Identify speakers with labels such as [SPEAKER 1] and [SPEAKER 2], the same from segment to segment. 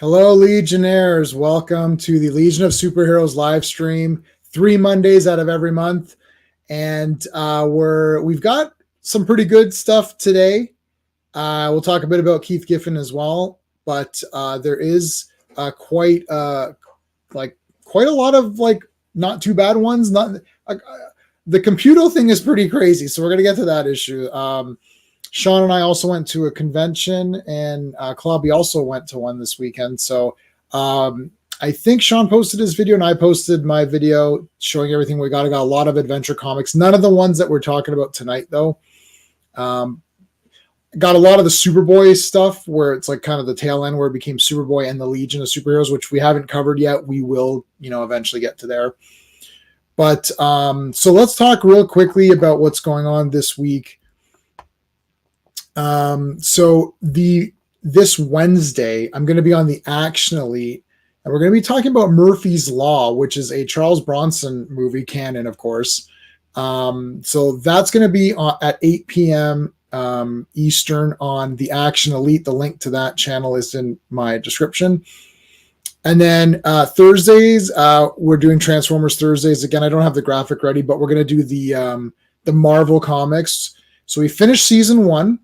[SPEAKER 1] Hello, Legionnaires. Welcome to the Legion of Superheroes live stream, 3 Mondays out of every month. And we've got some pretty good stuff today. We'll talk a bit about Keith Giffen as well, but there is quite a lot of not too bad ones. Not the computer thing is pretty crazy, so we're gonna get to that issue. Sean and I also went to a convention, and Clobberin also went to one this weekend. So I think Sean posted his video, and I posted my video showing everything we got. I got a lot of adventure comics. None of the ones that we're talking about tonight, though. Got a lot of the Superboy stuff, where it's like kind of the tail end where it became Superboy and the Legion of Superheroes, which we haven't covered yet. We will, eventually get to there. But so let's talk real quickly about what's going on this week. So this Wednesday, I'm going to be on the Action Elite, and we're going to be talking about Murphy's Law, which is a Charles Bronson movie, canon, of course. So that's going to be at 8 p.m. Eastern on the Action Elite. The link to that channel is in my description. And then Thursdays, we're doing Transformers Thursdays. Again, I don't have the graphic ready, but we're going to do the Marvel comics. So we finished season 1.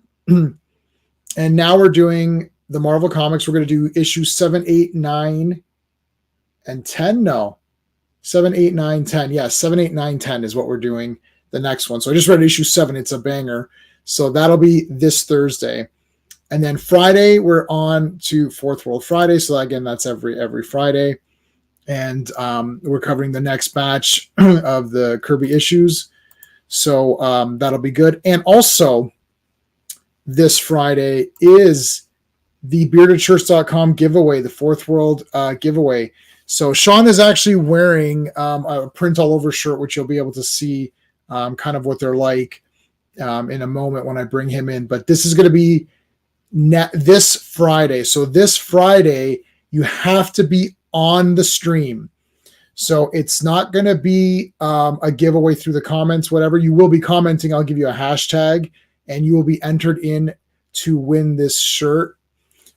[SPEAKER 1] And now we're doing the Marvel comics. We're going to do issues 7, 8, 9, and 10. No, 7, 8, 9, 10. Yeah, 7, 8, 9, 10 is what we're doing the next one. So I just read issue 7. It's a banger. So that'll be this Thursday. And then Friday, we're on to Fourth World Friday. So again, that's every Friday. And we're covering the next batch of the Kirby issues. So that'll be good. And also, this Friday is the beardedshirts.com giveaway, the Fourth World giveaway. So Sean is actually wearing a print all over shirt, which you'll be able to see kind of what they're like in a moment when I bring him in. But this is going to be this Friday. So this Friday, you have to be on the stream. So it's not going to be a giveaway through the comments, whatever. You will be commenting. I'll give you a hashtag, and you will be entered in to win this shirt.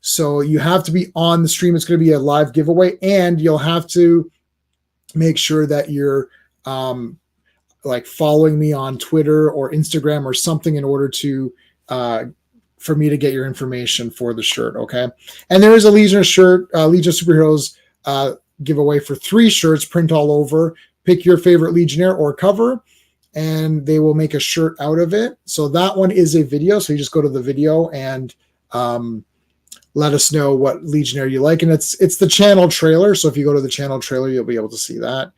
[SPEAKER 1] So you have to be on the stream. It's going to be a live giveaway, and you'll have to make sure that you're following me on Twitter or Instagram or something in order to for me to get your information for the shirt. Okay. And there is a Legion shirt, Legion of Superheroes giveaway for 3 shirts, print all over. Pick your favorite Legionnaire or cover, and they will make a shirt out of it. So that one is a video. So you just go to the video and let us know what Legionnaire you like. And it's the channel trailer. So if you go to the channel trailer, you'll be able to see that.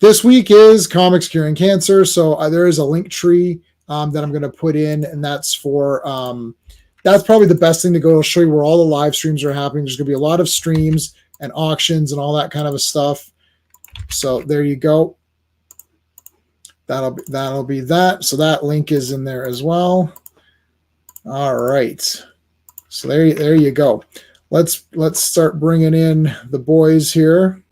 [SPEAKER 1] This week is Comics Curing Cancer. So there is a link tree that I'm going to put in, and that's for that's probably the best thing to go. It'll show you where all the live streams are happening. There's going to be a lot of streams and auctions and all that kind of stuff. So there you go. That'll be that. So that link is in there as well. All right. So there you go. Let's start bringing in the boys here.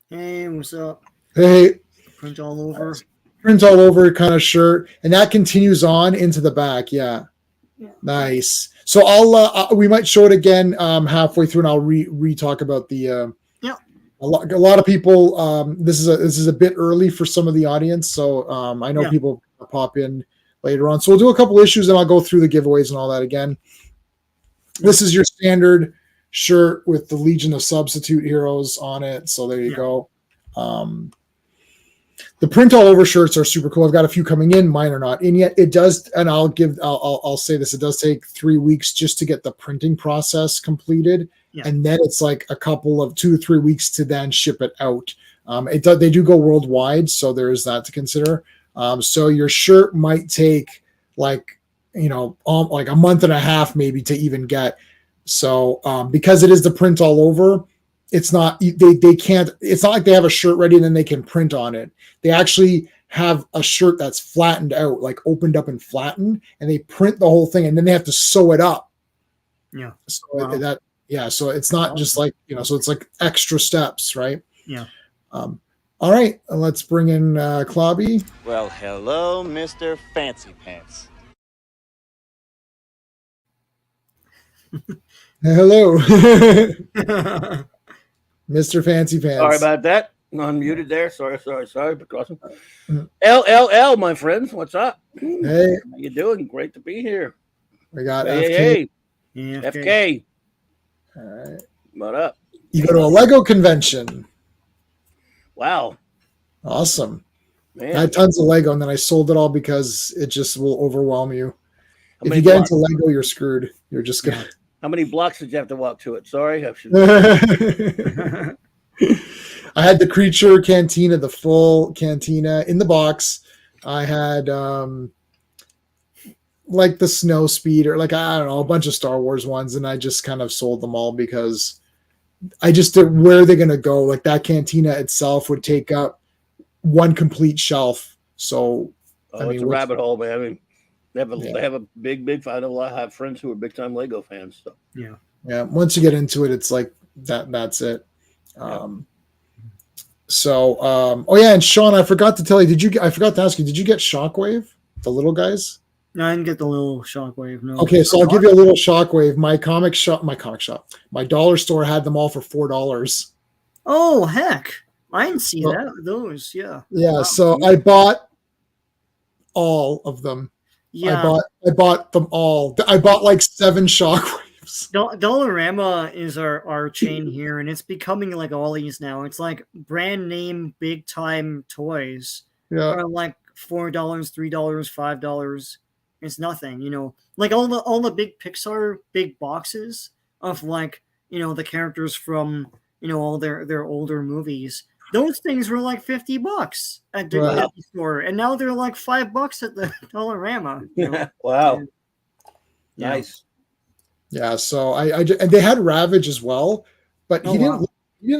[SPEAKER 2] Hey, what's up?
[SPEAKER 1] Hey.
[SPEAKER 2] Print all over.
[SPEAKER 1] Print all over kind of shirt, and that continues on into the back. Yeah. Nice. So I'll we might show it again halfway through, and I'll re-talk about the a lot of people this is a bit early for some of the audience, so I know people pop in later on. So we'll do a couple issues, and I'll go through the giveaways and all that again. This is your standard shirt with the Legion of Substitute Heroes on it. So there you go. The print all over shirts are super cool. I've got a few coming in. Mine are not in yet. It does, and I'll say this. It does take 3 weeks just to get the printing process completed, and then it's like a couple of 2 to 3 weeks to then ship it out. They do go worldwide, so there is that to consider. So your shirt might take like a month and a half maybe to even get. So because it is the print all over, it's not they can't. It's not like they have a shirt ready and then they can print on it. They actually have a shirt that's flattened out, like opened up and flattened, and they print the whole thing, and then they have to sew it up.
[SPEAKER 2] Yeah.
[SPEAKER 1] So so it's not just like so it's like extra steps, right?
[SPEAKER 2] Yeah.
[SPEAKER 1] All right, let's bring in Clobby.
[SPEAKER 3] Well, hello, Mr. Fancy Pants.
[SPEAKER 1] Hello, Mr. Fancy
[SPEAKER 3] Sorry
[SPEAKER 1] Pants.
[SPEAKER 3] about that. Unmuted there. Sorry. Precaution. LLL, my friends, what's up?
[SPEAKER 1] Hey,
[SPEAKER 3] How you doing? Great to be here.
[SPEAKER 1] we got FK.
[SPEAKER 3] Hey.
[SPEAKER 2] Yeah,
[SPEAKER 3] FK.
[SPEAKER 1] All right.
[SPEAKER 3] What up?
[SPEAKER 1] You go to a Lego convention.
[SPEAKER 3] Wow.
[SPEAKER 1] Awesome.
[SPEAKER 3] Man.
[SPEAKER 1] I had tons of Lego, and then I sold it all because it just will overwhelm you.
[SPEAKER 3] How
[SPEAKER 1] If
[SPEAKER 3] many
[SPEAKER 1] you get
[SPEAKER 3] blocks?
[SPEAKER 1] into Lego, you're screwed. You're just gonna.
[SPEAKER 3] How many blocks did you have to walk to it? Sorry. I should.
[SPEAKER 1] I had the creature cantina, the full cantina in the box. I had like the snow speeder, like I don't know, a bunch of Star Wars ones, and I just kind of sold them all because I just did where are they going to go? Like that cantina itself would take up one complete shelf. So
[SPEAKER 3] It's a rabbit hole, man. I mean, they have a big. I know I have friends who are big time Lego fans. So
[SPEAKER 1] yeah. Once you get into it, it's like that. That's it. Oh yeah, and Sean, I forgot to tell you. I forgot to ask you. Did you get Shockwave, the little guys?
[SPEAKER 2] No, I didn't get the little Shockwave. No.
[SPEAKER 1] Okay, so I'll give you a little Shockwave. My dollar store had them all for $4.
[SPEAKER 2] Oh heck! I didn't see those. Yeah.
[SPEAKER 1] Yeah.
[SPEAKER 2] Wow.
[SPEAKER 1] So I bought all of them.
[SPEAKER 2] Yeah.
[SPEAKER 1] I bought them all. I bought like 7 Shockwaves.
[SPEAKER 2] Dollarama is our chain here, and it's becoming like Ollie's now. It's like brand name, big time toys.
[SPEAKER 1] Yeah.
[SPEAKER 2] Are like $4, $3, $5. It's nothing, Like all the big Pixar big boxes of like the characters from all their older movies. Those things were like $50 at the store, and now they're like $5 at the Dollarama.
[SPEAKER 3] Wow, nice.
[SPEAKER 1] Yeah, so and they had Ravage as well, but he didn't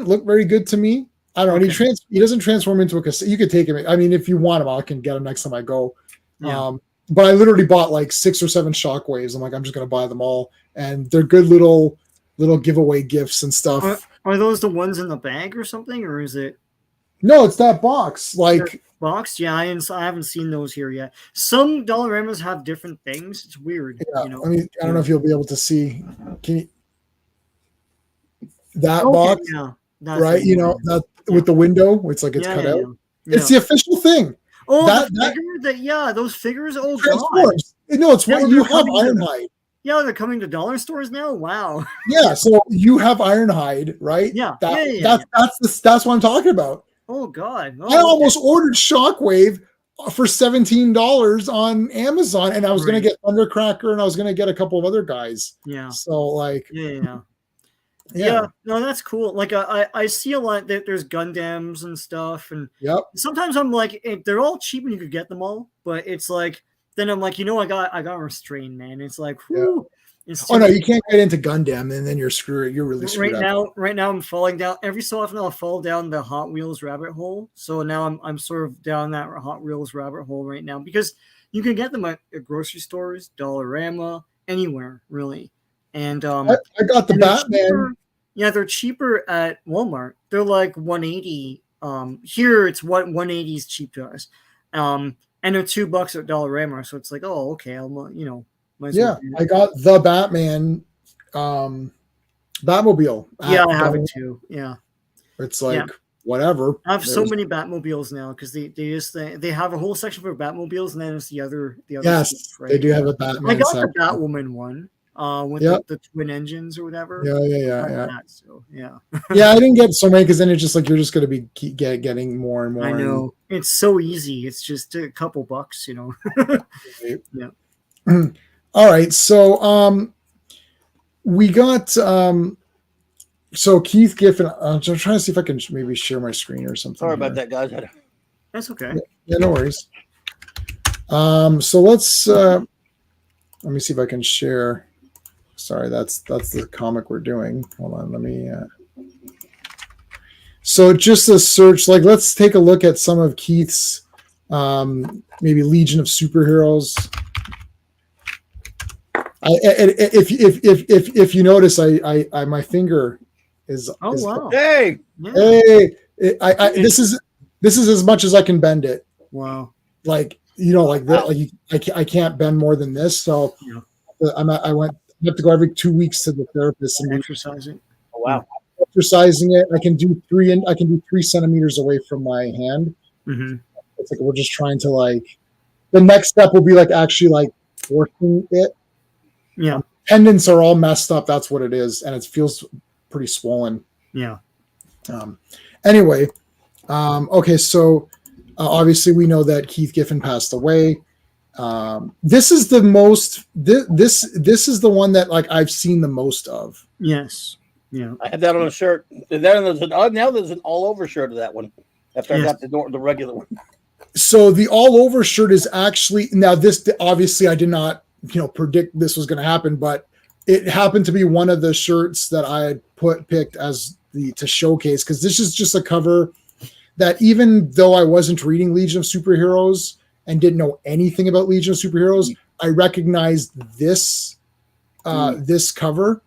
[SPEAKER 1] look very good to me. I don't know. Okay. He doesn't transform into a cassette. You could take him. I mean, if you want him, I can get him next time I go. Yeah. But I literally bought like 6 or 7 Shockwaves. I'm like, I'm just gonna buy them all, and they're good little giveaway gifts and stuff.
[SPEAKER 2] Are those the ones in the bag or something, or is it?
[SPEAKER 1] No, it's that box. Like
[SPEAKER 2] box, yeah. I haven't seen those here yet. Some Dollaramas have different things. It's weird.
[SPEAKER 1] Yeah, I mean, I don't know if you'll be able to see. Can you, that box?
[SPEAKER 2] Yeah,
[SPEAKER 1] right. That with the window. It's like it's cut out. Yeah. It's the official thing.
[SPEAKER 2] Oh, those figures. Oh,
[SPEAKER 1] transforms. God. No, it's what you have Ironhide.
[SPEAKER 2] Yeah, they're coming to dollar stores now. Wow.
[SPEAKER 1] Yeah, so you have Ironhide, right?
[SPEAKER 2] Yeah.
[SPEAKER 1] That's what I'm talking about.
[SPEAKER 2] Oh God.
[SPEAKER 1] I almost ordered Shockwave for $17 on Amazon, and I was going to get Thundercracker, and I was going to get a couple of other guys.
[SPEAKER 2] Yeah.
[SPEAKER 1] So like.
[SPEAKER 2] Yeah. No, that's cool. Like I see a lot that there's Gundams and stuff, and sometimes I'm like, they're all cheap and you could get them all, but it's like then I'm like, I got restrained, man. It's like, whew.
[SPEAKER 1] Oh no, you can't get into Gundam, and then you're screwed. You're really screwed
[SPEAKER 2] right now I'm falling down. Every so often I'll fall down the Hot Wheels rabbit hole. So now I'm sort of down that Hot Wheels rabbit hole right now because you can get them at grocery stores, Dollarama, anywhere really. And I
[SPEAKER 1] got the Batman.
[SPEAKER 2] They're cheaper at Walmart. They're like $180. Here it's what $180 is cheap to us. And they're $2 at Dollarama. So it's like, oh, okay, I'll
[SPEAKER 1] I got the Batman Batmobile.
[SPEAKER 2] Yeah, I have it too. Yeah.
[SPEAKER 1] It's like whatever.
[SPEAKER 2] I have so many Batmobiles now because they have a whole section for Batmobiles, and then it's the other.
[SPEAKER 1] Yes, stuff, right? They do have a Batman.
[SPEAKER 2] I got the Batwoman one. With the twin engines or whatever.
[SPEAKER 1] Yeah.
[SPEAKER 2] So yeah.
[SPEAKER 1] Yeah, I didn't get so many because then it's just like you're just going to be getting more and more.
[SPEAKER 2] I know it's so easy. It's just a couple bucks,
[SPEAKER 1] Yeah. All right, so we got so Keith Giffen. I'm trying to see if I can maybe share my screen or something.
[SPEAKER 3] Sorry about that, guys.
[SPEAKER 2] That's okay.
[SPEAKER 1] Yeah, no worries. So let's let me see if I can share. Sorry, that's the comic we're doing. Hold on, let me. So just a search, like let's take a look at some of Keith's maybe Legion of Superheroes. If you notice, I my finger is.
[SPEAKER 2] Oh wow!
[SPEAKER 3] Hey,
[SPEAKER 1] this is as much as I can bend it.
[SPEAKER 2] Wow!
[SPEAKER 1] Like like that. Like I can't bend more than this. So have to go every 2 weeks to the therapist and
[SPEAKER 2] Exercising.
[SPEAKER 3] Oh, wow.
[SPEAKER 1] exercising it. I can do 3 centimeters away from my hand.
[SPEAKER 2] Mm-hmm.
[SPEAKER 1] It's like we're just trying to like. The next step will be like actually like forcing it.
[SPEAKER 2] Yeah.
[SPEAKER 1] Tendons are all messed up. That's what it is, and it feels pretty swollen.
[SPEAKER 2] Yeah.
[SPEAKER 1] Anyway, okay, so obviously we know that Keith Giffen passed away. This is the most. This is the one that like I've seen the most of.
[SPEAKER 2] Yes. Yeah.
[SPEAKER 3] I had that on a shirt. Now there's an all over shirt of that one. After I got the regular one.
[SPEAKER 1] So the all over shirt is actually now this. Obviously, I did not predict this was going to happen, but it happened to be one of the shirts that I had picked as to showcase, because this is just a cover that even though I wasn't reading Legion of Superheroes and didn't know anything about Legion of Superheroes, I recognized this this cover.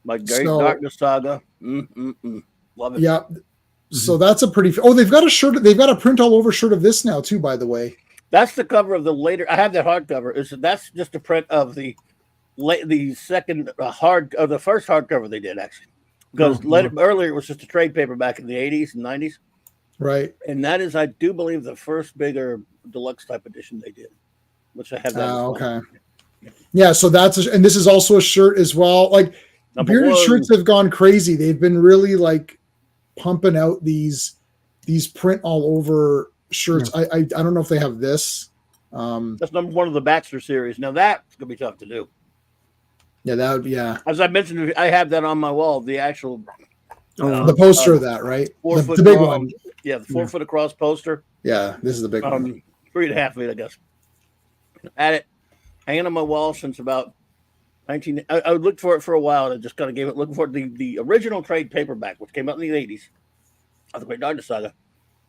[SPEAKER 3] My Great Darkness Saga. Love it.
[SPEAKER 1] Yeah. So that's a pretty. They've got a shirt. They've got a print all over shirt of this now too. By the way,
[SPEAKER 3] that's the cover of the later. I have that hardcover. That's just a print of the second the first hardcover they did actually, because earlier it was just a trade paperback in the 80s and 90s.
[SPEAKER 1] Right.
[SPEAKER 3] And that is, I do believe, the first bigger deluxe type edition they did, which I have that.
[SPEAKER 1] Okay. Yeah. So and this is also a shirt as well. Like bearded shirts have gone crazy. They've been really like pumping out these print all over shirts.
[SPEAKER 2] Yeah.
[SPEAKER 1] I don't know if they have this.
[SPEAKER 3] That's number one of the Baxter series. Now that's gonna be tough to do.
[SPEAKER 1] Yeah, that would be. Yeah.
[SPEAKER 3] As I mentioned, I have that on my wall. The actual
[SPEAKER 1] the poster of that, right?
[SPEAKER 3] 4 foot
[SPEAKER 1] the big
[SPEAKER 3] long,
[SPEAKER 1] one.
[SPEAKER 3] Yeah, the 4 foot across poster.
[SPEAKER 1] Yeah, this is the big one.
[SPEAKER 3] 3.5 feet, I guess. Had it hanging on my wall since about 19. I looked for it for a while, and I just kind of gave it looking for the original trade paperback, which came out in the 80s. Of the Great Darkness Saga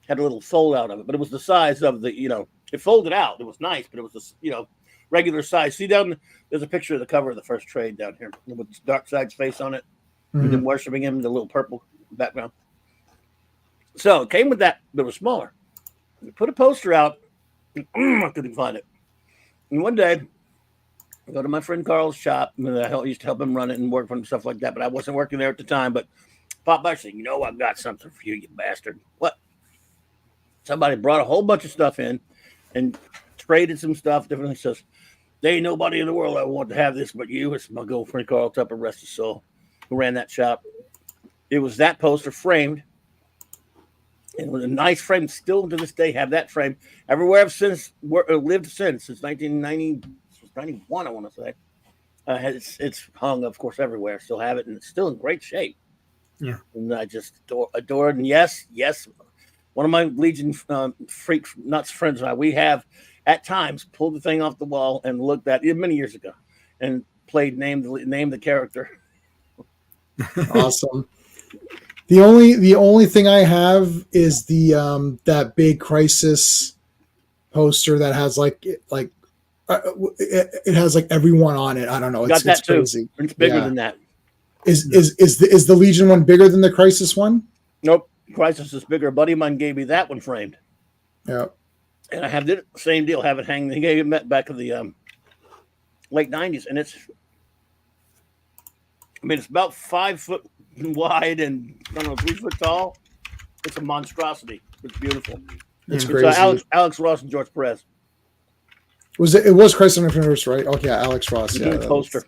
[SPEAKER 3] had a little fold out of it, but it was the size of the it folded out. It was nice, but it was the regular size. See down there's a picture of the cover of the first trade down here with Darkseid's face on it.
[SPEAKER 1] Mm-hmm.
[SPEAKER 3] And then worshiping him, the little purple background. So it came with that, but it was smaller. We put a poster out. I couldn't find it. And one day, I go to my friend Carl's shop. And I used to help him run it and work for him, stuff like that. But I wasn't working there at the time. But pop by and said, I've got something for you, you bastard. What? Somebody brought a whole bunch of stuff in and traded some stuff. Differently says, there ain't nobody in the world I want to have this but you. It's my good friend Carl Tupper, rest his soul, who ran that shop. It was that poster framed. It was a nice frame. Still to this day have that frame. Everywhere I've lived since 1991, I want to say. It's hung, of course, everywhere. Still have it, and it's still in great shape.
[SPEAKER 2] Yeah.
[SPEAKER 3] And I just adore it. And yes. One of my Legion freak nuts friends and I, we have at times pulled the thing off the wall and looked at it many years ago and played name the character.
[SPEAKER 1] Awesome. The only thing I have is the that big Crisis poster that has it has like everyone on it. I don't know.
[SPEAKER 3] Got that too.
[SPEAKER 1] Crazy.
[SPEAKER 3] It's bigger than that.
[SPEAKER 1] Is the Legion one bigger than the Crisis one?
[SPEAKER 3] Nope. Crisis is bigger. A buddy of mine gave me that one framed.
[SPEAKER 1] Yeah.
[SPEAKER 3] And I have the same deal. Have it hanging. He gave it back in the late 90s, and it's about 5 foot wide and 3 foot tall. It's a monstrosity. It's beautiful.
[SPEAKER 1] It's crazy.
[SPEAKER 3] Alex Ross and George Perez.
[SPEAKER 1] It was Crisis on Infinite Earths, right? Okay, Alex Ross. Yeah,
[SPEAKER 3] poster.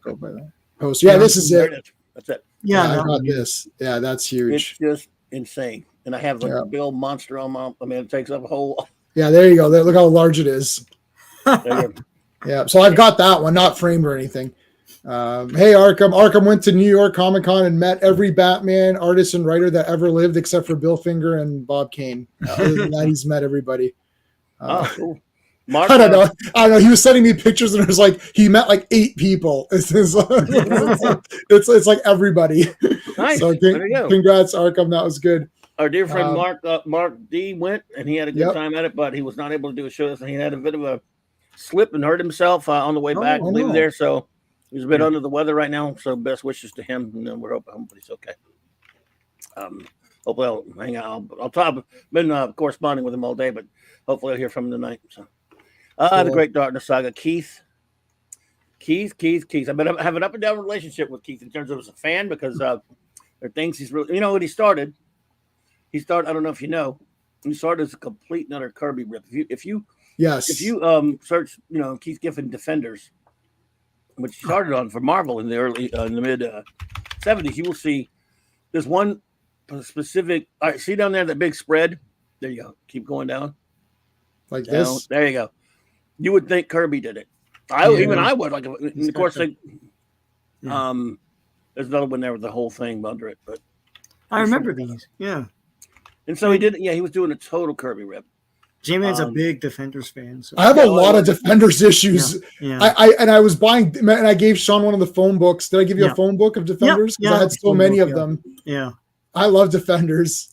[SPEAKER 1] Poster. Yeah, this is it.
[SPEAKER 3] That's it.
[SPEAKER 2] Yeah,
[SPEAKER 1] I got this. Yeah, that's huge.
[SPEAKER 3] It's just insane. And I have a Bill monster on my. It takes up a whole.
[SPEAKER 1] Yeah, there you go. Look how large it is.
[SPEAKER 3] There.
[SPEAKER 1] Yeah, so I've got that one, not framed or anything. Hey, Arkham. Arkham went to New York Comic Con and met every Batman artist and writer that ever lived, except for Bill Finger and Bob Kane. Other than that, he's met everybody.
[SPEAKER 3] Cool.
[SPEAKER 1] I don't know. He was sending me pictures, and it was like he met like 8 people. It's like everybody.
[SPEAKER 3] Nice.
[SPEAKER 1] So
[SPEAKER 3] there you go.
[SPEAKER 1] Congrats, Arkham. That was good.
[SPEAKER 3] Our dear friend Mark D went, and he had a good time at it, but he was not able to do a show. So he had a bit of a slip and hurt himself on the way back and leave there. So he's a bit under the weather right now. So best wishes to him, and we're hoping he's okay. Hopefully I'll hang out. I'll talk. Been corresponding with him all day, but hopefully I'll hear from him tonight. So, The Great Darkness Saga, Keith. Keith. I've been have an up and down relationship with Keith in terms of as a fan because there are things he's really. You know what he started? He started. I don't know if you know. He started as a complete and utter Kirby rip. If you search, Keith Giffen Defenders, which he started on for Marvel in the early in the mid '70s, you will see there's one specific. All right, see down there that big spread. There you go. Keep going down.
[SPEAKER 1] Like
[SPEAKER 3] Down.
[SPEAKER 1] this.
[SPEAKER 3] There you go. You would think Kirby did it. Even I would. Like, of course, there's another one there with the whole thing under it. But
[SPEAKER 2] I remember these. Yeah.
[SPEAKER 3] And so he did. Yeah, he was doing a total Kirby rip.
[SPEAKER 2] J-Man's a big Defenders fan. So.
[SPEAKER 1] I have a lot of Defenders issues.
[SPEAKER 2] Yeah.
[SPEAKER 1] I was buying, and I gave Sean one of the phone books. Did I give you a phone book of Defenders? Because I had so many of them.
[SPEAKER 2] Yeah.
[SPEAKER 1] I love Defenders.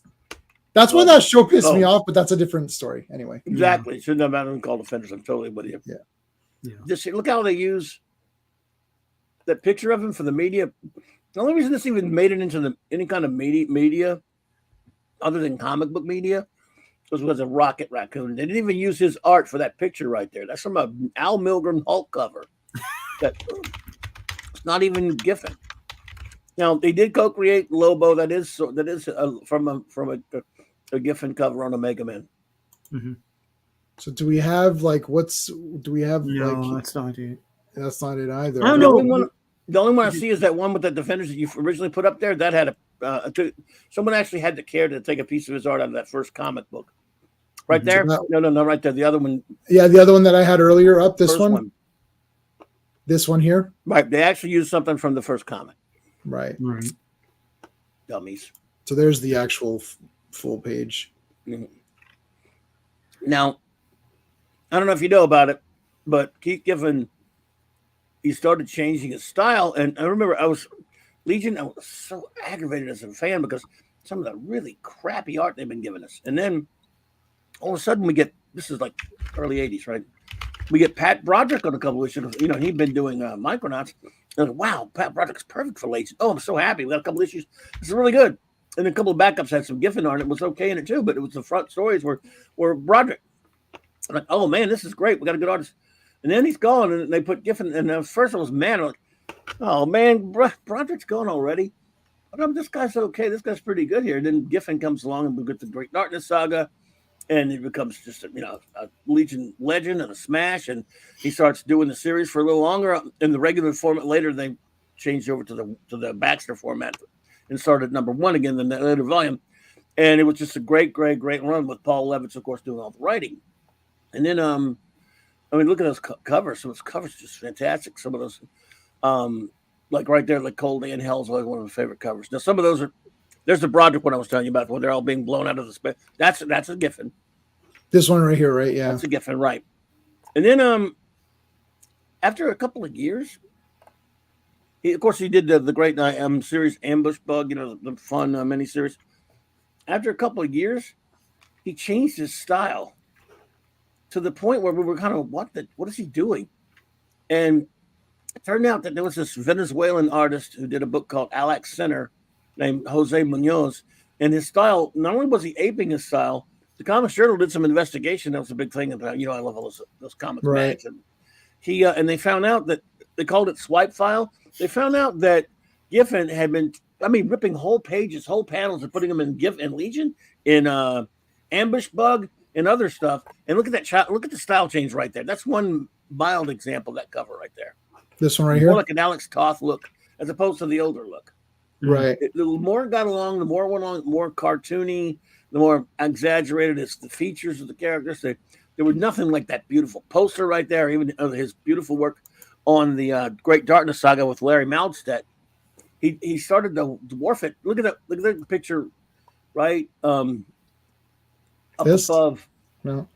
[SPEAKER 1] That's why that show pissed me off, but that's a different story. Anyway.
[SPEAKER 3] Exactly. Shouldn't have been called Defenders. I'm totally with you.
[SPEAKER 1] Yeah.
[SPEAKER 3] Just look how they use that picture of him for the media. The only reason this even made it into any kind of media other than comic book media was a Rocket Raccoon. They didn't even use his art for that picture right there. That's from a Al Milgrom Hulk cover. It's not even Giffen. Now they did co-create Lobo. That is from a Giffen cover on a Mega Man.
[SPEAKER 2] Mm-hmm.
[SPEAKER 1] So do we have No,
[SPEAKER 2] that's not it.
[SPEAKER 1] That's not it either.
[SPEAKER 2] I don't know.
[SPEAKER 3] The only one I see is that one with the Defenders that you originally put up there. That had someone actually had the care to take a piece of his art out of that first comic book. Right there? No, right there. The other one.
[SPEAKER 1] Yeah, the other one that I had earlier up. This one. This one here.
[SPEAKER 3] Right. They actually used something from the first comic.
[SPEAKER 1] Right.
[SPEAKER 3] Dummies.
[SPEAKER 1] So there's the actual full page.
[SPEAKER 3] Mm-hmm. Now, I don't know if you know about it, but Keith Giffen, he started changing his style. And I remember I was so aggravated as a fan because some of the really crappy art they've been giving us. And then all of a sudden we get, this is like early 80s, right? We get Pat Broderick on a couple of issues. He'd been doing Micronauts. And like, wow, Pat Broderick's perfect for Legion. Oh, I'm so happy. We got a couple of issues. This is really good. And a couple of backups had some Giffen art. It was okay in it too, but it was the front stories were Broderick. I'm like, oh man, this is great. We got a good artist. And then he's gone, and they put Giffen. And first I was mad. I'm like, oh man, Broderick's gone already. But this guy's okay. This guy's pretty good here. And then Giffen comes along and we get the Great Darkness Saga, and it becomes just a Legion legend and a smash. And he starts doing the series for a little longer in the regular format. Later they changed over to the Baxter format and started #1 again in the later volume. And it was just a great run with Paul Levitz, of course, doing all the writing. And then, look at those covers. Some of those covers are just fantastic. Some of those, like right there, like Cold Day in Hell is always one of my favorite covers. Now, some of those there's the Broderick one I was telling you about, where they're all being blown out of the space. That's a Giffen.
[SPEAKER 1] This one right here, right? Yeah.
[SPEAKER 3] That's a Giffen, right. And then, after a couple of years, he did the great series Ambush Bug, the fun miniseries. After a couple of years, he changed his style to the point where we were kind of, what is he doing? And it turned out that there was this Venezuelan artist who did a book called Alex Center named Jose Munoz. And his style, not only was he aping his style, the Comics Journal did some investigation. That was a big thing about, I love all those comics.
[SPEAKER 1] Right.
[SPEAKER 3] And and they found out that they called it swipe file. They found out that Giffen had been, ripping whole pages, whole panels and putting them in Giffen Legion, in Ambush Bug, and other stuff. And look at that look at the style change right there. That's one mild example of that cover right there.
[SPEAKER 1] This one right here?
[SPEAKER 3] More like an Alex Toth look as opposed to the older look.
[SPEAKER 1] Right.
[SPEAKER 3] The more it got along, the more went along, more cartoony, the more exaggerated it's the features of the characters. There was nothing like that beautiful poster right there, even his beautiful work on the Great Darkness Saga with Larry Maldstedt. He started to dwarf it. Look at that picture right up above.
[SPEAKER 1] No.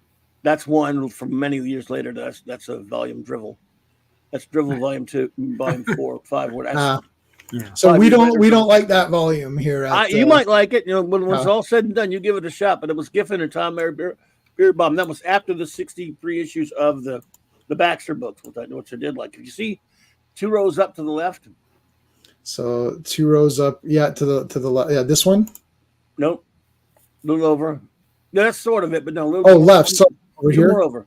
[SPEAKER 3] That's one from many years later. That's a volume Drivel. That's Drivel volume 2, volume 4, 5.
[SPEAKER 1] Yeah. So we don't like that volume here.
[SPEAKER 3] You might like it. When it's all said and done, you give it a shot. But it was Giffen and Tom Mary Beerbaum. That was after the 63 issues of the Baxter books, which I did like. If you see 2 rows up to the left.
[SPEAKER 1] So 2 rows up, to the left. Yeah, this one.
[SPEAKER 3] Nope. A little over. No, that's sort of it, but no.
[SPEAKER 1] Left. So over here.
[SPEAKER 3] More over.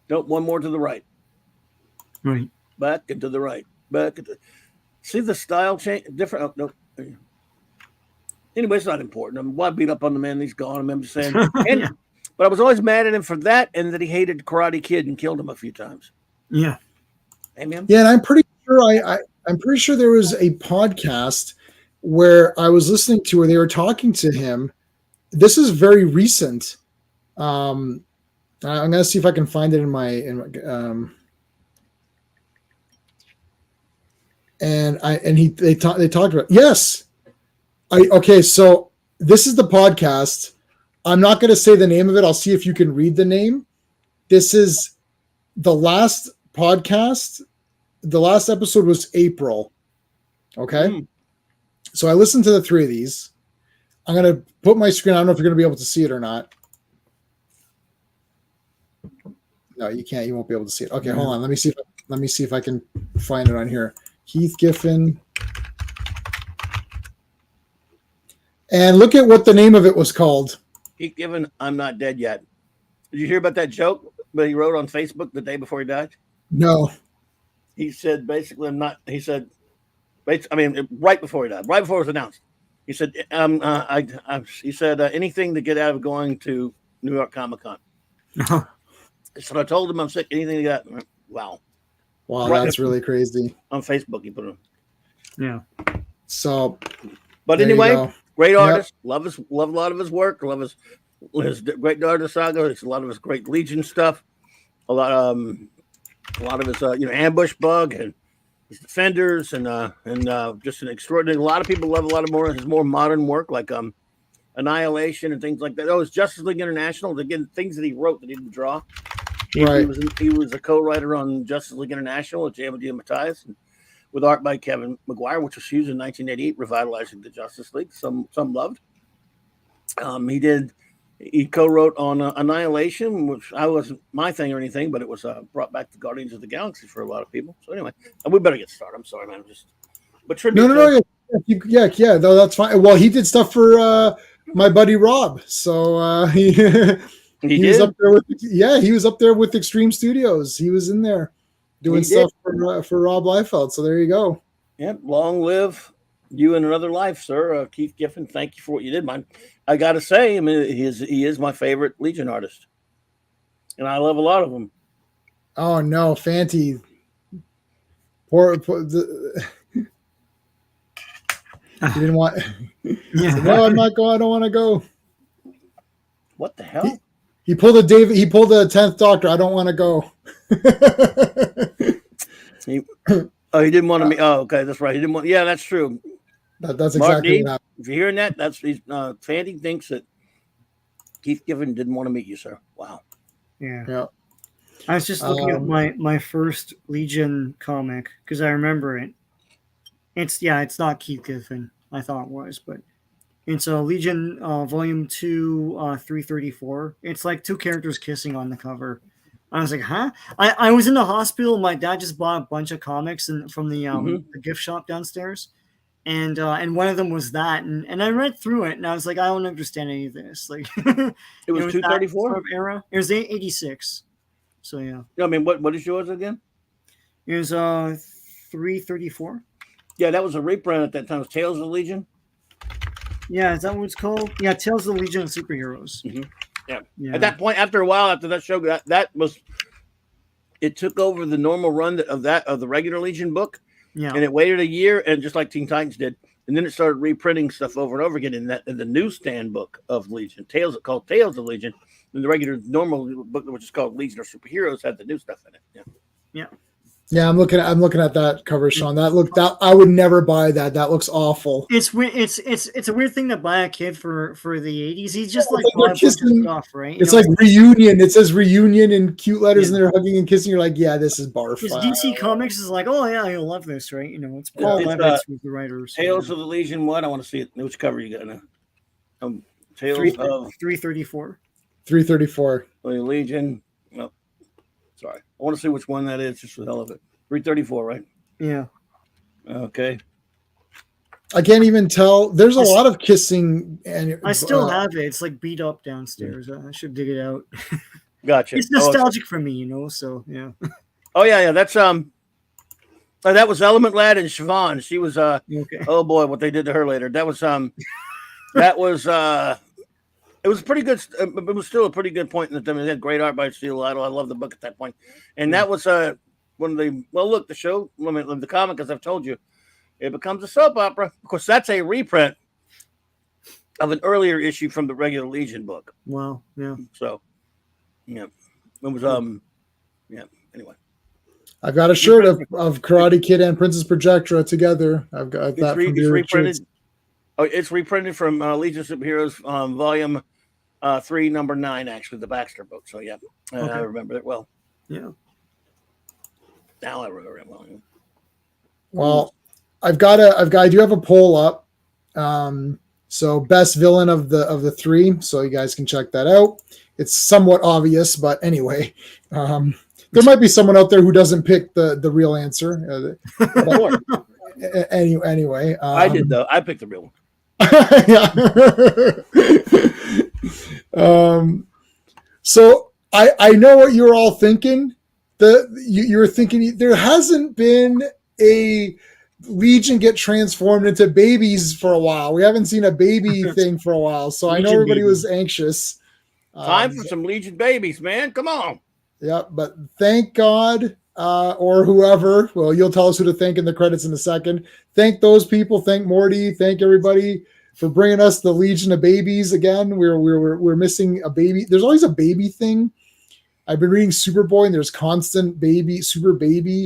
[SPEAKER 3] Nope. One more to the right.
[SPEAKER 2] Right.
[SPEAKER 3] back and to the right, back. See the style change, different. Oh, no. Anyway, it's not important. Why beat up on the man? He's gone. I'm just saying.
[SPEAKER 2] Yeah.
[SPEAKER 3] But I was always mad at him for that, and that he hated Karate Kid and killed him a few times.
[SPEAKER 2] Yeah.
[SPEAKER 3] Amen.
[SPEAKER 1] Yeah, and I'm pretty sure I'm pretty sure there was a podcast where I was listening to where they were talking to him. This is very recent. I'm gonna see if I can find it in my they talked about, yes. Okay, so this is the podcast. I'm not going to say the name of it. I'll see if you can read the name. This is the last podcast. The last episode was April. Okay. So I listened to the three of these. I'm going to put my screen. I don't know if you're going to be able to see it or not. No, you can't. You won't be able to see it. Okay, hold on. Let me see if I can find it on here. Keith Giffen. And look at what the name of it was called.
[SPEAKER 3] Keith Giffen, I'm Not Dead Yet. Did you hear about that joke that he wrote on Facebook the day before he died?
[SPEAKER 1] No.
[SPEAKER 3] He said, basically, I'm not, he said, I mean, right before he died, right before it was announced, he said, he said, anything to get out of going to New York Comic Con. So I told him I'm sick, anything to get, wow.
[SPEAKER 1] Wow,
[SPEAKER 3] right,
[SPEAKER 1] that's really crazy.
[SPEAKER 3] On Facebook, he put it.
[SPEAKER 2] Yeah.
[SPEAKER 1] So,
[SPEAKER 3] but anyway, great artist. Yep. Love a lot of his work. Love his great artist saga. It's a lot of his great Legion stuff. A lot of his Ambush Bug and his Defenders and just an extraordinary. A lot of people love a lot of his more modern work, like Annihilation and things like that. Oh, it's Justice League International. Again, things that he wrote that he didn't draw.
[SPEAKER 1] Right.
[SPEAKER 3] He was a co-writer on Justice League International with J.M.D. Mathias, with art by Kevin McGuire, which was huge in 1988, revitalizing the Justice League. Some loved. He co-wrote on Annihilation, which I wasn't my thing or anything, but it was brought back to Guardians of the Galaxy for a lot of people. So anyway, we better get started. I'm sorry, man. But tribute.
[SPEAKER 1] No. Yeah. No, that's fine. Well, he did stuff for my buddy Rob, so he was up there with he was up there with Extreme Studios. He was in there doing stuff for Rob Liefeld. So there you go.
[SPEAKER 3] Yep. Long live you in another life, sir. Keith Giffen, thank you for what you did, man. I got to say, I mean, he is my favorite Legion artist, and I love a lot of them.
[SPEAKER 1] Oh no, Fanty. He didn't want. No, I'm not going. I don't want to go.
[SPEAKER 3] What the hell?
[SPEAKER 1] He pulled a David. He pulled a 10th Doctor. I don't want to go.
[SPEAKER 3] He didn't want to meet. Oh, okay, that's right. He didn't want. Yeah, that's true.
[SPEAKER 1] That's exactly what happened.
[SPEAKER 3] If you're hearing that, Fandy thinks that Keith Giffen didn't want to meet you, sir. Wow.
[SPEAKER 2] Yeah. I was just looking at my first Legion comic because I remember it. It's not Keith Giffen. I thought it was, but it's a Legion Volume 2, 334. It's like two characters kissing on the cover. I was like, huh? I was in the hospital. My dad just bought a bunch of comics from the gift shop downstairs. And one of them was that. And I read through it, and I was like, I don't understand any of this. Like,
[SPEAKER 3] it was 234?
[SPEAKER 2] Sort of era. It was 86. So, yeah.
[SPEAKER 3] I mean, what is yours again?
[SPEAKER 2] It was 334.
[SPEAKER 3] Yeah, that was a reprint at that time. It was Tales of the Legion.
[SPEAKER 2] Yeah, is that what it's called? Yeah, Tales of the Legion of Superheroes.
[SPEAKER 3] Mm-hmm. Yeah. At that point, after a while, after that show, it took over the normal run of the regular Legion book. Yeah. And it waited a year, and just like Teen Titans did, and then it started reprinting stuff over and over again in the newsstand book of Legion, called Tales of Legion, and the regular normal book, which is called Legion of Superheroes, had the new stuff in it.
[SPEAKER 2] Yeah.
[SPEAKER 1] Yeah, I'm looking at that cover, Sean. That I would never buy that. That looks awful.
[SPEAKER 2] It's weird. It's a weird thing to buy a kid for the 80s. He's just like stuff, right?
[SPEAKER 1] It's like reunion. It says reunion in cute letters, and they're hugging and kissing. You're like, yeah, this is barf.
[SPEAKER 2] Because DC Comics is like, oh yeah, you'll love this, right? It's Paul Levitz with the writers.
[SPEAKER 3] Tales of the Legion. What? I want to see it. Which cover you got now? Tales of
[SPEAKER 2] 334.
[SPEAKER 1] 334.
[SPEAKER 3] Legion. No, sorry. I want to see which one that is, just for the hell of it. 334, right?
[SPEAKER 2] Yeah.
[SPEAKER 3] Okay.
[SPEAKER 1] I can't even tell. There's a lot of kissing, and
[SPEAKER 2] I still have it. It's like beat up downstairs. I should dig it out.
[SPEAKER 3] Gotcha.
[SPEAKER 2] It's nostalgic for me, So yeah.
[SPEAKER 3] Oh yeah. That's That was Element Lad and Siobhan. She was
[SPEAKER 2] Okay.
[SPEAKER 3] oh boy, what they did to her later. That was that was it was pretty good. It was still a pretty good point in the time. It had great art by Steel Idol. I love the book at that point, and that was one of the look, the show, the comic, as I've told you, it becomes a soap opera. Of course, that's a reprint of an earlier issue from the regular Legion book.
[SPEAKER 2] Wow. Yeah.
[SPEAKER 3] So, yeah, it was yeah. Anyway,
[SPEAKER 1] I've got a shirt of Karate Kid and Princess Projectra together. I've got that from
[SPEAKER 3] it's reprinted. Oh, it's reprinted from Legion of Superheroes, volume 3, number 9, actually, the Baxter book. So yeah, I remember it well.
[SPEAKER 2] Yeah.
[SPEAKER 3] Now I remember it well.
[SPEAKER 1] Well, I do have a poll up. So best villain of the three. So you guys can check that out. It's somewhat obvious, but anyway, there might be someone out there who doesn't pick the real answer. Anyway,
[SPEAKER 3] I did though. I picked the real one.
[SPEAKER 1] So I know what you're all thinking. You're thinking there hasn't been a Legion get transformed into babies for a while. We haven't seen a baby thing for a while, so I know everybody was anxious.
[SPEAKER 3] Time for some Legion babies, man. Come on.
[SPEAKER 1] Yeah, but thank God, or whoever. Well, you'll tell us who to thank in the credits in a second. Thank those people. Thank Morty. Thank everybody for bringing us the Legion of babies again. We're missing a baby. There's always a baby thing. I've been reading Superboy, and there's constant baby, super baby.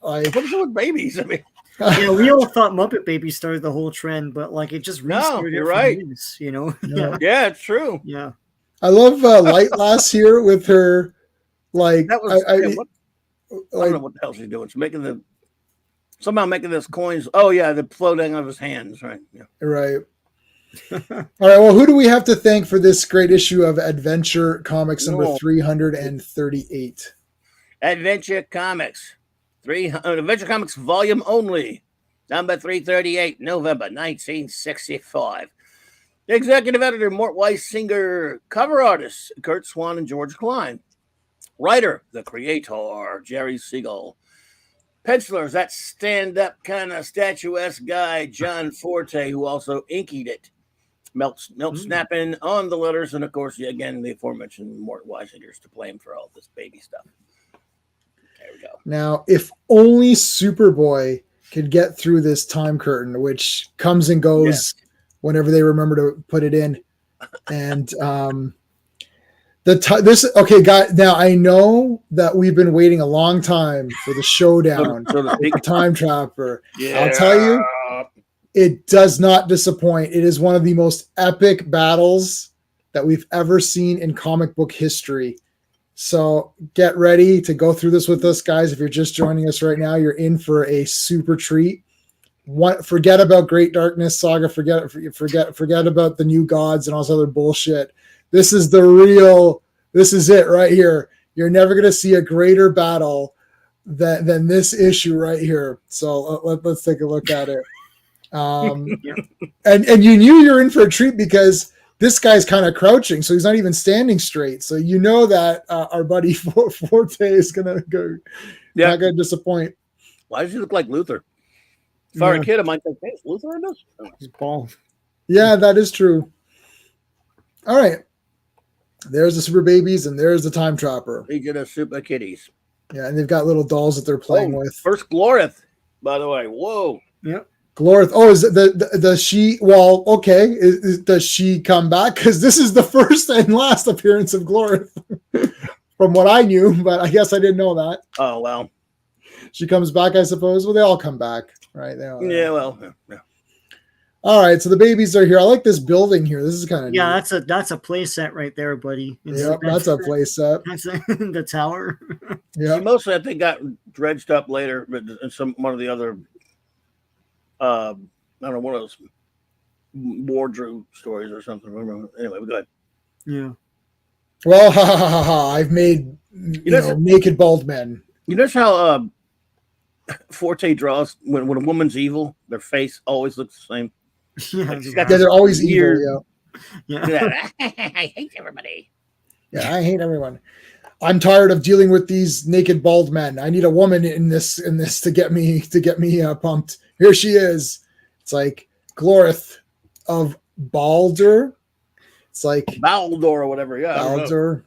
[SPEAKER 3] What is it with babies? I mean,
[SPEAKER 2] we all thought Muppet Babies started the whole trend, but like it just restarted.
[SPEAKER 3] You're right.
[SPEAKER 2] News,
[SPEAKER 3] Yeah, it's true.
[SPEAKER 2] Yeah.
[SPEAKER 1] I love Light Lass here with her, like
[SPEAKER 3] that was. I don't know what the hell she's doing. She's somehow making this coins. Oh yeah, the floating out of his hands. Right. Yeah.
[SPEAKER 1] Right. All right. Well, who do we have to thank for this great issue of Adventure Comics number 338?
[SPEAKER 3] Adventure Comics, Adventure Comics volume only, number 338, November 1965. The executive editor, Mort Weisinger. Cover artists, Kurt Swan and George Klein. Writer, the creator, Jerry Siegel. Pencilers, that stand-up kind of statuesque guy, John Forte, who also inked it. Melt snapping on the letters, and of course, again, the aforementioned Mort Weisinger's to blame for all this baby stuff. There we go.
[SPEAKER 1] Now, if only Superboy could get through this time curtain, which comes and goes whenever they remember to put it in, and guys. Now I know that we've been waiting a long time for the showdown, the Time Trapper. Yeah. I'll tell you, it does not disappoint. It is one of the most epic battles that we've ever seen in comic book history. So get ready to go through this with us, guys. If you're just joining us right now, you're in for a super treat. Forget about Great Darkness Saga. Forget about the New Gods and all this other bullshit. This is this is it right here. You're never going to see a greater battle than this issue right here. So let's take a look at it. And you knew you're in for a treat because this guy's kind of crouching, so he's not even standing straight. So you know that our buddy Forte is going to go. Yeah, not going to disappoint.
[SPEAKER 3] Why does he look like Luther? If I were a kid, I might think, hey, is Luther in this?
[SPEAKER 2] He's bald.
[SPEAKER 1] Yeah, that is true. All right. There's the Super Babies, and there's the Time Trapper.
[SPEAKER 3] Legion of Super Kitties.
[SPEAKER 1] Yeah, and they've got little dolls that they're playing with.
[SPEAKER 3] First Glorith, by the way. Whoa.
[SPEAKER 2] Yep.
[SPEAKER 1] Glorith. Oh, is it the she? Well, okay. Does she come back? Because this is the first and last appearance of Glorith, from what I knew. But I guess I didn't know that.
[SPEAKER 3] Oh well.
[SPEAKER 1] She comes back, I suppose. Well, they all come back, right?
[SPEAKER 3] Yeah.
[SPEAKER 1] All right, so the babies are here. I like this building here. This is kind of
[SPEAKER 2] neat. That's a play set right there, buddy.
[SPEAKER 1] Yep, that's a play set.
[SPEAKER 2] That's the tower.
[SPEAKER 1] Yeah,
[SPEAKER 3] mostly I think got dredged up later, but in one of the other, I don't know, one of those wardrobe stories or something. Anyway, go ahead.
[SPEAKER 2] Yeah.
[SPEAKER 1] Well, I've made naked bald men.
[SPEAKER 3] You notice how Forte draws when a woman's evil, their face always looks the same.
[SPEAKER 1] Yeah, they're always evil. Yeah.
[SPEAKER 3] I hate everybody.
[SPEAKER 1] Yeah, I hate everyone. I'm tired of dealing with these naked bald men. I need a woman in this to get me pumped. Here she is. It's like Glorith of Baldur. It's like
[SPEAKER 3] Baldor or whatever. Yeah, I don't know.
[SPEAKER 1] Baldur.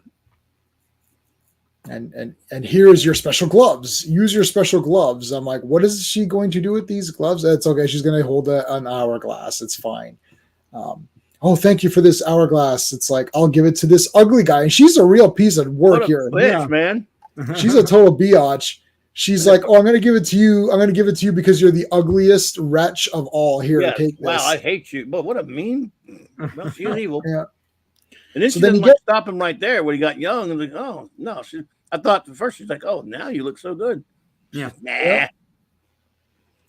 [SPEAKER 1] And here's your special gloves. Use your special gloves. I'm like, what is she going to do with these gloves? It's okay. She's going to hold an hourglass. It's fine. Oh, thank you for this hourglass. It's like, I'll give it to this ugly guy. And she's a real piece of work here.
[SPEAKER 3] Bitch, man.
[SPEAKER 1] She's a total biatch. She's like, oh, I'm going to give it to you. I'm going to give it to you because you're the ugliest wretch of all. Here,
[SPEAKER 3] Yes.
[SPEAKER 1] take this.
[SPEAKER 3] Wow, I hate you. But what a mean. Well, she's evil.
[SPEAKER 1] Yeah.
[SPEAKER 3] And then
[SPEAKER 1] So
[SPEAKER 3] she
[SPEAKER 1] then
[SPEAKER 3] doesn't
[SPEAKER 1] you
[SPEAKER 3] stop him right there when he got young. And like, oh, no. I thought at first she's like, oh, now you look so good.
[SPEAKER 2] Yeah.
[SPEAKER 3] Nah.
[SPEAKER 1] Yeah.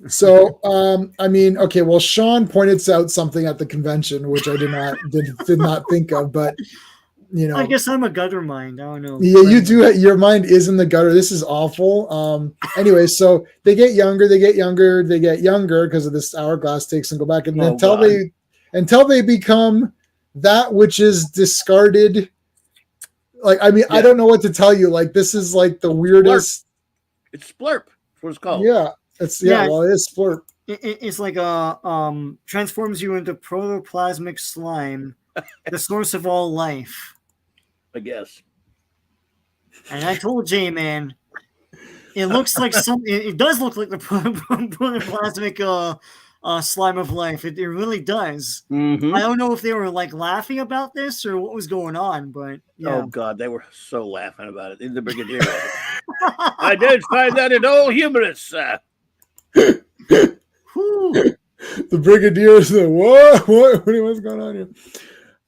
[SPEAKER 1] So, I mean, okay, well, Sean pointed out something at the convention, which I did not think of, but you know,
[SPEAKER 2] I guess I'm a gutter mind. I don't know.
[SPEAKER 1] yeah, you do. Your mind is in the gutter. This is awful. Anyway, so they get younger because of this hourglass takes and go back, and until they become that which is discarded. Like, I mean,
[SPEAKER 3] Yeah.
[SPEAKER 1] I don't know what to tell you. Like, this is like the weirdest.
[SPEAKER 3] It's Splurp. That's what it's called.
[SPEAKER 1] Yeah, well, it is Splurp.
[SPEAKER 2] It's like transforms you into protoplasmic slime, the source of all life.
[SPEAKER 3] I guess.
[SPEAKER 2] And I told Jay, man, it looks like it does look like the protoplasmic slime of life. It really does.
[SPEAKER 3] Mm-hmm.
[SPEAKER 2] I don't know if they were like laughing about this or what was going on, but yeah.
[SPEAKER 3] Oh God, they were so laughing about it. In the Brigadier. I did find that in all humorous.
[SPEAKER 1] The Brigadier said, "What? What's going on here?"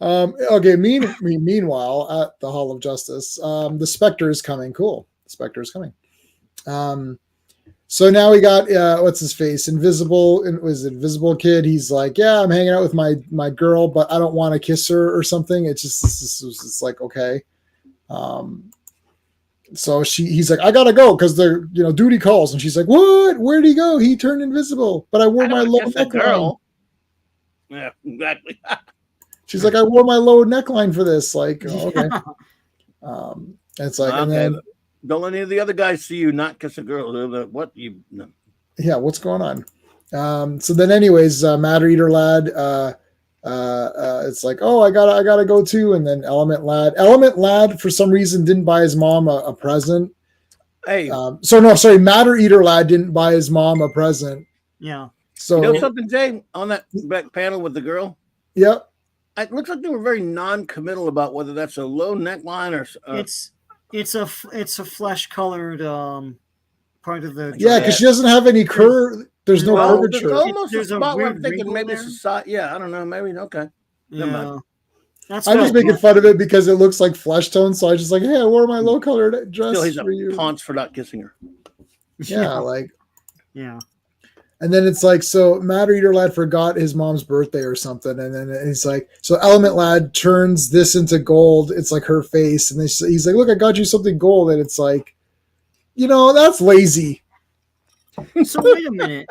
[SPEAKER 1] Okay. Meanwhile, at the Hall of Justice, the Spectre is coming. Cool. The Spectre is coming. So now we got what's his face? Invisible Kid. He's like, yeah, I'm hanging out with my girl, but I don't want to kiss her or something. It's like, okay. So he's like, I gotta go because the duty calls, and she's like, what? Where'd he go? He turned invisible, but I wore my low neckline.
[SPEAKER 3] Yeah, exactly.
[SPEAKER 1] She's like, I wore my low neckline for this. Like, oh, okay. It's like, okay. And then
[SPEAKER 3] don't let any of the other guys see you not kiss a girl. What you? No.
[SPEAKER 1] Yeah, what's going on? So then, anyways, Matter Eater Lad. It's like, oh, I gotta go too. And then Element Lad for some reason didn't buy his mom a present.
[SPEAKER 3] Hey,
[SPEAKER 1] Matter Eater Lad didn't buy his mom a present.
[SPEAKER 2] Yeah.
[SPEAKER 1] So
[SPEAKER 3] you know something, Jay, on that back panel with the girl.
[SPEAKER 1] Yep.
[SPEAKER 3] It looks like they were very non-committal about whether that's a low neckline or
[SPEAKER 2] it's a flesh colored part of the
[SPEAKER 1] yeah, because she doesn't have any curve. There's no curvature.
[SPEAKER 3] There's almost
[SPEAKER 2] there's
[SPEAKER 3] a
[SPEAKER 2] a
[SPEAKER 3] spot where I'm
[SPEAKER 2] weird
[SPEAKER 3] thinking
[SPEAKER 2] wrinkle
[SPEAKER 3] maybe
[SPEAKER 2] there.
[SPEAKER 3] it's a side. Yeah, I don't know. Maybe okay.
[SPEAKER 2] Yeah.
[SPEAKER 1] I'm just making fun of it because it looks like flesh tone. So I just like, hey, I wore my low colored dress.
[SPEAKER 3] Still, he's
[SPEAKER 1] for you.
[SPEAKER 3] a paunch for not kissing her.
[SPEAKER 1] Yeah, like.
[SPEAKER 2] Yeah.
[SPEAKER 1] And then it's like, so Matter Eater Lad forgot his mom's birthday or something. And then he's like, so Element Lad turns this into gold. It's like her face. And then he's like, look, I got you something gold. And it's like, that's lazy.
[SPEAKER 2] So wait a minute.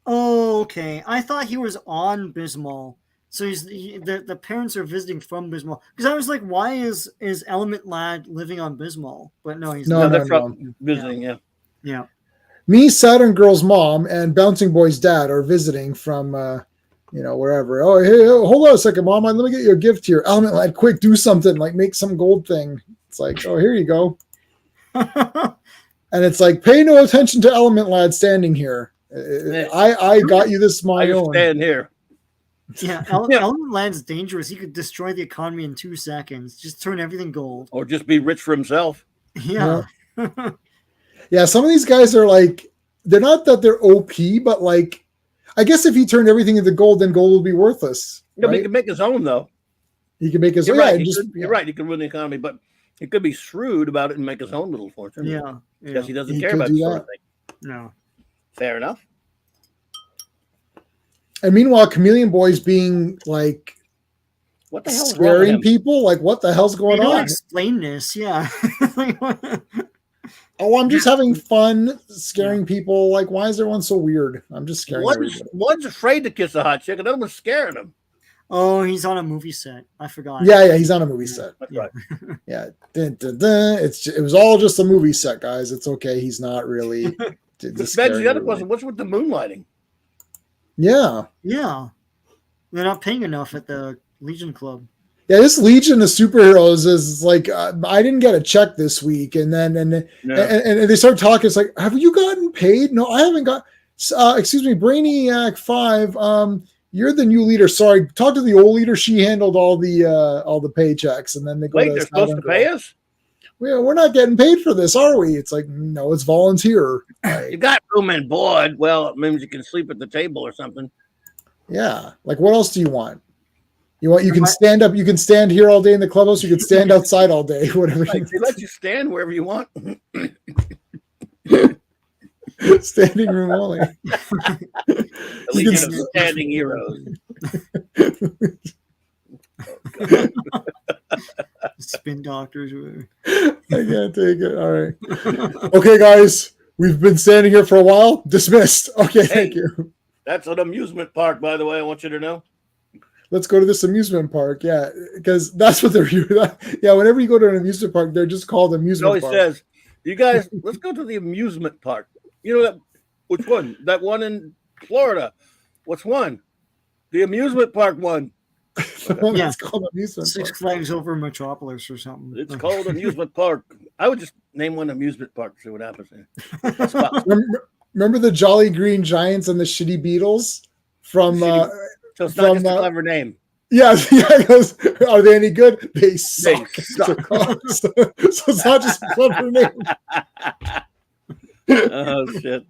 [SPEAKER 2] Oh, okay. I thought he was on Bismol. So the parents are visiting from Bismol. Because I was like, why is Element Lad living on Bismol? But no, he's not.
[SPEAKER 3] They're from visiting, yeah.
[SPEAKER 2] Yeah.
[SPEAKER 1] Me, Saturn Girl's mom, and Bouncing Boy's dad are visiting from, wherever. Oh, hey, hold on a second, Mom. Let me get you a gift here. Element Lad, quick, do something. Like, make some gold thing. It's like, oh, here you go. And it's like, pay no attention to Element Lad standing here. I got you this my own.
[SPEAKER 3] Stand here.
[SPEAKER 2] Yeah, Element Lad's dangerous. He could destroy the economy in 2 seconds. Just turn everything gold.
[SPEAKER 3] Or just be rich for himself.
[SPEAKER 2] Yeah.
[SPEAKER 1] Yeah, some of these guys are like, they're not that they're OP, but like, I guess if he turned everything into gold, then gold would be worthless.
[SPEAKER 3] No,
[SPEAKER 1] right?
[SPEAKER 3] but he can make his own, though.
[SPEAKER 1] He can make his own.
[SPEAKER 3] Right. You're right. He can ruin the economy, but he could be shrewd about it and make his own little fortune.
[SPEAKER 2] Yeah.
[SPEAKER 3] Because he doesn't care about that sort of thing.
[SPEAKER 2] No.
[SPEAKER 3] Fair enough.
[SPEAKER 1] And meanwhile, Chameleon Boy's being like,
[SPEAKER 3] what the hell
[SPEAKER 1] scaring people? Like, what the hell's going on?
[SPEAKER 2] Explain this, yeah.
[SPEAKER 1] Oh, I'm just having fun scaring people. Like, why is everyone so weird? I'm just scaring everybody.
[SPEAKER 3] One's afraid to kiss a hot chick, another one's scaring him.
[SPEAKER 2] Oh, he's on a movie set. I forgot.
[SPEAKER 1] Yeah, he's on a movie set.
[SPEAKER 3] That's
[SPEAKER 2] Yeah.
[SPEAKER 3] right.
[SPEAKER 1] Yeah, dun, dun, dun. It was all just a movie set, guys. It's okay. He's not really.
[SPEAKER 3] This begs the other question: what's with the moonlighting?
[SPEAKER 1] Yeah,
[SPEAKER 2] Yeah. They're not paying enough at the Legion Club.
[SPEAKER 1] yeah. This Legion of Superheroes is like I didn't get a check this week, and then and they start talking. It's like, have you gotten paid? No, I haven't got. Excuse me, Brainiac 5. You're the new leader. Sorry, talk to the old leader. She handled all the paychecks, and then they go.
[SPEAKER 3] Wait, they're supposed to pay us?
[SPEAKER 1] We're not getting paid for this, are we? It's like, no, it's volunteer.
[SPEAKER 3] You got room and board. Well, it means you can sleep at the table or something.
[SPEAKER 1] Yeah. Like, what else do you want? You can stand up. You can stand here all day in the clubhouse. You can stand outside all day. Whatever.
[SPEAKER 3] Like, they let you stand wherever you want.
[SPEAKER 1] Standing room only.
[SPEAKER 3] The Legion of Standing Heroes.
[SPEAKER 2] Spin doctors.
[SPEAKER 1] I can't take it. All right. Okay, guys. We've been standing here for a while. Dismissed. Okay, thank you.
[SPEAKER 3] That's an amusement park, by the way. I want you to know.
[SPEAKER 1] Let's go to this amusement park. Yeah, because that's what they're. Yeah, whenever you go to an amusement park, they're just called amusement
[SPEAKER 3] It always says, "You guys, let's go to the amusement park." You know that? Which one? That one in Florida. What's one? The amusement park one.
[SPEAKER 2] Yeah,
[SPEAKER 1] it's called amusement
[SPEAKER 2] Six
[SPEAKER 1] park.
[SPEAKER 2] Flags Over Metropolis or something.
[SPEAKER 3] It's called amusement park. I would just name one amusement park. See what happens.
[SPEAKER 1] Remember the Jolly Green Giants and the Shitty Beetles from?
[SPEAKER 3] So it's not just a clever name.
[SPEAKER 1] Yeah. Goes, are they any good? They suck. So it's not just a clever name.
[SPEAKER 3] Oh shit.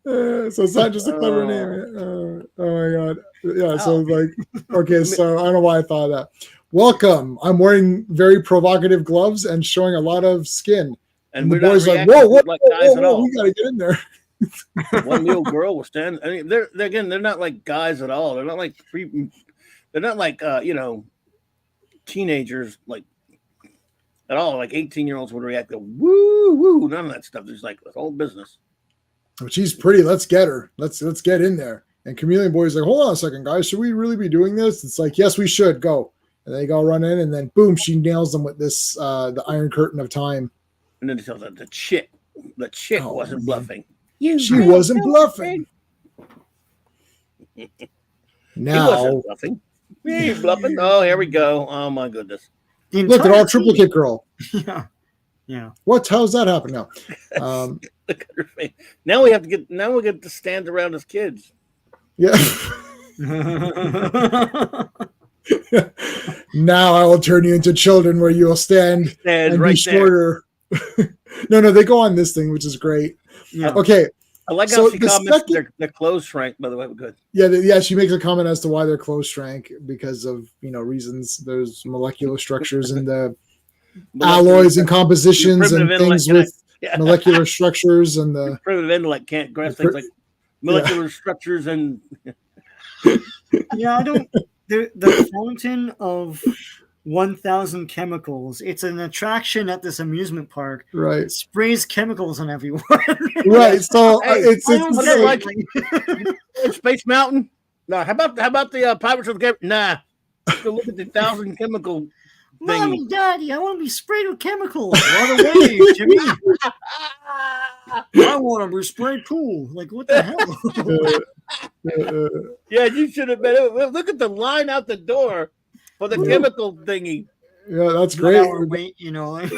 [SPEAKER 1] So it's not just a clever name. Oh my god. Yeah. So like, okay. So I don't know why I thought of that. Welcome. I'm wearing very provocative gloves and showing a lot of skin.
[SPEAKER 3] And
[SPEAKER 1] the boys like, whoa, we gotta get in there.
[SPEAKER 3] One little girl will stand. I mean, they're not like guys at all. They're not like teenagers like at all. Like 18-year-olds would react to woo woo. None of that stuff. There's like the whole business.
[SPEAKER 1] Oh, she's pretty. Let's get her. Let's get in there. And Chameleon Boy's like, hold on a second, guys. Should we really be doing this? It's like, yes, we should. Go. And they go run in, and then boom, she nails them with this the Iron Curtain of Time.
[SPEAKER 3] And then he tells them the chick wasn't bluffing.
[SPEAKER 1] She wasn't bluffing. Now,
[SPEAKER 3] he wasn't bluffing. He ain't bluffing. Oh, here we go. Oh my goodness.
[SPEAKER 1] Look, they're all triplicate girl.
[SPEAKER 2] Yeah.
[SPEAKER 1] What? How's that happen now?
[SPEAKER 3] Look at her face. Now we get to stand around as kids.
[SPEAKER 1] Yeah. Now I will turn you into children where you will stand and
[SPEAKER 3] right
[SPEAKER 1] be shorter. No, they go on this thing, which is great.
[SPEAKER 2] Yeah.
[SPEAKER 1] Okay.
[SPEAKER 3] I like how she comments their clothes shrank, by the way. Good.
[SPEAKER 1] Yeah, she makes a comment as to why their clothes shrank because of reasons. There's molecular structures in the alloys and compositions and things with molecular structures and the
[SPEAKER 3] primitive intellect can't grasp things like molecular structures and
[SPEAKER 2] yeah, I don't. The fountain of 1,000 chemicals. It's an attraction at this amusement park.
[SPEAKER 1] Right.
[SPEAKER 2] It sprays chemicals on everyone.
[SPEAKER 1] Right. So it's
[SPEAKER 3] like Space Mountain. No, how about the Pirates of the Caribbean? Nah. Go look at the 1,000 chemical.
[SPEAKER 2] Mommy, Daddy, I want to be sprayed with chemicals. Run away, Jimmy. I want to be sprayed too. Like, what the hell?
[SPEAKER 3] Yeah, you should have been. Look at the line out the door for the chemical thingy.
[SPEAKER 1] Yeah, that's great.
[SPEAKER 2] Wait,
[SPEAKER 1] I love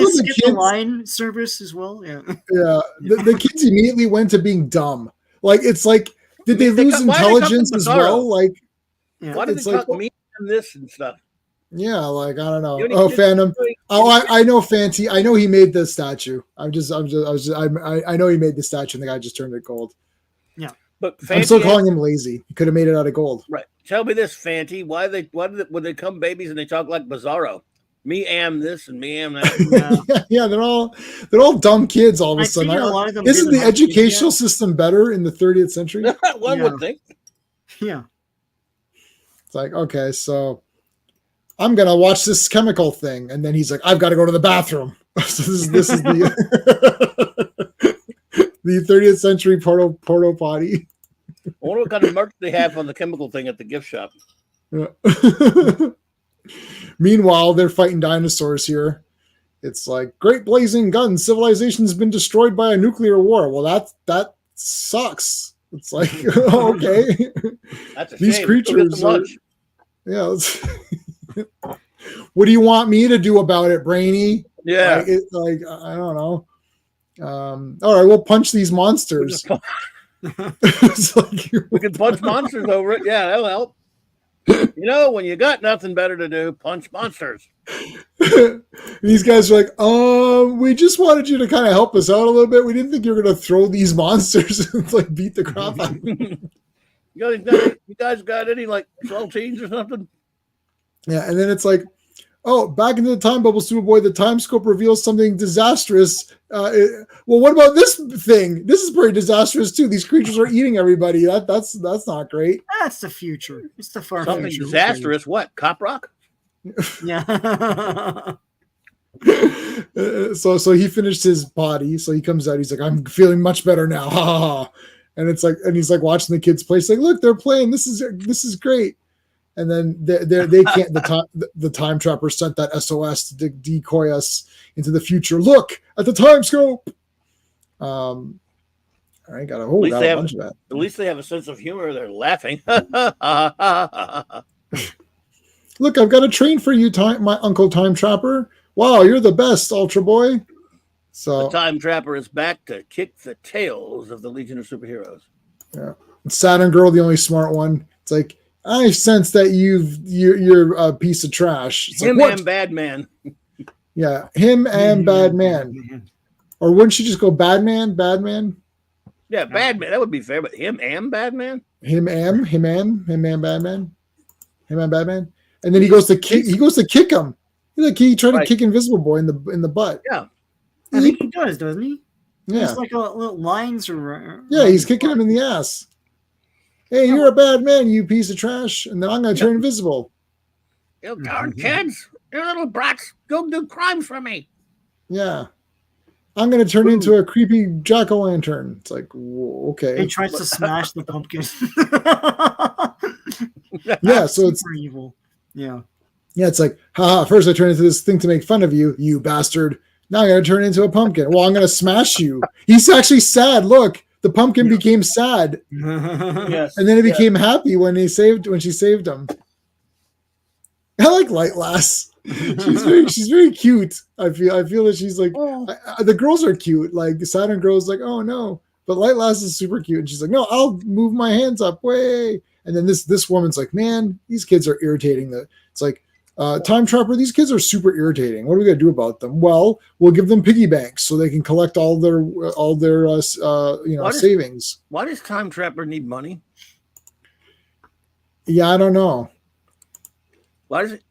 [SPEAKER 2] the kids line service as well. Yeah.
[SPEAKER 1] Yeah. The kids immediately went to being dumb. Like, it's like, did they lose intelligence as well? Like,
[SPEAKER 3] why did they talk me and this and stuff?
[SPEAKER 1] Yeah, like, I don't know. Oh, Phantom. Oh, I know Fanty. I know he made the statue. I know he made the statue, and the guy just turned it gold.
[SPEAKER 2] Yeah,
[SPEAKER 1] but Fanty, I'm still calling him lazy. He could have made it out of gold.
[SPEAKER 3] Right. Tell me this, Fanty. Why when they come babies and they talk like Bizarro? Me am this and me am that.
[SPEAKER 1] Yeah, they're all dumb kids all of a sudden. Isn't the educational system better in the 30th century?
[SPEAKER 3] One would think.
[SPEAKER 2] Yeah.
[SPEAKER 1] It's like, okay, so I'm gonna watch this chemical thing, and then he's like, I've got to go to the bathroom. So this is the the 30th century porta potty.
[SPEAKER 3] I wonder what kind of merch they have on the chemical thing at the gift shop.
[SPEAKER 1] Yeah. Meanwhile, they're fighting dinosaurs here. It's like great blazing guns. Civilization's been destroyed by a nuclear war. Well, that sucks. It's like okay,
[SPEAKER 3] That's a
[SPEAKER 1] these
[SPEAKER 3] shame.
[SPEAKER 1] creatures are. Yeah. What do you want me to do about it, Brainy?
[SPEAKER 3] Yeah.
[SPEAKER 1] Like I don't know. All right, we'll punch these monsters. It's like,
[SPEAKER 3] We can punch monsters over it. Yeah, that'll help. When you got nothing better to do, punch monsters.
[SPEAKER 1] These guys are like, we just wanted you to kind of help us out a little bit. We didn't think you were going to throw these monsters and like beat the crap out of them.
[SPEAKER 3] You guys got any like saltines or something?
[SPEAKER 1] Yeah, and then it's like, oh, back into the time bubble, Superboy. The time scope reveals something disastrous. Well, what about this thing? This is pretty disastrous too. These creatures are eating everybody. That's not great.
[SPEAKER 2] That's the future. It's the far
[SPEAKER 3] Something
[SPEAKER 2] future.
[SPEAKER 3] disastrous. What? Cop rock?
[SPEAKER 2] Yeah.
[SPEAKER 1] So he finished his potty. So he comes out. He's like, I'm feeling much better now. Ha ha ha. And it's like, and he's like watching the kids play. He's like, look, they're playing. This is great. And then they can't. The time trapper sent that SOS to decoy us into the future. Look at the time scope. All right, got a bunch of that.
[SPEAKER 3] At least they have a sense of humor. They're laughing.
[SPEAKER 1] Look, I've got a train for you, my Uncle Time Trapper. Wow, you're the best, Ultra Boy. So
[SPEAKER 3] the Time Trapper is back to kick the tails of the Legion of Superheroes.
[SPEAKER 1] Yeah, Saturn Girl, the only smart one. It's like, I sense that you're a piece of trash. It's
[SPEAKER 3] him
[SPEAKER 1] like,
[SPEAKER 3] and Bad Man.
[SPEAKER 1] Yeah, him and Bad Man. Or wouldn't she just go Bad Man? Bad Man?
[SPEAKER 3] Yeah, Bad Man. That would be fair, but him and Bad Man?
[SPEAKER 1] Him and Bad Man? Him and Bad Man? And then he goes to kick him. He tried to kick Invisible Boy in the butt.
[SPEAKER 3] Yeah.
[SPEAKER 2] I think he does, doesn't he?
[SPEAKER 1] Yeah.
[SPEAKER 2] It's like a little lines or
[SPEAKER 1] yeah, he's kicking him in the ass. Hey, you're a bad man, you piece of trash, and then I'm gonna turn invisible.
[SPEAKER 3] You darn kids, you little brats, go do crimes for me.
[SPEAKER 1] Yeah. I'm gonna turn into a creepy jack-o'-lantern. It's like, whoa, okay.
[SPEAKER 2] He tries to smash the pumpkin.
[SPEAKER 1] Yeah, so it's
[SPEAKER 2] super evil. Yeah.
[SPEAKER 1] Yeah, it's like, haha, first I turned into this thing to make fun of you, you bastard. Now I'm going to turn into a pumpkin. Well, I'm going to smash you. He's actually sad. Look, the pumpkin became sad.
[SPEAKER 3] Yes.
[SPEAKER 1] And then it became happy when she saved him. I like Light Lass. She's very cute. I feel that she's like, the girls are cute. Like Saturn Girl's like, oh no. But Light Lass is super cute. And she's like, no, I'll move my hands up. Way. And then this woman's like, man, these kids are irritating. It's like, Time Trapper, these kids are super irritating. What are we gonna do about them? Well, we'll give them piggy banks so they can collect all their savings.
[SPEAKER 3] Why does Time Trapper need money?
[SPEAKER 1] Yeah, I don't know.
[SPEAKER 3] Why does it?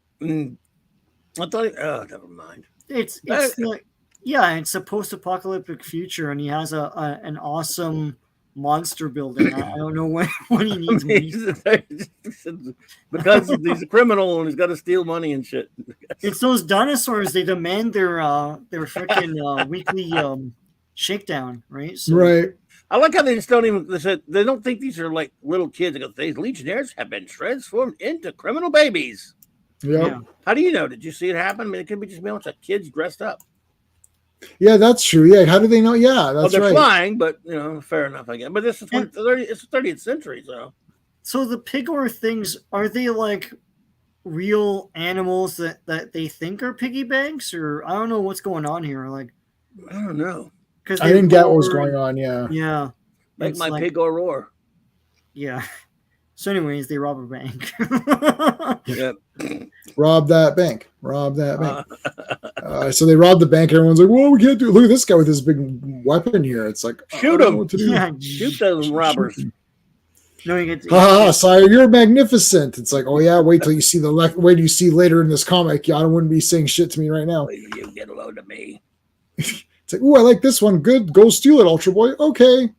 [SPEAKER 3] I thought. Never mind.
[SPEAKER 2] It's like, yeah, it's a post-apocalyptic future, and he has an awesome monster building. I don't know when he needs money.
[SPEAKER 3] Because he's a criminal and he's got to steal money and shit.
[SPEAKER 2] It's those dinosaurs. They demand their freaking weekly shakedown, right? So,
[SPEAKER 3] right. I like how they just don't even. They don't think these are like little kids. They go, these Legionnaires have been transformed into criminal babies.
[SPEAKER 1] Yep. Yeah.
[SPEAKER 3] How do you know? Did you see it happen? I mean, it could be just a bunch of kids dressed up.
[SPEAKER 1] Yeah, that's true. Yeah, how do they know? Yeah, that's
[SPEAKER 3] they're
[SPEAKER 1] right.
[SPEAKER 3] flying, but fair enough, I guess. But this is it's the 30th century, so.
[SPEAKER 2] So the Pigor things, are they like real animals that they think are piggy banks, or I don't know what's going on here? Like,
[SPEAKER 3] I don't know,
[SPEAKER 1] because I didn't get what was going on. Yeah,
[SPEAKER 2] yeah,
[SPEAKER 3] make my Pigor roar.
[SPEAKER 2] Yeah. So, anyways, they rob a bank.
[SPEAKER 3] Yep.
[SPEAKER 1] Rob that bank. So they robbed the bank. Everyone's like, "Well, we can't do it. Look at this guy with this big weapon here." It's like,
[SPEAKER 3] shoot him! Yeah, shoot those robbers.
[SPEAKER 2] No, you get.
[SPEAKER 1] Sire, you're magnificent. It's like, oh yeah, wait till you see wait till you see later in this comic. Yeah, I wouldn't be saying shit to me right now.
[SPEAKER 3] You get a load of me.
[SPEAKER 1] It's like, oh, I like this one. Good, go steal it, Ultra Boy. Okay.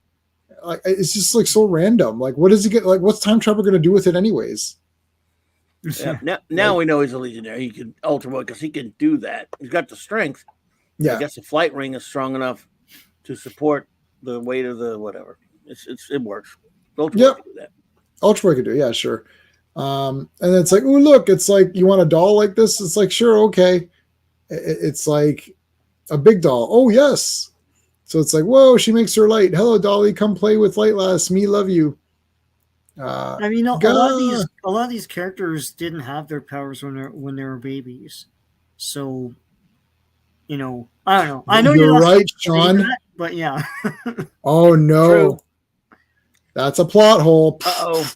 [SPEAKER 1] It's just like so random. Like, what does he get? Like, what's Time Trapper going to do with it, anyways?
[SPEAKER 3] Yeah. Now we know he's a Legionnaire. He can Ultra Boy because he can do that. He's got the strength.
[SPEAKER 1] Yeah.
[SPEAKER 3] I guess the flight ring is strong enough to support the weight of the whatever. It works. Ultra
[SPEAKER 1] Yep.
[SPEAKER 3] Boy can do that.
[SPEAKER 1] Ultra Boy could do it. Yeah, sure. And it's like, oh, look, it's like, you want a doll like this? It's like, sure, okay. It's like a big doll. Oh, yes. So it's like, whoa, she makes her light. Hello, Dolly, come play with Light Lass. Me love you.
[SPEAKER 2] I mean, a lot of these characters didn't have their powers when they were babies, so I don't know. I know
[SPEAKER 1] you're
[SPEAKER 2] not
[SPEAKER 1] right,
[SPEAKER 2] supposed to say
[SPEAKER 1] Sean.
[SPEAKER 2] that, but yeah.
[SPEAKER 1] Oh no,
[SPEAKER 3] True.
[SPEAKER 1] that's a plot hole.
[SPEAKER 3] Uh-oh.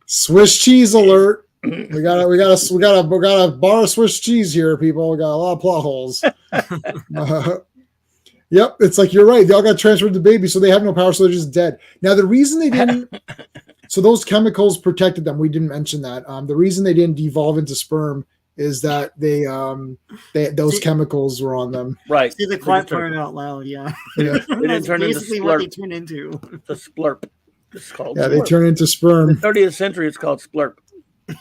[SPEAKER 1] Swiss cheese alert. We got a bar of Swiss cheese here, people. We got a lot of plot holes. Yep, it's like, you're right. They all got transferred to babies, so they have no power, so they're just dead. Now, the reason they didn't, so those chemicals protected them. We didn't mention that. The reason they didn't devolve into sperm is that those chemicals were on them.
[SPEAKER 3] Right.
[SPEAKER 2] See the quiet part out loud, yeah.
[SPEAKER 1] Yeah.
[SPEAKER 3] They didn't turn into
[SPEAKER 2] basically what they
[SPEAKER 3] splurp.
[SPEAKER 2] turn into.
[SPEAKER 3] The splurp. It's called
[SPEAKER 1] Yeah,
[SPEAKER 3] splurp.
[SPEAKER 1] they turn into
[SPEAKER 3] In
[SPEAKER 1] sperm.
[SPEAKER 3] the 30th century, it's called splurp.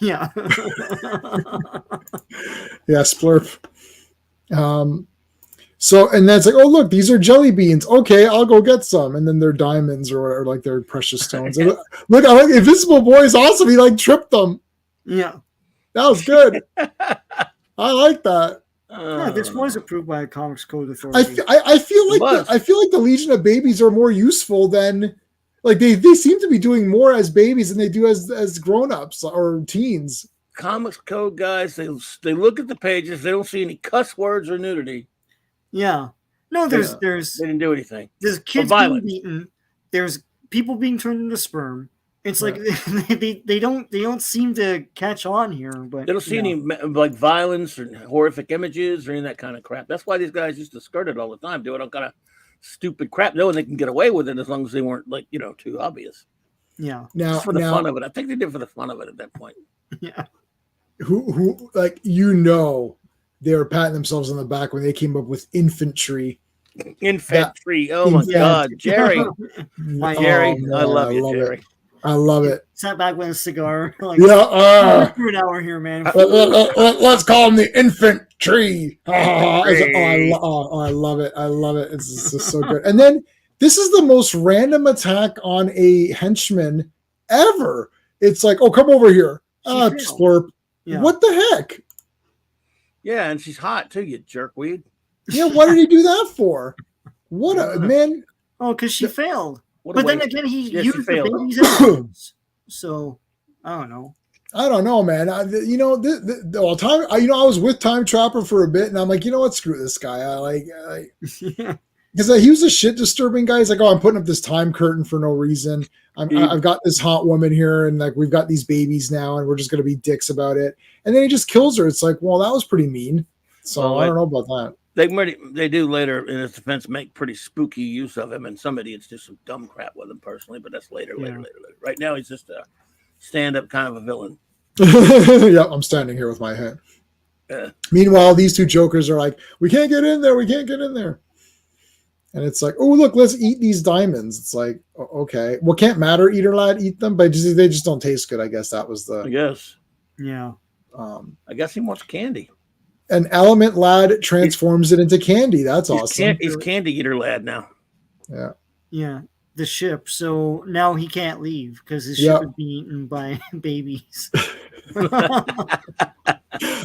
[SPEAKER 2] Yeah.
[SPEAKER 1] Yeah, splurp. So, and that's like, oh, look, these are jelly beans. Okay, I'll go get some. And then they're diamonds or like they're precious stones. And look, I like Invisible Boy is awesome. He like tripped them.
[SPEAKER 2] Yeah.
[SPEAKER 1] That was good. I like that.
[SPEAKER 2] Yeah, this was approved by a Comics Code Authority.
[SPEAKER 1] I feel like the Legion of Babies are more useful than, like, they seem to be doing more as babies than they do as grown-ups or teens.
[SPEAKER 3] Comics Code guys, they look at the pages, they don't see any cuss words or nudity.
[SPEAKER 2] Yeah. No, there's
[SPEAKER 3] They didn't do anything.
[SPEAKER 2] There's kids being beaten. There's people being turned into sperm. It's like they don't seem to catch on here, but
[SPEAKER 3] They don't see any like violence or horrific images or any of that kind of crap. That's why these guys used to skirt it all the time, doing all kind of stupid crap, knowing they can get away with it as long as they weren't like too obvious.
[SPEAKER 2] Yeah.
[SPEAKER 1] Now
[SPEAKER 3] for the fun of it, I think they did for the fun of it at that point.
[SPEAKER 2] Yeah.
[SPEAKER 1] Who like they were patting themselves on the back when they came up with infantry.
[SPEAKER 3] Infantry. Oh my God, Jerry. Jerry,
[SPEAKER 1] man,
[SPEAKER 3] I love you, Jerry.
[SPEAKER 1] I love it.
[SPEAKER 2] Sat back with a cigar. Like,
[SPEAKER 1] for
[SPEAKER 2] an hour here, man.
[SPEAKER 1] Let's call them the infantry. I love it. I love it. It's just so good. And then this is the most random attack on a henchman ever. It's like, oh, come over here. Splurp. Yeah. What the heck?
[SPEAKER 3] Yeah, and she's hot too, you jerkweed.
[SPEAKER 1] Yeah, what did he do that for? What a man.
[SPEAKER 2] Oh, because she failed. But then again, he used the babies as so I don't know.
[SPEAKER 1] I don't know, man. I was with Time Trapper for a bit, and I'm like, you know what? Screw this guy. Because he was a shit disturbing guy. He's like, oh, I'm putting up this time curtain for no reason. I've got this hot woman here, and like we've got these babies now, and we're just gonna be dicks about it. And then he just kills her. It's like, well, that was pretty mean. So I don't know about that.
[SPEAKER 3] They do later in his defense make pretty spooky use of him, and some idiots do some dumb crap with him personally, but that's later. Right now, he's just a stand-up kind of a villain.
[SPEAKER 1] Yeah, I'm standing here with my hand. Meanwhile, these two jokers are like, we can't get in there. We can't get in there. And it's like, oh, look, let's eat these diamonds. It's like, okay. Well, can't matter, eater lad, eat them, but they just don't taste good. I guess that was the.
[SPEAKER 3] I guess.
[SPEAKER 2] Yeah.
[SPEAKER 3] I guess he wants candy.
[SPEAKER 1] An element lad transforms it into candy. That's awesome.
[SPEAKER 3] He's candy eater lad now.
[SPEAKER 1] Yeah.
[SPEAKER 2] Yeah. The ship. So now he can't leave because his ship is being eaten by babies.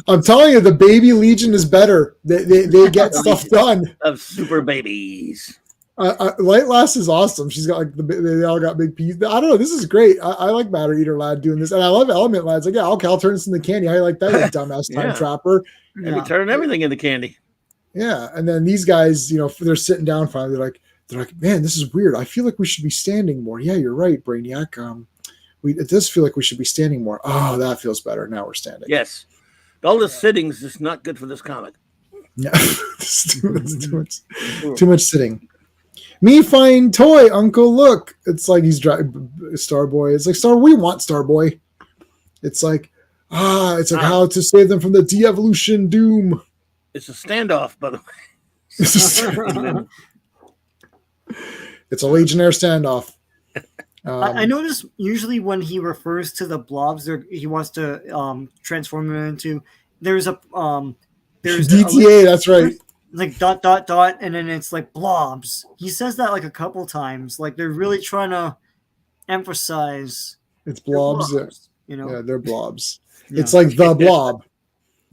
[SPEAKER 1] I'm telling you, the baby legion is better. They get stuff done.
[SPEAKER 3] Of super babies.
[SPEAKER 1] Light Lass is awesome. She's got like they all got big pieces. I don't know. This is great. I like Matter Eater Lad doing this, and I love Element Lad. It's like, yeah, okay, I'll turn this into candy. How you like that, you dumbass time trapper?
[SPEAKER 3] And turning everything into candy.
[SPEAKER 1] Yeah, and then these guys, they're sitting down finally. They're like, man, this is weird. I feel like we should be standing more. Yeah, you're right, Brainiac. It does feel like we should be standing more. Oh, that feels better. Now we're standing.
[SPEAKER 3] Yes. All the sittings is not good for this comic.
[SPEAKER 1] Yeah, too much sitting. Me find toy, Uncle. Look, it's like he's driving Starboy. It's like we want Starboy. It's like how to save them from the de-evolution doom.
[SPEAKER 3] It's a standoff, by the way.
[SPEAKER 1] It's a Legionnaire standoff.
[SPEAKER 2] I notice usually when he refers to the blobs he wants to transform them into. There's
[SPEAKER 1] DTA. That's right.
[SPEAKER 2] like dot dot dot, and then it's like blobs. He says that like a couple times. Like they're really trying to emphasize
[SPEAKER 1] It's
[SPEAKER 2] they're
[SPEAKER 1] blobs.
[SPEAKER 2] you know.
[SPEAKER 1] Yeah, they're blobs.
[SPEAKER 2] Yeah.
[SPEAKER 1] It's like the blob.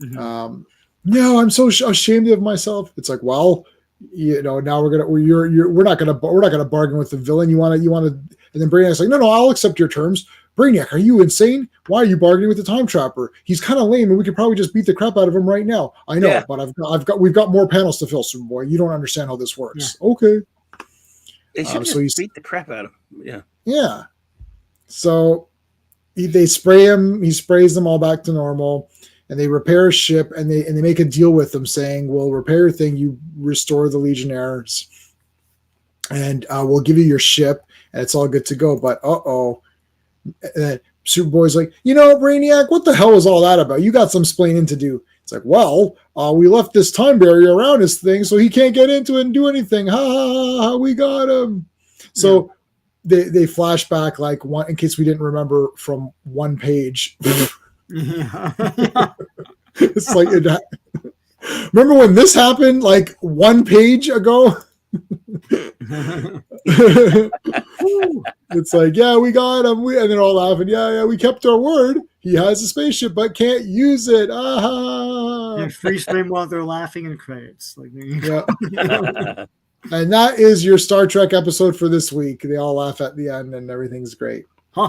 [SPEAKER 2] Mhm.
[SPEAKER 1] No, I'm so ashamed of myself. It's like, well, now we're not gonna bargain with the villain. You want to, and then Brainiac's like, no, I'll accept your terms. Brainiac, are you insane? Why are you bargaining with the time trapper? He's kind of lame, and we could probably just beat the crap out of him right now. I know, but we've got more panels to fill, Superboy. You don't understand how this works. Yeah. Okay.
[SPEAKER 3] They should just beat the crap out of him. Yeah.
[SPEAKER 1] Yeah. So they spray him. He sprays them all back to normal. And they repair a ship, and they make a deal with them, saying, "We'll repair your thing. You restore the Legionnaires, and we'll give you your ship, and it's all good to go." But Superboy's like, Brainiac, what the hell is all that about? You got some splaining to do. It's like, well, we left this time barrier around his thing, so he can't get into it and do anything. Ha ha ha! We got him. So they flash back like one, in case we didn't remember from one page.
[SPEAKER 2] Yeah.
[SPEAKER 1] It's like remember when this happened like one page ago? It's like, yeah, we got him. And they're all laughing. Yeah, we kept our word. He has a spaceship but can't use it.
[SPEAKER 2] Yeah, freeze frame while they're laughing in credits. Like,
[SPEAKER 1] yeah. And that is your Star Trek episode for this week. They all laugh at the end and everything's great. And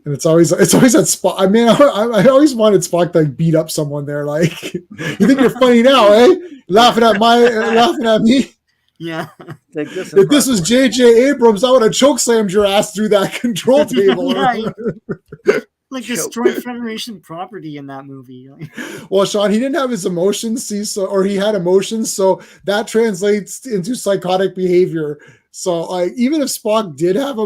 [SPEAKER 1] it's always that Spock. I mean, I always wanted Spock to like beat up someone there. Like, you think you're funny now, eh? Laughing at me.
[SPEAKER 2] Yeah.
[SPEAKER 1] Like if this was J.J. Abrams, I would have chokeslammed your ass through that control table.
[SPEAKER 2] Like destroy Federation property in that movie.
[SPEAKER 1] Well, Sean, he didn't have his emotions, or he had emotions, so that translates into psychotic behavior. So, like, even if Spock did have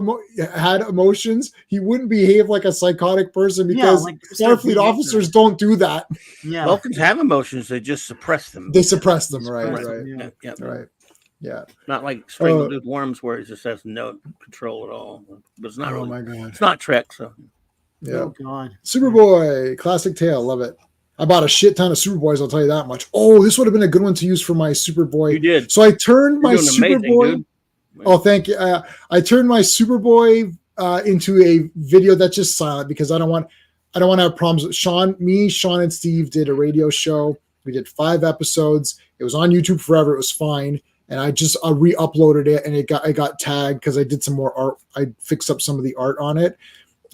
[SPEAKER 1] had emotions, he wouldn't behave like a psychotic person because Starfleet officers don't do that.
[SPEAKER 2] Yeah,
[SPEAKER 3] Vulcans have emotions; they just suppress them.
[SPEAKER 1] They suppress them, right?
[SPEAKER 3] Right.
[SPEAKER 1] Yeah.
[SPEAKER 3] Not like strangled worms, where it just has no control at all. But it's not.
[SPEAKER 1] Oh my god!
[SPEAKER 3] It's not Trek, so.
[SPEAKER 1] Yeah.
[SPEAKER 2] Oh god.
[SPEAKER 1] Superboy, classic tale, love it. I bought a shit ton of Superboys, I'll tell you that much. Oh, this would have been a good one to use for my Superboy.
[SPEAKER 3] You did.
[SPEAKER 1] So I turned my Superboy. Oh, thank you. I turned my Superboy into a video that's just silent because I don't want to have problems with Sean. Sean, and Steve did a radio show. We did 5 episodes. It was on YouTube forever. It was fine. And I just re-uploaded it, and I got tagged because I did some more art. I fixed up some of the art on it.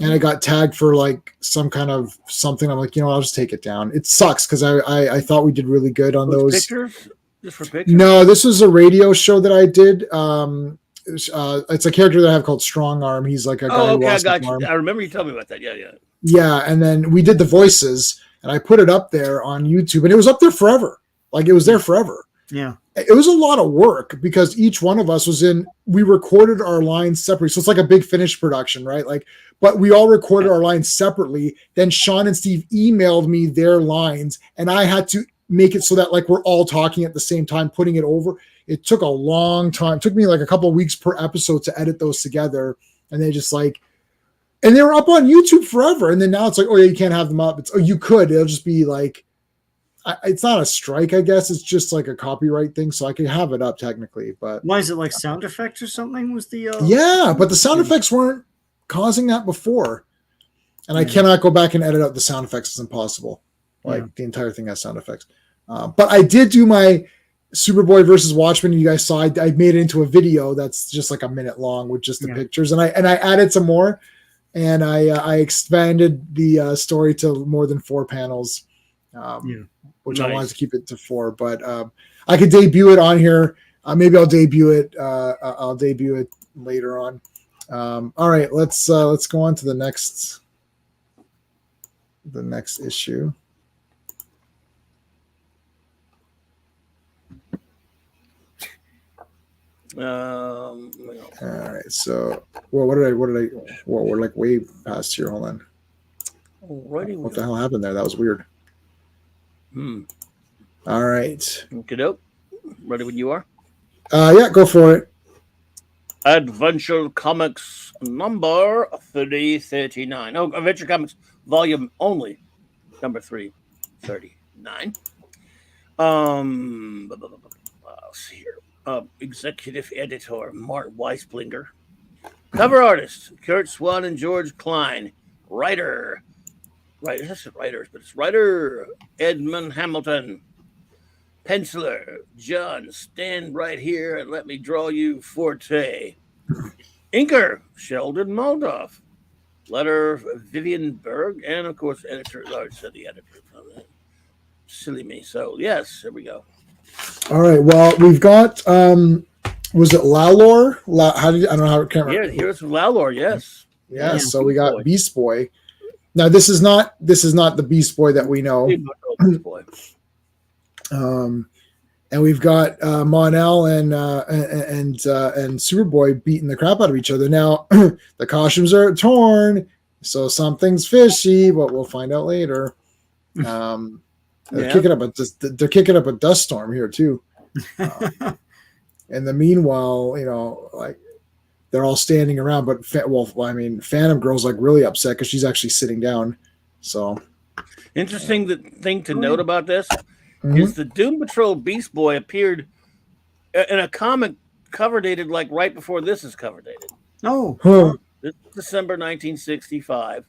[SPEAKER 1] And I got tagged for like some kind of something. I'm like, I'll just take it down. It sucks because I thought we did really good on those
[SPEAKER 3] pictures. Just for pictures?
[SPEAKER 1] No, this was a radio show that I did. It's a character that I have called Strong Arm. He's like a guy who lost his arm.
[SPEAKER 3] I remember you telling me about that. Yeah.
[SPEAKER 1] Yeah, and then we did the voices, and I put it up there on YouTube, and it was up there forever. Like it was there forever.
[SPEAKER 2] Yeah.
[SPEAKER 1] It was a lot of work because each one of us we recorded our lines separately. So it's like a big finished production, right? But we all recorded our lines separately. Then Sean and Steve emailed me their lines, and I had to make it so that like we're all talking at the same time, putting it over. It took a long time. It took me like a couple of weeks per episode to edit those together. And they just and they were up on YouTube forever. And then now it's like, oh yeah, you can't have them up. You could, it'll just be like, it's not a strike, I guess. It's just like a copyright thing. So I could have it up technically, but
[SPEAKER 2] why is it like sound effects or something was the,
[SPEAKER 1] yeah, but the sound effects weren't causing that before. And I cannot go back and edit out the sound effects. It's impossible. The entire thing has sound effects. But I did do my Superboy versus Watchmen. You guys saw, I made it into a video that's just like a minute long with just the pictures. And I added some more, and I expanded the story to more than 4 panels, which I wanted to keep it to 4. But I could debut it on here. Maybe I'll debut it. I'll debut it later on. All right, let's go on to the next issue. All right, so what did I we're like way past here. Hold on. What the hell happened there? That was weird. All right.
[SPEAKER 3] Okay, ready when you are.
[SPEAKER 1] Yeah, go for it.
[SPEAKER 3] Adventure Comics number 3039. Oh, Adventure Comics volume only number 3. 39. Let's see here. Executive editor Mark Weisblinger. Cover artist Kurt Swan and George Klein. Writer, that's writers, but it's writer Edmund Hamilton. Penciler John, stand right here and let me draw you Forte. Inker Sheldon Moldoff. Letter Vivian Berg, and of course editor at large. Said the editor. Silly me. So yes, here we go.
[SPEAKER 1] All right. Well, we've got was it Lalor? I don't know how it came.
[SPEAKER 3] Yeah, here's Lalor. Yes.
[SPEAKER 1] Yeah. So we got Beast Boy. Now this is not the Beast Boy that we know.
[SPEAKER 3] Beast Boy.
[SPEAKER 1] And we've got Mon-El and Superboy beating the crap out of each other. Now the costumes are torn, so something's fishy, but we'll find out later. They're kicking up a dust storm here too. And the meanwhile, like they're all standing around, but Phantom Girl's like really upset because she's actually sitting down. So
[SPEAKER 3] interesting thing to note about this is the Doom Patrol Beast Boy appeared in a comic cover dated like right before this is cover dated. This is December 1965.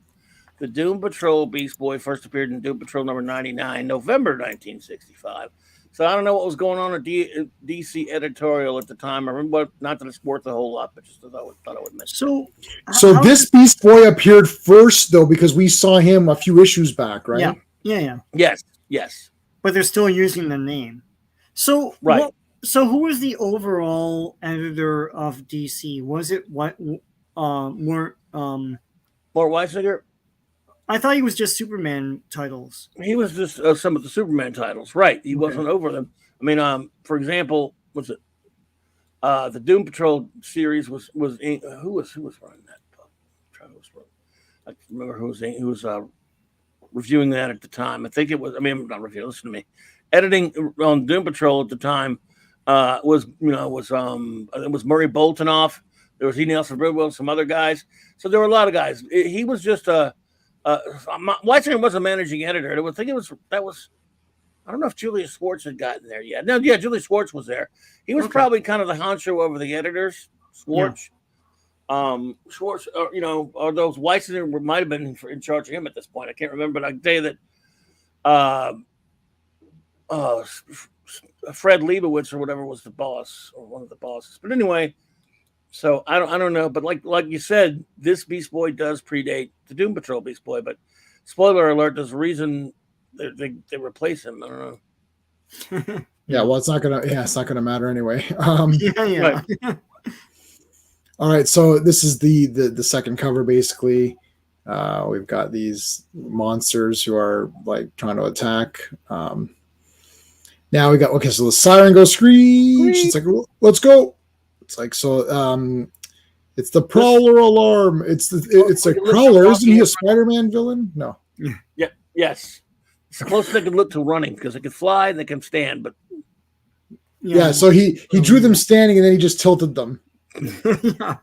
[SPEAKER 3] The Doom Patrol Beast Boy first appeared in Doom Patrol number 99, November 1965. So I don't know what was going on at DC editorial at the time. I remember, not that it's worth a whole lot, but just thought I would mention.
[SPEAKER 1] So this Beast Boy appeared first, though, because we saw him a few issues back, right?
[SPEAKER 2] Yeah.
[SPEAKER 3] Yes.
[SPEAKER 2] But they're still using the name. So
[SPEAKER 3] right.
[SPEAKER 2] So who was the overall editor of DC? Was it Mort
[SPEAKER 3] Weisinger?
[SPEAKER 2] I thought he was just Superman titles.
[SPEAKER 3] He was just some of the Superman titles, right? He wasn't over them. I mean, for example, was it the Doom Patrol series was who was running that? I can't remember who was reviewing that at the time. I think it was. I mean, not reviewing. Listen to me. Editing on Doom Patrol at the time was Murray Boltinoff. There was E. Nelson Bridwell, some other guys. So there were a lot of guys. He was just Weisinger was a managing editor. I think that was. I don't know if Julius Schwartz had gotten there yet. No, yeah, Julius Schwartz was there. He was probably kind of the honcho over the editors. Schwartz, or those Weisinger might have been in charge of him at this point. I can't remember, but I can tell you that Fred Leibowitz or whatever was the boss or one of the bosses. But anyway. So I don't know, but like you said, this Beast Boy does predate the Doom Patrol Beast Boy. But spoiler alert: there's a reason they replace him. I don't know.
[SPEAKER 1] Yeah, well, it's not gonna matter anyway.
[SPEAKER 2] Right.
[SPEAKER 1] All right, so this is the second cover basically. We've got these monsters who are like trying to attack. Now we got so the siren goes screech. It's like let's go. It's like it's the Prowler alarm. It's a Prowler. Isn't he a Spider-Man villain? No.
[SPEAKER 3] Yeah. Yes. It's the closest they can look to running because they can fly and they can stand. But
[SPEAKER 1] yeah. So he drew them standing and then he just tilted them.
[SPEAKER 2] Yeah.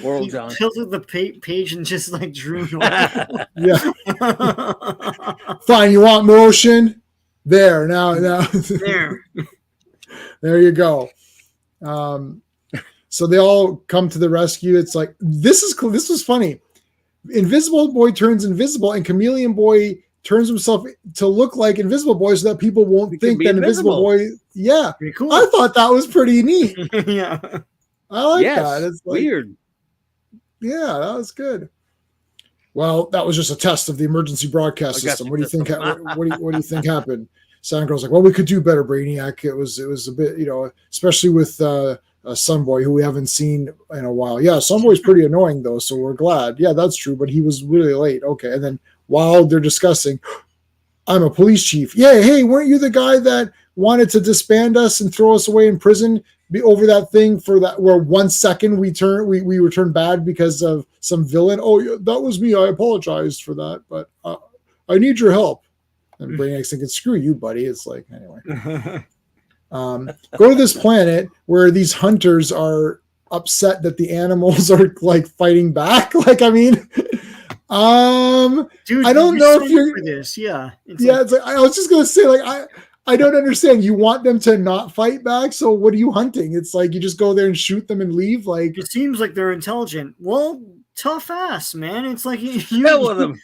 [SPEAKER 3] World
[SPEAKER 2] he
[SPEAKER 3] John
[SPEAKER 2] tilted the page and just like drew.
[SPEAKER 1] Yeah. Fine. You want motion? There now.
[SPEAKER 2] There
[SPEAKER 1] you go. So they all come to the rescue. It's like this was funny. Invisible Boy turns invisible, and Chameleon Boy turns himself to look like Invisible Boy, so that people won't think that Invisible Boy. Yeah,
[SPEAKER 2] pretty cool.
[SPEAKER 1] I thought that was pretty neat.
[SPEAKER 2] Yeah,
[SPEAKER 1] I like that. It's like,
[SPEAKER 3] weird.
[SPEAKER 1] Yeah, that was good. Well, that was just a test of the emergency broadcast system. What do you think? What do you think happened? Sound Girl's like, well, we could do better, Brainiac. It was a bit, especially with Sunboy, who we haven't seen in a while. Yeah, Sunboy's pretty annoying though, so we're glad. Yeah, that's true, but he was really late. Okay, and then while they're discussing, I'm a police chief. Yeah, hey, weren't you the guy that wanted to disband us and throw us away in prison over that thing for that where 1 second we were turned bad because of some villain? Oh, yeah, that was me. I apologized for that, but I need your help. And Brainiac's thinking, screw you, buddy. It's like, anyway. Go to this planet where these hunters are upset that the animals are like fighting back. Like, I mean,
[SPEAKER 2] Dude,
[SPEAKER 1] I don't
[SPEAKER 2] you
[SPEAKER 1] know if
[SPEAKER 2] signed up
[SPEAKER 1] you're.
[SPEAKER 2] for this. Yeah. It's
[SPEAKER 1] Yeah,
[SPEAKER 2] like,
[SPEAKER 1] it's like I was just gonna say, like I don't understand. You want them to not fight back, so what are you hunting? It's like you just go there and shoot them and leave. Like,
[SPEAKER 2] it seems like they're intelligent. Well, tough ass, man. It's like
[SPEAKER 3] Hell with them.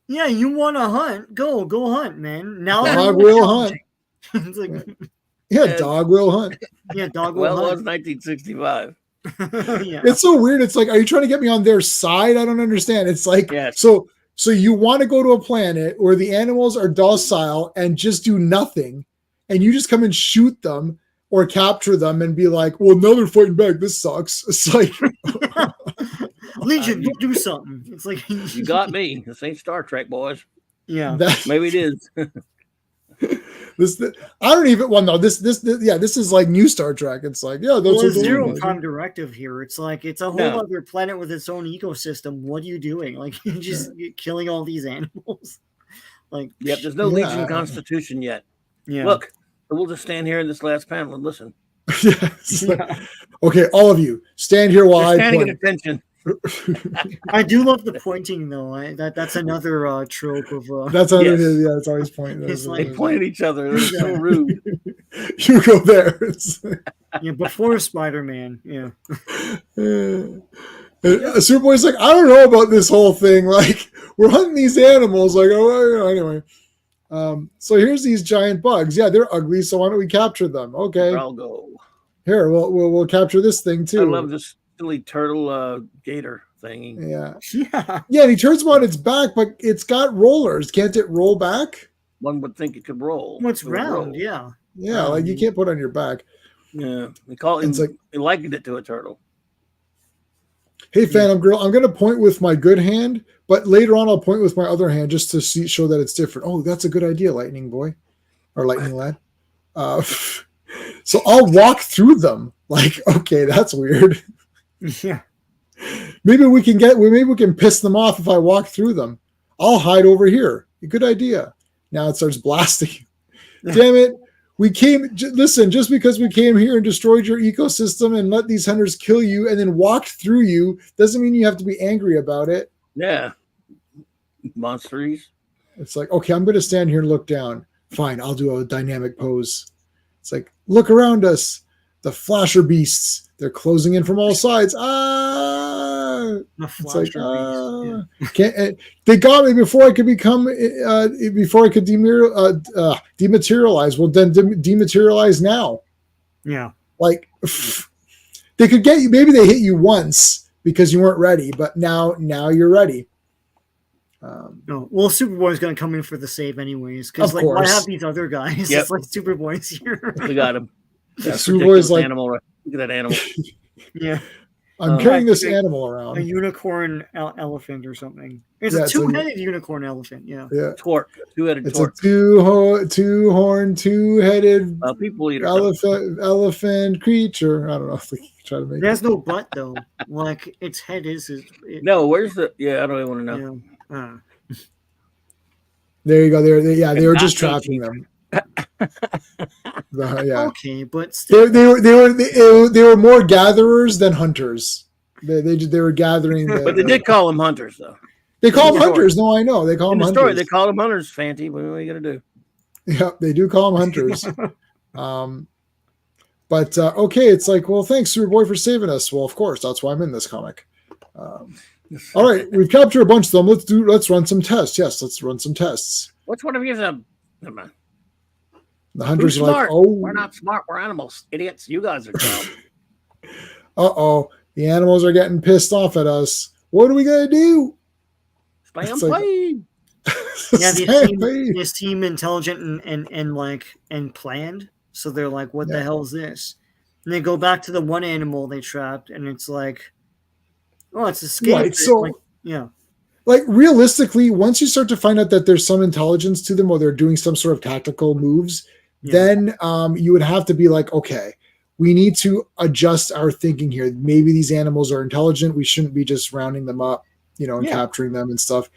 [SPEAKER 2] yeah, you want to hunt? Go hunt, man. Now they're
[SPEAKER 1] dog
[SPEAKER 2] more
[SPEAKER 1] will hunt.
[SPEAKER 2] challenging. It's like,
[SPEAKER 1] Yeah,
[SPEAKER 3] And-
[SPEAKER 1] dog will hunt.
[SPEAKER 2] yeah, dog will
[SPEAKER 3] Well, it was
[SPEAKER 2] hunt.
[SPEAKER 3] 1965.
[SPEAKER 2] Yeah.
[SPEAKER 1] It's so weird. It's like, are you trying to get me on their side? I don't understand. It's like,
[SPEAKER 3] Yes.
[SPEAKER 1] so you want to go to a planet where the animals are docile and just do nothing, and you just come and shoot them or capture them and be like, well, now they're fighting back. This sucks. It's like,
[SPEAKER 2] Legion, do something. It's like
[SPEAKER 3] You got me. This ain't Star Trek, boys.
[SPEAKER 2] yeah.
[SPEAKER 1] that,
[SPEAKER 3] Maybe it is.
[SPEAKER 1] this, I don't even, well, no, this is like new Star Trek. It's like, yeah,
[SPEAKER 2] Well,
[SPEAKER 1] those
[SPEAKER 2] it's
[SPEAKER 1] are
[SPEAKER 2] zero
[SPEAKER 1] the
[SPEAKER 2] prime directive here. It's like it's a whole
[SPEAKER 3] No.
[SPEAKER 2] other planet with its own ecosystem. What are you doing? Like you're just killing all these animals. Like
[SPEAKER 3] Yep, there's no
[SPEAKER 1] Yeah.
[SPEAKER 3] Legion Constitution yet.
[SPEAKER 2] yeah.
[SPEAKER 3] Look, we'll just stand here in this last panel and listen.
[SPEAKER 1] Yeah, it's like, okay, all of you stand here while
[SPEAKER 3] They're
[SPEAKER 1] I
[SPEAKER 3] standing at
[SPEAKER 1] point.
[SPEAKER 3] attention.
[SPEAKER 2] I do love the pointing though. That's another trope of
[SPEAKER 1] That's how it
[SPEAKER 3] Yes.
[SPEAKER 1] is. Yeah, it's always pointing.
[SPEAKER 2] It's
[SPEAKER 3] They
[SPEAKER 2] like-
[SPEAKER 3] point at each other. They're so rude.
[SPEAKER 1] You go there. It's
[SPEAKER 2] yeah, before Spider-Man. Yeah.
[SPEAKER 1] Superboy's like, I don't know about this whole thing. Like, we're hunting these animals. Like, oh, anyway. So here's these giant bugs. Yeah, they're ugly. So why don't we capture them? Okay,
[SPEAKER 3] I'll go.
[SPEAKER 1] here we'll capture this thing too.
[SPEAKER 3] I love this silly turtle gator thingy.
[SPEAKER 1] Yeah,
[SPEAKER 2] Yeah.
[SPEAKER 1] yeah. And he turns them on its back, but it's got rollers. Can't it roll back?
[SPEAKER 3] One would think it could roll.
[SPEAKER 2] What's
[SPEAKER 3] It would
[SPEAKER 2] round?
[SPEAKER 3] roll.
[SPEAKER 2] Yeah.
[SPEAKER 1] Yeah, like you can't put it on your back.
[SPEAKER 3] Yeah. They call him.
[SPEAKER 1] It's like-
[SPEAKER 3] They likened it to a turtle.
[SPEAKER 1] Hey, Phantom Girl, I'm going to point with my good hand, but later on I'll point with my other hand just to show that it's different. Oh, that's a good idea, Lightning Boy or Lightning Lad. So I'll walk through them. Like, okay, that's weird.
[SPEAKER 2] Yeah.
[SPEAKER 1] Maybe we can piss them off if I walk through them. I'll hide over here. Good idea. Now it starts blasting. Damn it. Listen, just because we came here and destroyed your ecosystem and let these hunters kill you and then walked through you doesn't mean you have to be angry about it.
[SPEAKER 3] Yeah. Monsters.
[SPEAKER 1] It's like, okay, I'm going to stand here and look down. Fine, I'll do a dynamic pose. It's like, look around us. The flasher beasts. They're closing in from all sides.
[SPEAKER 2] The
[SPEAKER 1] It's like,
[SPEAKER 2] flasher beast,
[SPEAKER 1] they got me before I could dematerialize. Well, then dematerialize now.
[SPEAKER 2] yeah.
[SPEAKER 1] Like, they could get you. Maybe they hit you once because you weren't ready, but now you're ready.
[SPEAKER 2] No. Well, Superboy's gonna come in for the save anyways. Because
[SPEAKER 1] Of
[SPEAKER 2] like, why
[SPEAKER 1] course.
[SPEAKER 2] have these other guys?
[SPEAKER 3] Yep.
[SPEAKER 2] It's like Superboy's here.
[SPEAKER 3] We got him. That's
[SPEAKER 1] Superboy's
[SPEAKER 3] ridiculous
[SPEAKER 1] like,
[SPEAKER 3] animal. Right? Look at that animal.
[SPEAKER 2] Yeah.
[SPEAKER 1] I'm
[SPEAKER 3] Oh.
[SPEAKER 1] carrying this
[SPEAKER 2] Like,
[SPEAKER 1] animal
[SPEAKER 2] A
[SPEAKER 1] around.
[SPEAKER 2] unicorn elephant or something. It's
[SPEAKER 1] Yeah,
[SPEAKER 2] a
[SPEAKER 1] it's like-
[SPEAKER 2] two-headed unicorn elephant. Yeah.
[SPEAKER 1] Yeah,
[SPEAKER 3] Torque. Two-headed
[SPEAKER 1] it's
[SPEAKER 3] torque.
[SPEAKER 1] a two-horned, two-headed
[SPEAKER 3] People eater.
[SPEAKER 1] elephant creature. I don't know if we can try to make
[SPEAKER 2] It has no butt though. Like its head is.
[SPEAKER 3] No, where's the? Yeah, I don't even want to know.
[SPEAKER 2] You know,
[SPEAKER 1] There you go. They were just
[SPEAKER 3] Not
[SPEAKER 1] trapping them. Yeah,
[SPEAKER 2] Okay, but still,
[SPEAKER 1] they were more gatherers than hunters. They were gathering.
[SPEAKER 3] But they did call them hunters, though.
[SPEAKER 1] They call them
[SPEAKER 3] in the story.
[SPEAKER 1] hunters. No, I know they call
[SPEAKER 3] In
[SPEAKER 1] them
[SPEAKER 3] the story,
[SPEAKER 1] hunters.
[SPEAKER 3] they call them hunters, Fanty. What are you gonna do?
[SPEAKER 1] Yeah, they do call them hunters. But okay, it's like, well, thanks, Superboy, for saving us. Well, of course, that's why I'm in this comic. All right, we've captured a bunch of them. Let's run some tests. Yes, let's run some tests.
[SPEAKER 3] Which one of you is a? Never mind.
[SPEAKER 1] The
[SPEAKER 3] Who's
[SPEAKER 1] hunters are like,
[SPEAKER 3] smart?
[SPEAKER 1] oh,
[SPEAKER 3] We're not smart. We're animals, idiots. You guys are dumb.
[SPEAKER 1] uh-oh, the animals are getting pissed off at us. What are we gonna do?
[SPEAKER 3] Spam
[SPEAKER 1] It's like-
[SPEAKER 3] play.
[SPEAKER 2] yeah,
[SPEAKER 1] Hey,
[SPEAKER 2] they seem intelligent and planned. So they're like, "What the
[SPEAKER 1] Yeah.
[SPEAKER 2] hell is this?" And they go back to the one animal they trapped, and it's like, "Oh, it's escaped."
[SPEAKER 1] Right, so-
[SPEAKER 2] like, yeah,
[SPEAKER 1] like realistically, once you start to find out that there's some intelligence to them or they're doing some sort of tactical moves,
[SPEAKER 2] Yeah.
[SPEAKER 1] then you would have to be like, okay, we need to adjust our thinking here. Maybe these animals are intelligent. We shouldn't be just rounding them up, and
[SPEAKER 2] Yeah.
[SPEAKER 1] capturing them and stuff.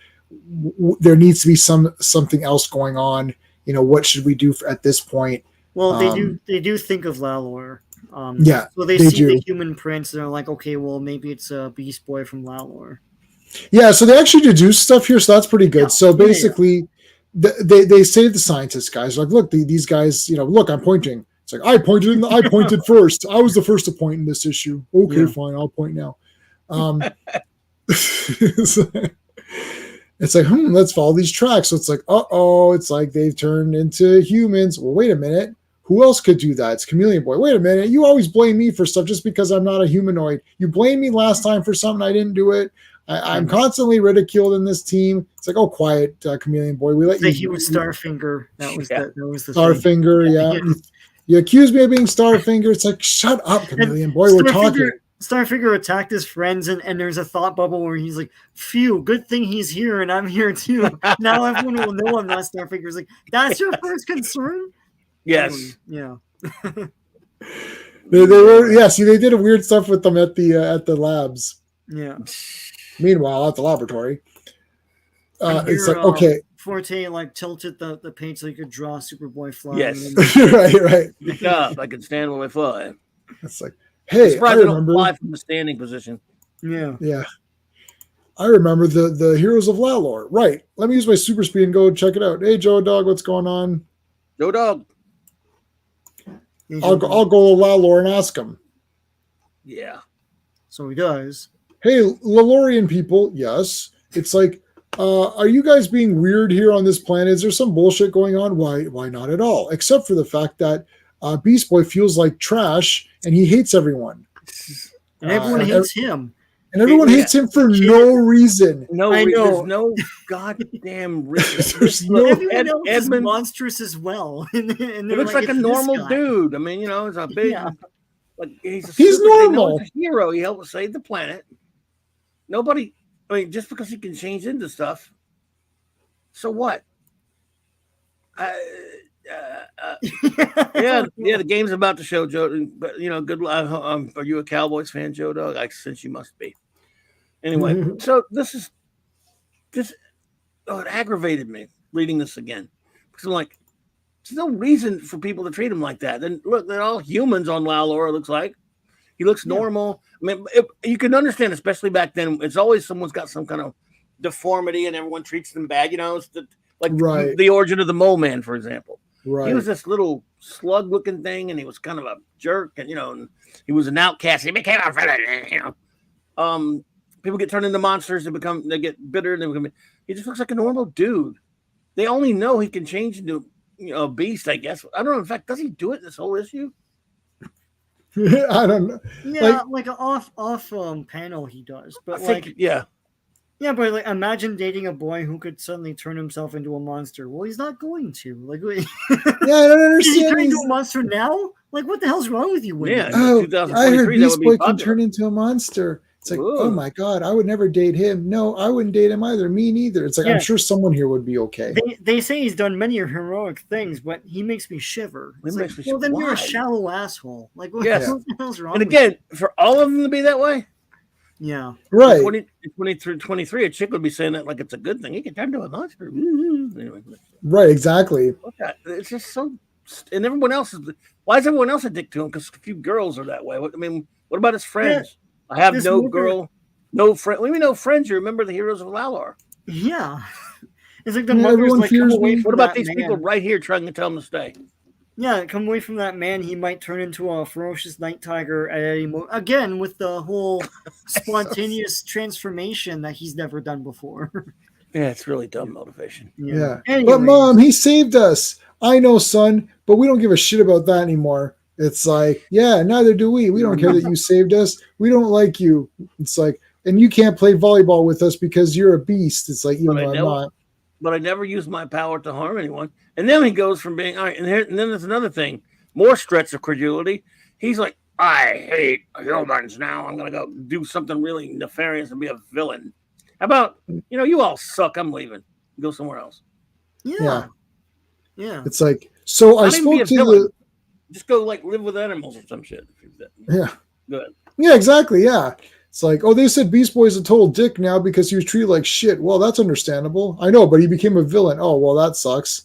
[SPEAKER 1] There needs to be something else going on. What should we do at this point?
[SPEAKER 2] Well, they do think of Lalor.
[SPEAKER 1] Yeah,
[SPEAKER 2] So they
[SPEAKER 1] they
[SPEAKER 2] see
[SPEAKER 1] do.
[SPEAKER 2] the human prints and they're like, okay, well, maybe it's a Beast Boy from Lalor.
[SPEAKER 1] Yeah, so they actually deduce stuff here, so that's pretty good.
[SPEAKER 2] Yeah.
[SPEAKER 1] So basically, they save the scientists guys. Like, look, these guys, look, I'm pointing. It's like I pointed first. I was the first to point in this issue. Okay, fine, I'll point now. It's like, let's follow these tracks. So it's like, it's like they've turned into humans. Well, wait a minute. Who else could do that? It's Chameleon Boy. Wait a minute. You always blame me for stuff just because I'm not a humanoid. You blamed me last time for something I didn't do it. I'm constantly ridiculed in this team. It's like, quiet, Chameleon Boy. We let you.
[SPEAKER 2] He was Starfinger. That was the
[SPEAKER 1] Starfinger. Yeah. You accuse me of being Starfinger. It's like, shut up, Chameleon Boy. We're talking.
[SPEAKER 2] Starfinger attacked his friends, and there's a thought bubble where he's like, phew, good thing he's here and I'm here too. Now everyone will know I'm not Starfinger. It's like, that's your first concern?
[SPEAKER 3] Yes.
[SPEAKER 2] Yeah.
[SPEAKER 1] They were, see, they did a weird stuff with them at the labs.
[SPEAKER 2] Yeah.
[SPEAKER 1] Meanwhile, at the laboratory, it's like, okay.
[SPEAKER 2] Forte tilted the paint so he could draw Superboy flying.
[SPEAKER 3] Yes.
[SPEAKER 1] right.
[SPEAKER 3] Good job. I can stand when I fly.
[SPEAKER 1] It's like, hey, I remember.
[SPEAKER 3] Fly from the standing position.
[SPEAKER 1] Yeah. I remember the Heroes of Lalor. Right. Let me use my super speed and go check it out. Hey, Joe Dog, what's going on?
[SPEAKER 3] Joe Dog.
[SPEAKER 1] I'll go to Lalor and ask him.
[SPEAKER 3] Yeah.
[SPEAKER 2] So he does.
[SPEAKER 1] Hey, Lalorian people. Yes. It's like, are you guys being weird here on this planet? Is there some bullshit going on? Why not at all? Except for the fact that Beast Boy feels like trash and he hates everyone.
[SPEAKER 2] And everyone hates him.
[SPEAKER 1] And everyone hates him for no reason.
[SPEAKER 3] There's no goddamn reason.
[SPEAKER 2] Everyone else is monstrous as well.
[SPEAKER 3] And he looks like a normal dude. I mean, he's a big,
[SPEAKER 1] he's normal.
[SPEAKER 3] He's a hero. He helped save the planet. Nobody, just because he can change into stuff. So what? The game's about to show, Joe. But good. Are you a Cowboys fan, Joe Dog? I sense you must be. Anyway, so this it aggravated me reading this again because I'm like, there's no reason for people to treat him like that. Then look, they're all humans on Lalor. It looks like he looks normal. I mean, you can understand, especially back then. It's always someone's got some kind of deformity, and everyone treats them bad. It's the origin of the Mole Man, for example.
[SPEAKER 1] Right.
[SPEAKER 3] He was this little slug-looking thing, and he was kind of a jerk, and and he was an outcast. He became a villain. People get turned into monsters. They get bitter, and they become. He just looks like a normal dude. They only know he can change into a beast, I guess. I don't know. In fact, does he do it in this whole issue?
[SPEAKER 1] I don't know.
[SPEAKER 2] Yeah, like an off panel, he does. But
[SPEAKER 1] yeah,
[SPEAKER 2] but imagine dating a boy who could suddenly turn himself into a monster. Well, he's not going to.
[SPEAKER 1] I don't understand.
[SPEAKER 2] Is he turn into a monster now? What the hell's wrong with you? Wendy?
[SPEAKER 1] Yeah, I heard Beast Boy can turn into a monster. It's like, oh my God, I would never date him. No, I wouldn't date him either. Me neither. It's like, I'm sure someone here would be okay.
[SPEAKER 2] They say he's done many heroic things, but he makes me shiver. Then you're a shallow asshole. What the hell's wrong
[SPEAKER 3] with you? For all of them to be that way?
[SPEAKER 2] Yeah.
[SPEAKER 1] Right.
[SPEAKER 3] 23, a chick would be saying that like it's a good thing. He can turn into a monster. Anyway.
[SPEAKER 1] Right, exactly.
[SPEAKER 3] Okay. It's just so... And everyone else is... Why is everyone else a dick to him? Because a few girls are that way. What about his friends? Yeah. I have no girl, no friend. What do you mean no friends? You remember the Heroes of Lalor?
[SPEAKER 2] Yeah. It's like the mother's come away from
[SPEAKER 3] What about these people right here trying to tell him to stay?
[SPEAKER 2] Yeah, come away from that man. He might turn into a ferocious night tiger at any moment. Again, with the whole spontaneous transformation that he's never done before.
[SPEAKER 3] Yeah, it's really dumb motivation.
[SPEAKER 1] Yeah. But Mom, he saved us. I know, son, but we don't give a shit about that anymore. It's like, yeah, neither do we. We don't care that you saved us. We don't like you. It's like, and you can't play volleyball with us because you're a beast. It's like, I'm not.
[SPEAKER 3] But I never use my power to harm anyone. And then he goes from being, all right, and then there's another thing, more stretch of credulity. He's like, I hate humans now. I'm going to go do something really nefarious and be a villain. How about, you all suck. I'm leaving. Go somewhere else.
[SPEAKER 2] Yeah.
[SPEAKER 1] It's like, so I spoke to the...
[SPEAKER 3] Just go live with animals or some shit.
[SPEAKER 1] Yeah.
[SPEAKER 3] Good.
[SPEAKER 1] Yeah, exactly. Yeah. It's like, they said Beast Boy's a total dick now because he was treated like shit. Well, that's understandable. I know, but he became a villain. Oh, well, that sucks.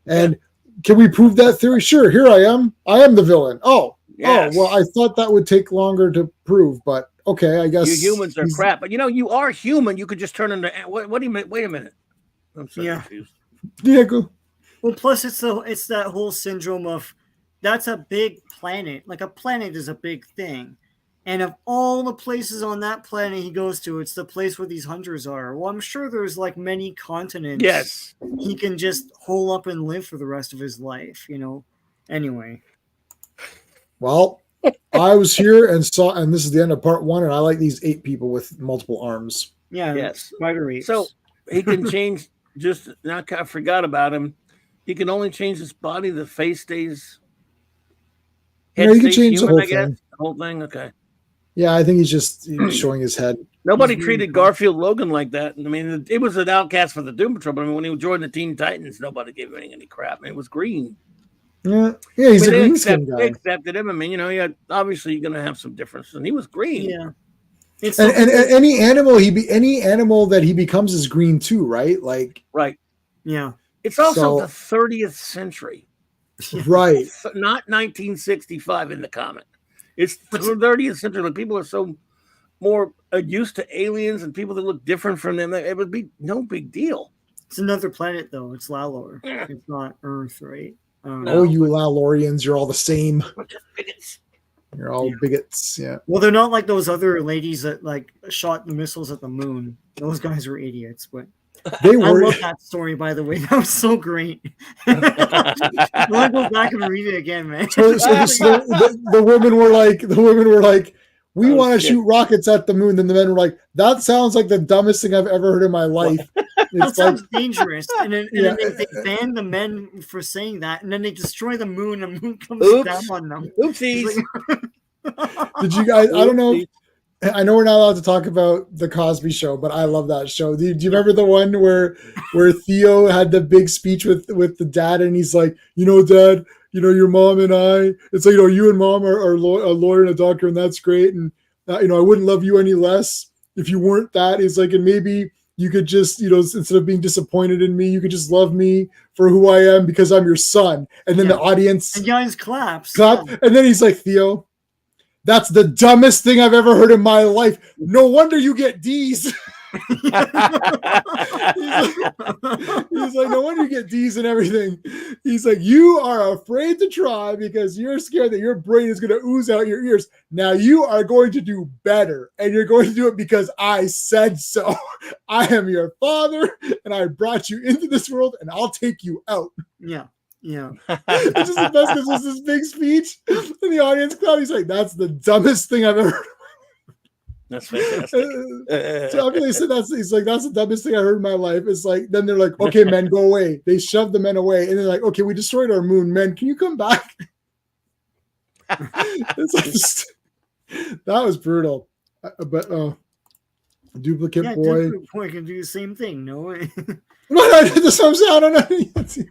[SPEAKER 1] And can we prove that theory? Sure. Here I am. I am the villain. Oh, yes. Well, I thought that would take longer to prove, but okay, I guess
[SPEAKER 3] You humans are crap. But you are human. You could just turn into what do you mean? Wait a minute. I'm so confused.
[SPEAKER 1] Yeah, go.
[SPEAKER 2] Well, plus it's that whole syndrome of that's a big planet. Like a planet is a big thing. And of all the places on that planet he goes to, it's the place where these hunters are. Well, I'm sure there's like many continents.
[SPEAKER 3] Yes.
[SPEAKER 2] He can just hole up and live for the rest of his life, Anyway.
[SPEAKER 1] Well, I was here and this is the end of part 1, and I like these 8 people with multiple arms.
[SPEAKER 2] Yeah.
[SPEAKER 3] Yes.
[SPEAKER 2] Spider apes.
[SPEAKER 3] So he can change. Just now, I forgot about him. He can only change his body. The face stays.
[SPEAKER 1] Yeah, you can change the whole thing.
[SPEAKER 3] The whole thing. Okay.
[SPEAKER 1] Yeah, I think he's just showing his head.
[SPEAKER 3] Nobody treated Garfield Logan like that. I mean, it was an outcast for the Doom Patrol. But I mean, when he joined the Teen Titans, nobody gave him any crap. I mean, it was green.
[SPEAKER 1] Yeah, he's a green skin guy.
[SPEAKER 3] They accepted him. I mean, obviously you're going to have some differences, and he was green.
[SPEAKER 2] Yeah.
[SPEAKER 1] And any animal that he becomes is green too, right? Like,
[SPEAKER 3] right.
[SPEAKER 2] Yeah.
[SPEAKER 3] It's also the 30th century,
[SPEAKER 1] right?
[SPEAKER 3] Not 1965 in the comic. It's the 30th century. Like, people are so more used to aliens and people that look different from them. It would be no big deal.
[SPEAKER 2] It's another planet, though. It's Lalor. It's not Earth, right?
[SPEAKER 1] Oh, you Lalorians, you're all the same. You're all bigots, yeah.
[SPEAKER 2] Well, they're not like those other ladies that like shot the missiles at the moon. Those guys were idiots, but
[SPEAKER 1] they were.
[SPEAKER 2] I love that story, by the way. That was so great. I want to go back and read it again, man.
[SPEAKER 1] So the women were like, we want to shoot rockets at the moon. Then the men were like, that sounds like the dumbest thing I've ever heard in my life.
[SPEAKER 2] That sounds dangerous. And then they ban the men for saying that, and then they destroy the moon, and the moon comes down on them.
[SPEAKER 3] Oopsies.
[SPEAKER 1] Did you guys? I don't know. I know we're not allowed to talk about the Cosby Show, but I love that show. Do you remember the one where Theo had the big speech with the dad, and he's like, Dad, your mom and I, it's like, you and mom are a lawyer and a doctor, and that's great. And, I wouldn't love you any less if you weren't that. He's like, and maybe you could just, instead of being disappointed in me, you could just love me for who I am because I'm your son. And then the audience.
[SPEAKER 2] And guys claps.
[SPEAKER 1] Clap. Yeah. And then he's like, Theo, that's the dumbest thing I've ever heard in my life. No wonder you get D's. he's like, no wonder you get D's and everything. He's like, you are afraid to try because you're scared that your brain is going to ooze out your ears. Now you are going to do better, and you're going to do it because I said so. I am your father, and I brought you into this world, and I'll take you out.
[SPEAKER 2] Yeah. Yeah.
[SPEAKER 1] It's just the best because it's this big speech, and the audience crowd, he's like, that's the dumbest thing I've ever heard.
[SPEAKER 3] That's fantastic.
[SPEAKER 1] So after they said he's like, that's the dumbest thing I heard in my life. It's like, then they're like, okay, men, go away. They shove the men away, and they're like, okay, we destroyed our moon. Men, can you come back? It's like, that was brutal. But duplicate boy.
[SPEAKER 2] Duplicate boy can do the same thing. No way.
[SPEAKER 1] I don't know.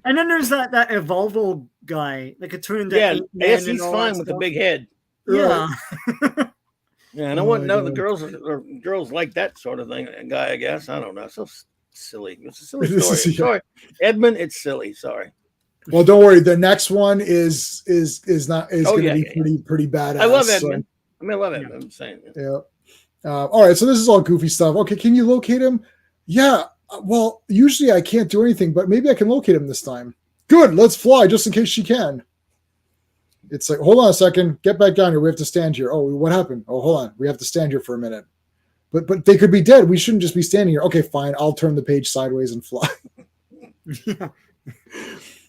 [SPEAKER 2] And then there's that Evolvo guy that could turn into
[SPEAKER 3] yes, he's fine with the big head.
[SPEAKER 2] Yeah.
[SPEAKER 1] Right.
[SPEAKER 3] Yeah, and I wouldn't know the girls like that sort of thing. Guy, I guess. I don't know. So silly. It's a silly story. Sorry, Edmund. It's silly. Sorry.
[SPEAKER 1] Well, don't worry. The next one is going to be pretty badass.
[SPEAKER 3] I love Edmund. I love Edmund. I'm saying.
[SPEAKER 1] Yeah. All right. So this is all goofy stuff. Okay. Can you locate him? Yeah. Well, usually I can't do anything, but maybe I can locate him this time. Good. Let's fly just in case she can. It's like, hold on a second. Get back down here. We have to stand here. Oh, what happened? Oh, hold on. We have to stand here for a minute. But they could be dead. We shouldn't just be standing here. Okay, fine. I'll turn the page sideways and fly.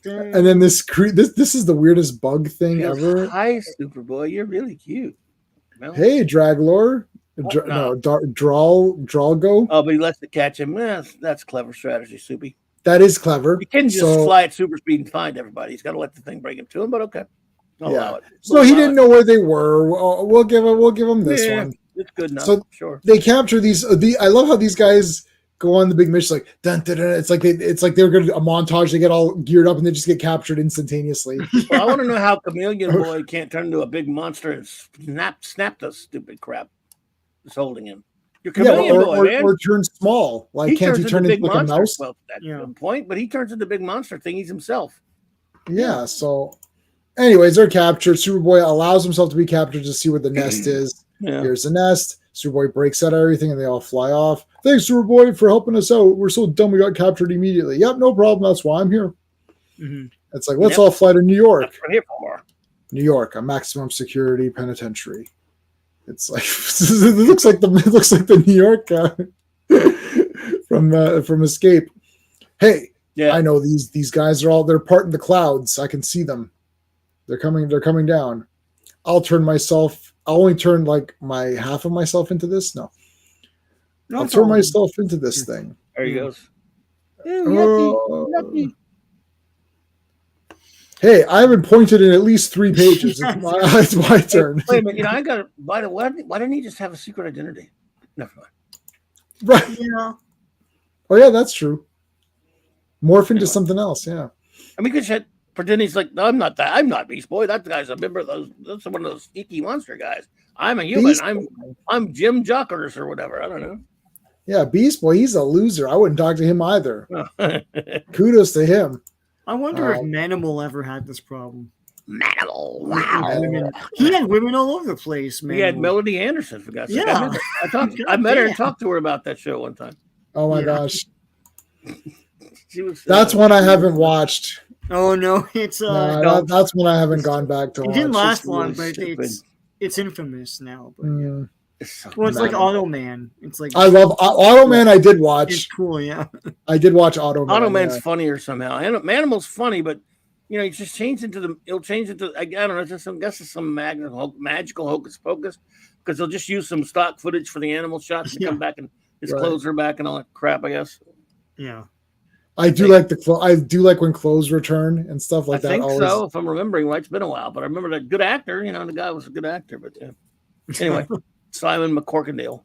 [SPEAKER 1] And then this is the weirdest bug thing ever.
[SPEAKER 3] Hi, Superboy. You're really cute.
[SPEAKER 1] No. Hey, Draglor. Dralgo.
[SPEAKER 3] Oh, but he lets it catch him. That's clever strategy, Soupy.
[SPEAKER 1] That is clever.
[SPEAKER 3] He can just fly at super speed and find everybody. He's got to let the thing bring him to him, but okay. Allow it.
[SPEAKER 1] So he didn't know where they were. We'll give him this one.
[SPEAKER 3] It's good enough.
[SPEAKER 1] So
[SPEAKER 3] sure.
[SPEAKER 1] They capture these. I love how these guys go on the big mission. Like dun, dun, dun. It's like they're going to a montage. They get all geared up and they just get captured instantaneously.
[SPEAKER 3] Well, I want to know how Chameleon Boy can't turn into a big monster and snap the stupid crap that's holding him. Your Chameleon Boy, man.
[SPEAKER 1] Or turn small. Like can't he turn into like a mouse?
[SPEAKER 3] Well, that's the point. But he turns into big monster thingies himself.
[SPEAKER 1] Yeah. So. Anyways, they're captured. Superboy allows himself to be captured to see where the nest is. Yeah. Here's the nest. Superboy breaks out of everything and they all fly off. Thanks, Superboy, for helping us out. We're so dumb we got captured immediately. Yep, no problem. That's why I'm here.
[SPEAKER 2] Mhm.
[SPEAKER 1] It's like, let's all fly to New York.
[SPEAKER 3] That's what I'm here for.
[SPEAKER 1] New York, a maximum security penitentiary. It's like it looks like the New York from Escape. Hey,
[SPEAKER 3] Yeah.
[SPEAKER 1] I know these guys they're part in the clouds. I can see them. They're coming down. I'll only turn like my half of myself into this. No. I'll turn myself into this thing.
[SPEAKER 3] There he goes.
[SPEAKER 1] Yucky. Hey, I haven't pointed in at least 3 pages. It's my turn.
[SPEAKER 3] Wait a minute. I got to. Why didn't he just have a secret identity? Never mind.
[SPEAKER 1] Right.
[SPEAKER 2] Yeah.
[SPEAKER 1] Oh yeah, that's true. Morph into something else. Yeah.
[SPEAKER 3] I mean, because pretend he's like, no, I'm not that. I'm not Beast Boy. That guy's a member of those. That's one of those sneaky monster guys. I'm a human. I'm Jim Jockers or whatever. I don't know.
[SPEAKER 1] Yeah, Beast Boy. He's a loser. I wouldn't talk to him either. Kudos to him.
[SPEAKER 2] I wonder if Manimal ever had this problem.
[SPEAKER 3] Manimal, wow.
[SPEAKER 2] He had women all over the place, man.
[SPEAKER 3] He had Melody Anderson, for God's sake.
[SPEAKER 2] Yeah.
[SPEAKER 3] I met her and talked to her about that show one time.
[SPEAKER 1] Oh my gosh.
[SPEAKER 3] That's
[SPEAKER 1] one I haven't watched.
[SPEAKER 2] Oh no, it's
[SPEAKER 1] that's one I haven't gone back to watch.
[SPEAKER 2] It didn't last long, but it's infamous now. But it's like Automan. It's like
[SPEAKER 1] I love Automan. I did watch.
[SPEAKER 2] It's cool, yeah.
[SPEAKER 1] I did watch Automan.
[SPEAKER 3] Automan's funnier somehow. Animal's funny, but he just it'll change into I don't know, some magical hocus pocus, because they'll just use some stock footage for the animal shots to come back and his clothes are back and all that crap, I guess.
[SPEAKER 2] Yeah.
[SPEAKER 1] I do like when clothes return and stuff like that.
[SPEAKER 3] I think so, if I'm remembering right. It's been a while, but I remember that good actor. The guy was a good actor. But anyway, Simon McCorkindale.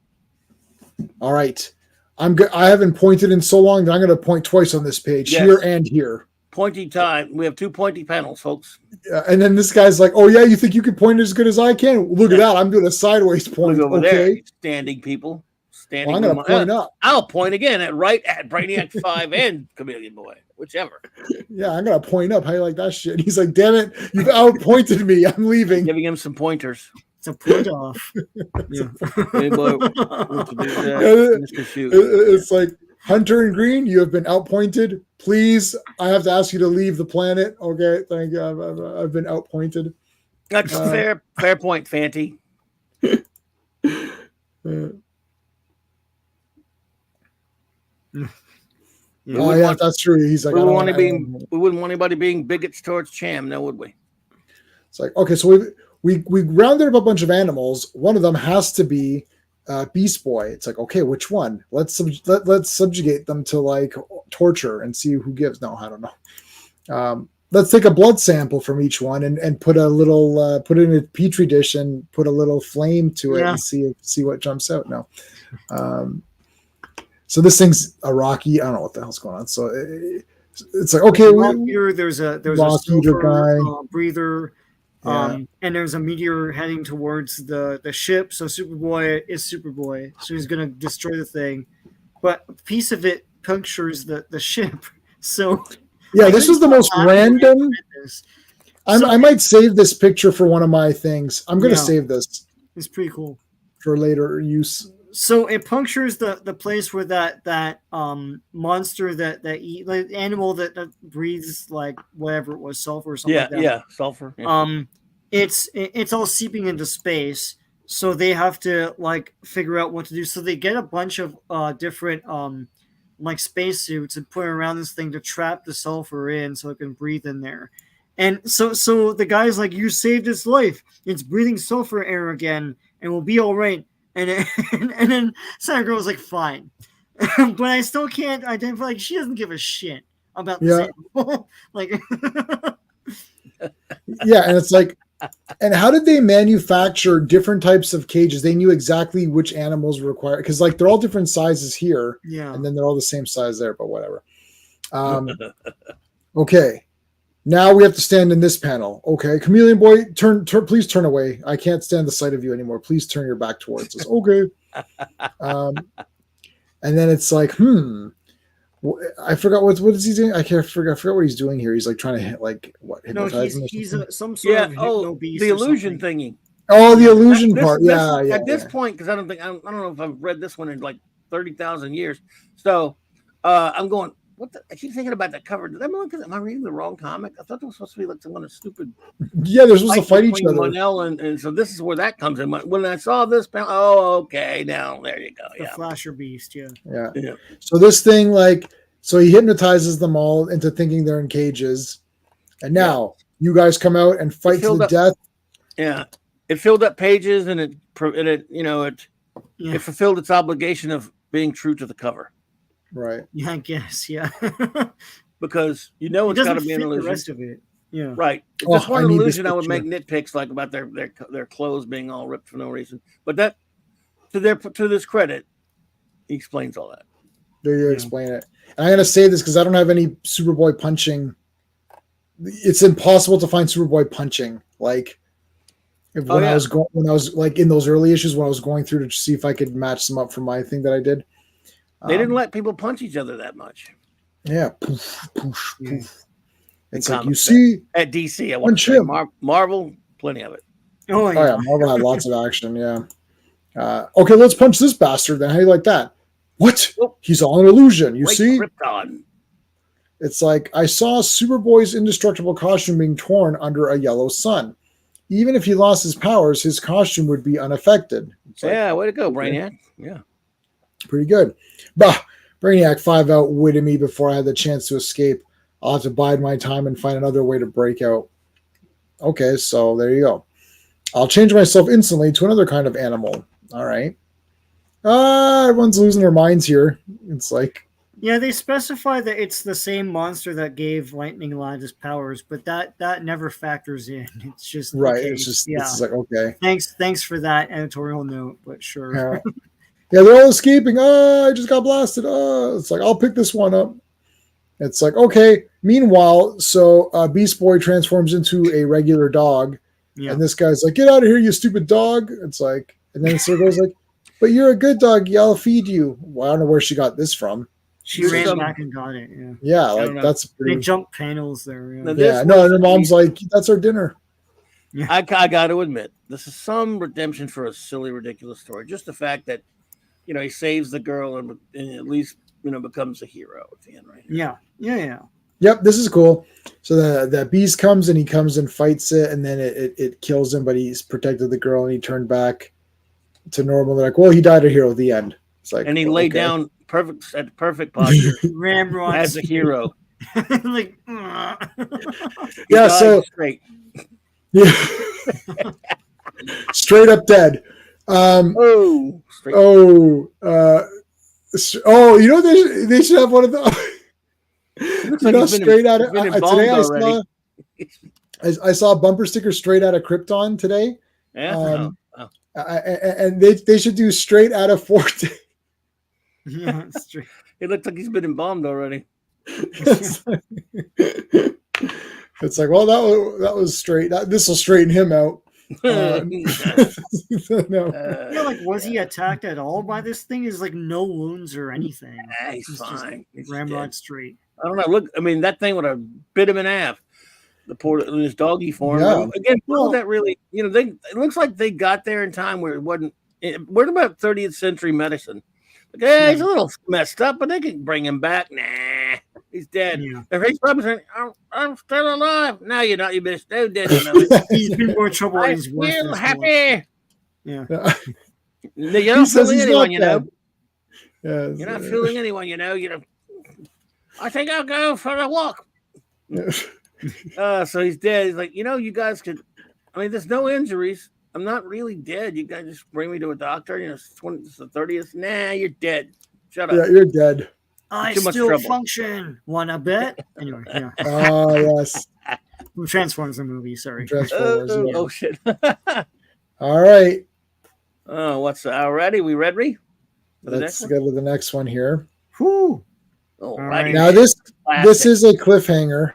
[SPEAKER 1] All right, I'm good. I haven't pointed in so long that I'm going to point twice on this page, here and here.
[SPEAKER 3] Pointy time. We have 2 pointy panels, folks.
[SPEAKER 1] And then this guy's like, "Oh yeah, you think you can point as good as I can? Look at that! I'm doing a sideways point."
[SPEAKER 3] Look over there, standing people.
[SPEAKER 1] Well, I'm going to point up.
[SPEAKER 3] I'll point again at Brainiac 5 and Chameleon Boy, whichever.
[SPEAKER 1] Yeah, I'm going to point up. How you like that shit? He's like, damn it, you've outpointed me. I'm leaving.
[SPEAKER 3] Giving him some pointers.
[SPEAKER 2] It's a point off.
[SPEAKER 1] It's like, Hunter and Green, you have been outpointed. Please, I have to ask you to leave the planet. Okay, thank you. I've been outpointed.
[SPEAKER 3] That's fair point, Fanty.
[SPEAKER 1] Yeah, that's true. He's like,
[SPEAKER 3] we wouldn't want anybody being bigots towards Cham, now would we?
[SPEAKER 1] It's like, okay, so we rounded up a bunch of animals. One of them has to be Beast Boy. It's like, okay, which one? Let's subjugate them to like torture and see who gives. No, I don't know. Let's take a blood sample from each one and put a little put it in a petri dish and put a little flame to it and see what jumps out. No. So this thing's a Rocky. I don't know what the hell's going on. So it's like, okay,
[SPEAKER 2] there's a sulfur breather, and there's a meteor heading towards the ship. So Superboy is Superboy, so he's gonna destroy the thing, but a piece of it punctures the ship. So
[SPEAKER 1] this was the most random. I might save this picture for one of my things. I'm gonna save this.
[SPEAKER 2] It's pretty cool
[SPEAKER 1] for later use.
[SPEAKER 2] So it punctures the place where that monster that like animal that breathes like whatever it was, sulfur or something like that.
[SPEAKER 3] Yeah, sulfur. Yeah.
[SPEAKER 2] It's all seeping into space, so they have to like figure out what to do. So they get a bunch of different like spacesuits and put around this thing to trap the sulfur in so it can breathe in there. And so the guy's like, "You saved its life. It's breathing sulfur air again, and we'll be all right." And then Santa Girl was like, "Fine," but I still can't identify. Like, she doesn't give a shit about this animal. Like,
[SPEAKER 1] and it's like, and how did they manufacture different types of cages? They knew exactly which animals were required because, like, they're all different sizes here, and then they're all the same size there. But whatever. Okay. Now we have to stand in this panel. Okay, Chameleon Boy, please turn away. I can't stand the sight of you anymore. Please turn your back towards us. Okay. And then it's like, I forgot what is he doing? I forgot what he's doing here. He's like trying to hypnotize him.
[SPEAKER 2] He's some sort of hypno beast.
[SPEAKER 3] The illusion thingy.
[SPEAKER 1] Oh, the
[SPEAKER 2] Yeah.
[SPEAKER 1] illusion
[SPEAKER 3] This,
[SPEAKER 1] part.
[SPEAKER 3] this
[SPEAKER 1] Yeah, yeah.
[SPEAKER 3] at this
[SPEAKER 1] Yeah.
[SPEAKER 3] point, because I don't know if I've read this one in like 30,000 years. So I'm going. What I keep thinking about that cover. Am I reading the wrong comic? I thought it was supposed to be like some kind of stupid
[SPEAKER 1] Yeah, they're supposed to
[SPEAKER 3] fight
[SPEAKER 1] fight each
[SPEAKER 3] between
[SPEAKER 1] other.
[SPEAKER 3] Monel and so this is where that comes in. When I saw this, oh, okay, now there you go.
[SPEAKER 2] The
[SPEAKER 3] Yeah,
[SPEAKER 2] Flasher Beast, yeah.
[SPEAKER 1] Yeah.
[SPEAKER 3] yeah.
[SPEAKER 1] So this thing, like, so he hypnotizes them all into thinking they're in cages, and now you guys come out and fight to the death.
[SPEAKER 3] Yeah, it filled up pages, and it
[SPEAKER 2] Yeah.
[SPEAKER 3] fulfilled its obligation of being true to the cover.
[SPEAKER 1] Right.
[SPEAKER 2] Yeah, I guess, yeah.
[SPEAKER 3] Because
[SPEAKER 2] It
[SPEAKER 3] it's got
[SPEAKER 2] doesn't
[SPEAKER 3] to be an
[SPEAKER 2] fit the
[SPEAKER 3] illusion.
[SPEAKER 2] rest of it. Yeah.
[SPEAKER 3] Right. If
[SPEAKER 1] Oh,
[SPEAKER 3] this weren't
[SPEAKER 1] I
[SPEAKER 3] an
[SPEAKER 1] need this
[SPEAKER 3] illusion, I would make
[SPEAKER 1] picture.
[SPEAKER 3] nitpicks like about their clothes being all ripped for no reason. But that to this credit, he explains all that.
[SPEAKER 1] There you
[SPEAKER 2] Yeah.
[SPEAKER 1] explain it. And I'm gonna say this because I don't have any Superboy punching. It's impossible to find Superboy punching. Like when I was like in those early issues when I was going through to see if I could match them up for my thing that I did.
[SPEAKER 3] They didn't let people punch each other that much.
[SPEAKER 1] Yeah. Poof, poof,
[SPEAKER 2] Yeah.
[SPEAKER 1] poof. It's
[SPEAKER 3] In
[SPEAKER 1] like you
[SPEAKER 3] comics
[SPEAKER 1] see.
[SPEAKER 3] at DC, I want to
[SPEAKER 1] Punch
[SPEAKER 3] say
[SPEAKER 1] him.
[SPEAKER 3] Marvel, plenty of it.
[SPEAKER 2] Oh,
[SPEAKER 1] Oh
[SPEAKER 2] yeah.
[SPEAKER 1] yeah, Marvel had lots of action. Yeah. Okay, let's punch this bastard. Then how do you like that? What?
[SPEAKER 3] Oh.
[SPEAKER 1] He's all an illusion. You
[SPEAKER 3] Great
[SPEAKER 1] see?
[SPEAKER 3] Krypton.
[SPEAKER 1] It's like I saw Superboy's indestructible costume being torn under a yellow sun. Even if he lost his powers, his costume would be unaffected. It's like,
[SPEAKER 3] Yeah, way to go, Brainiac. Yeah.
[SPEAKER 1] pretty good. Bah, Brainiac 5 outwitted me before I had the chance to escape. I'll have to bide my time and find another way to break out. Okay, so there you go. I'll change myself instantly to another kind of animal. All right. Everyone's losing their minds here. It's like,
[SPEAKER 2] Yeah, they specify that it's the same monster that gave Lightning Lad his powers, but that never factors in. It's just
[SPEAKER 1] right.
[SPEAKER 2] okay,
[SPEAKER 1] It's just,
[SPEAKER 2] yeah.
[SPEAKER 1] it's like, okay.
[SPEAKER 2] Thanks for that editorial note, but sure.
[SPEAKER 1] Yeah. Yeah, they're all escaping. I just got blasted. It's like, I'll pick this one up. It's like, okay. Meanwhile, so Beast Boy transforms into a regular dog.
[SPEAKER 2] Yeah.
[SPEAKER 1] And this guy's like, get out of here, you stupid dog. It's like, and then Sir goes like, but you're a good dog. I'll feed you. Well, I don't know where she got this from.
[SPEAKER 2] She ran back and got it. Yeah.
[SPEAKER 1] Yeah, like that's pretty.
[SPEAKER 2] They jump panels there. Yeah.
[SPEAKER 1] Yeah, no, and her mom's like, that's our dinner.
[SPEAKER 2] Yeah.
[SPEAKER 3] I got to admit, this is some redemption for a silly, ridiculous story. Just the fact that, he saves the girl and at least, becomes a hero at the end, right?
[SPEAKER 2] Yeah.
[SPEAKER 1] Yep, this is cool. So the beast comes and he comes and fights it, and then it kills him, but he's protected the girl and he turned back to normal. They're like, well, he died a hero at the end. It's like,
[SPEAKER 3] and he laid down perfect posture
[SPEAKER 2] Ramrod
[SPEAKER 3] as a hero.
[SPEAKER 2] like,
[SPEAKER 1] yeah, so
[SPEAKER 3] straight.
[SPEAKER 1] Yeah. Straight up dead.
[SPEAKER 3] Oh,
[SPEAKER 1] you know they should have one of the straight out of today. I saw a bumper sticker straight out of Krypton today.
[SPEAKER 3] Yeah.
[SPEAKER 1] And they should do straight out of Forte.
[SPEAKER 2] Yeah, straight.
[SPEAKER 3] It looks like he's been embalmed already.
[SPEAKER 1] It's like, well, that was straight. This will straighten him out.
[SPEAKER 2] No. Yeah, like, was he attacked at all by this thing? Is like no wounds or anything.
[SPEAKER 3] He's fine.
[SPEAKER 2] Ramrod straight.
[SPEAKER 3] I don't know. Look, I mean, that thing would have bit him in half. The poor in his doggy form.
[SPEAKER 1] Yeah.
[SPEAKER 3] Again, that really, it looks like they got there in time where it wasn't. We're about 30th century medicine. Like, he's a little messed up, but they can bring him back. Nah, he's dead.
[SPEAKER 2] Yeah.
[SPEAKER 3] He's probably saying, I'm still alive. No, you're not. You've been so dead.
[SPEAKER 2] He's been more trouble.
[SPEAKER 3] I'm still happy.
[SPEAKER 2] Yeah.
[SPEAKER 3] You're not fooling anyone,
[SPEAKER 1] Yeah,
[SPEAKER 3] You're not fooling anyone, I think I'll go for a walk. So he's dead. He's like, you guys could. I mean, there's no injuries. I'm not really dead. You guys just bring me to a doctor. It's the 30th. Nah, you're dead. Shut up.
[SPEAKER 1] Yeah, you're dead.
[SPEAKER 2] I
[SPEAKER 3] Too much
[SPEAKER 2] still
[SPEAKER 3] trouble.
[SPEAKER 2] function. Wanna bet? Anyway, yeah.
[SPEAKER 1] Oh yes.
[SPEAKER 2] Transformers the movie. Sorry.
[SPEAKER 1] Transformers. Yeah.
[SPEAKER 3] Oh shit.
[SPEAKER 1] All right.
[SPEAKER 3] Oh, what's already? We ready?
[SPEAKER 1] Let's go to the next one here.
[SPEAKER 2] Whew.
[SPEAKER 3] Oh,
[SPEAKER 2] right.
[SPEAKER 1] Now this is a cliffhanger.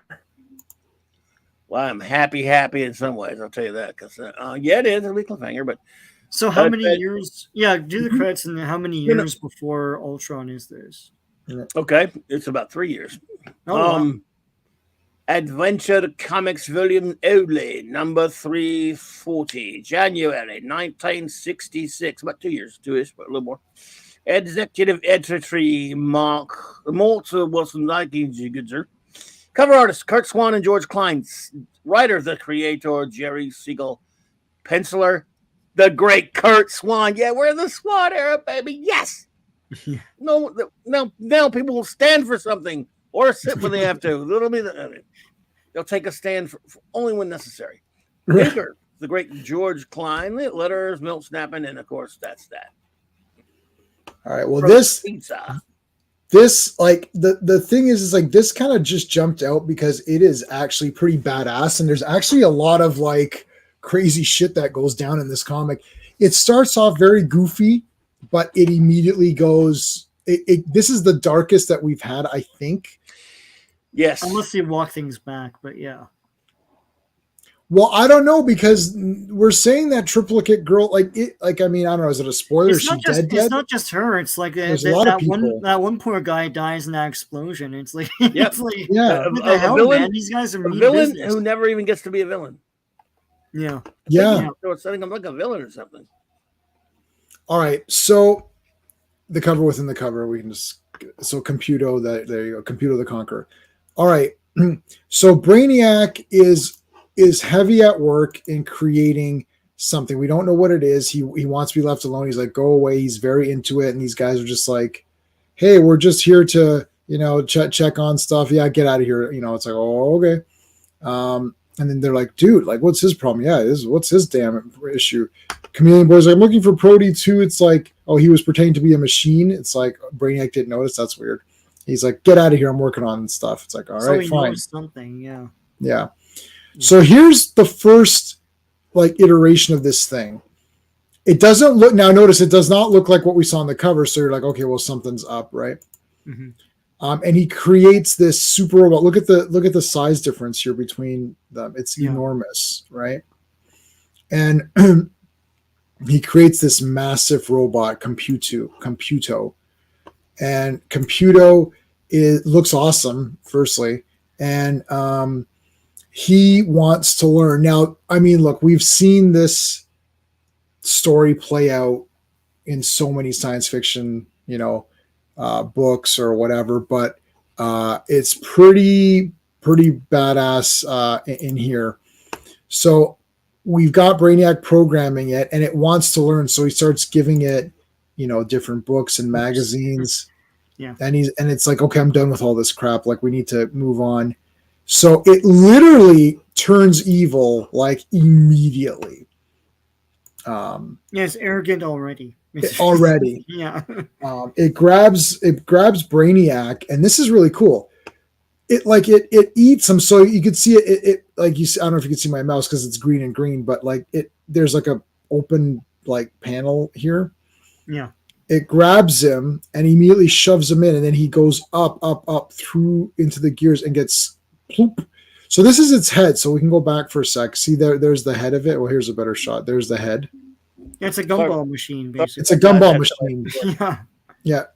[SPEAKER 3] Well, I'm happy in some ways. I'll tell you that because yeah, it is a weekly cliffhanger. But
[SPEAKER 2] so how many years? Yeah, do the credits and how many years before Ultron is this?
[SPEAKER 3] Okay, it's about 3 years.
[SPEAKER 2] Oh, wow.
[SPEAKER 3] Adventure Comics Volume Only, number 340, January 1966. About 2 years, 2-ish, but a little more. Executive Editor Mark Malta Wilson Nightingale. Cover artists Kurt Swan and George Klein. Writer, the creator, Jerry Siegel. Penciler, the great Kurt Swan. Yeah, we're the Swan era, baby. Yes. No, now people will stand for something or sit when they have to. They'll take a stand for only when necessary. Inker, the great George Klein. Letters, milk snapping, and of course, that's that.
[SPEAKER 1] All right. Well,
[SPEAKER 3] Pizza.
[SPEAKER 1] this like the thing is like this kind of just jumped out because it is actually pretty badass, and there's actually a lot of like crazy shit that goes down in this comic. It starts off very goofy, but it immediately goes. This is the darkest that we've had, I think.
[SPEAKER 3] Yes,
[SPEAKER 2] unless you walk things back, but yeah.
[SPEAKER 1] Well, I don't know because we're saying that triplicate girl, I mean, I don't know. Is it a spoiler?
[SPEAKER 2] It's not just her. It's like that one poor guy dies in that explosion. It's like,
[SPEAKER 3] yep.
[SPEAKER 2] It's like,
[SPEAKER 1] yeah,
[SPEAKER 2] what the hell, man? These guys are
[SPEAKER 3] a villain who never even gets to be a villain.
[SPEAKER 2] Yeah.
[SPEAKER 3] They're setting him like a villain or something.
[SPEAKER 1] All right, so the cover within the cover, we can just Computo. There you go, Computo the Conqueror. All right, so Brainiac is heavy at work in creating something. We don't know what it is. He wants to be left alone. He's like, go away. He's very into it. And these guys are just like, hey, we're just here to, check on stuff. Yeah, get out of here. It's like, oh, okay. And then they're like, dude, like, what's his problem? Yeah, what's his damn issue? Chameleon Boy's like, I'm looking for Prody too. It's like, oh, he was pretending to be a machine. It's like Brainiac didn't notice. That's weird. He's like, get out of here. I'm working on stuff. It's like, all right, fine.
[SPEAKER 2] Something, yeah.
[SPEAKER 1] Yeah. So here's the first like iteration of this thing. It doesn't look, now notice it does not look like what we saw on the cover. So you're like, okay, well, something's up, right?
[SPEAKER 2] Mm-hmm.
[SPEAKER 1] And he creates this super robot. Look at the size difference here between them. It's enormous, right? And he creates this massive robot, Computo. And Computo looks awesome, firstly. And he wants to learn. Now, I mean, look, we've seen this story play out in so many science fiction, books or whatever, but it's pretty badass in here. So we've got Brainiac programming it, and it wants to learn. So he starts giving it, different books and magazines.
[SPEAKER 2] Yeah.
[SPEAKER 1] And it's like, okay, I'm done with all this crap. Like, we need to move on. So it literally turns evil like immediately.
[SPEAKER 2] It's arrogant already.
[SPEAKER 1] Yeah. It grabs Brainiac, and this is really cool. It eats him, so you could see it like you. I don't know if you can see my mouse because it's green and green, but like there's like a open like panel here.
[SPEAKER 2] Yeah.
[SPEAKER 1] It grabs him and immediately shoves him in, and then he goes up through into the gears and gets ploop. So this is its head. So we can go back for a sec. See there's the head of it. Well, here's a better shot. There's the head.
[SPEAKER 2] Yeah, it's a gumball machine, basically.
[SPEAKER 1] It's a gumball machine. Yeah.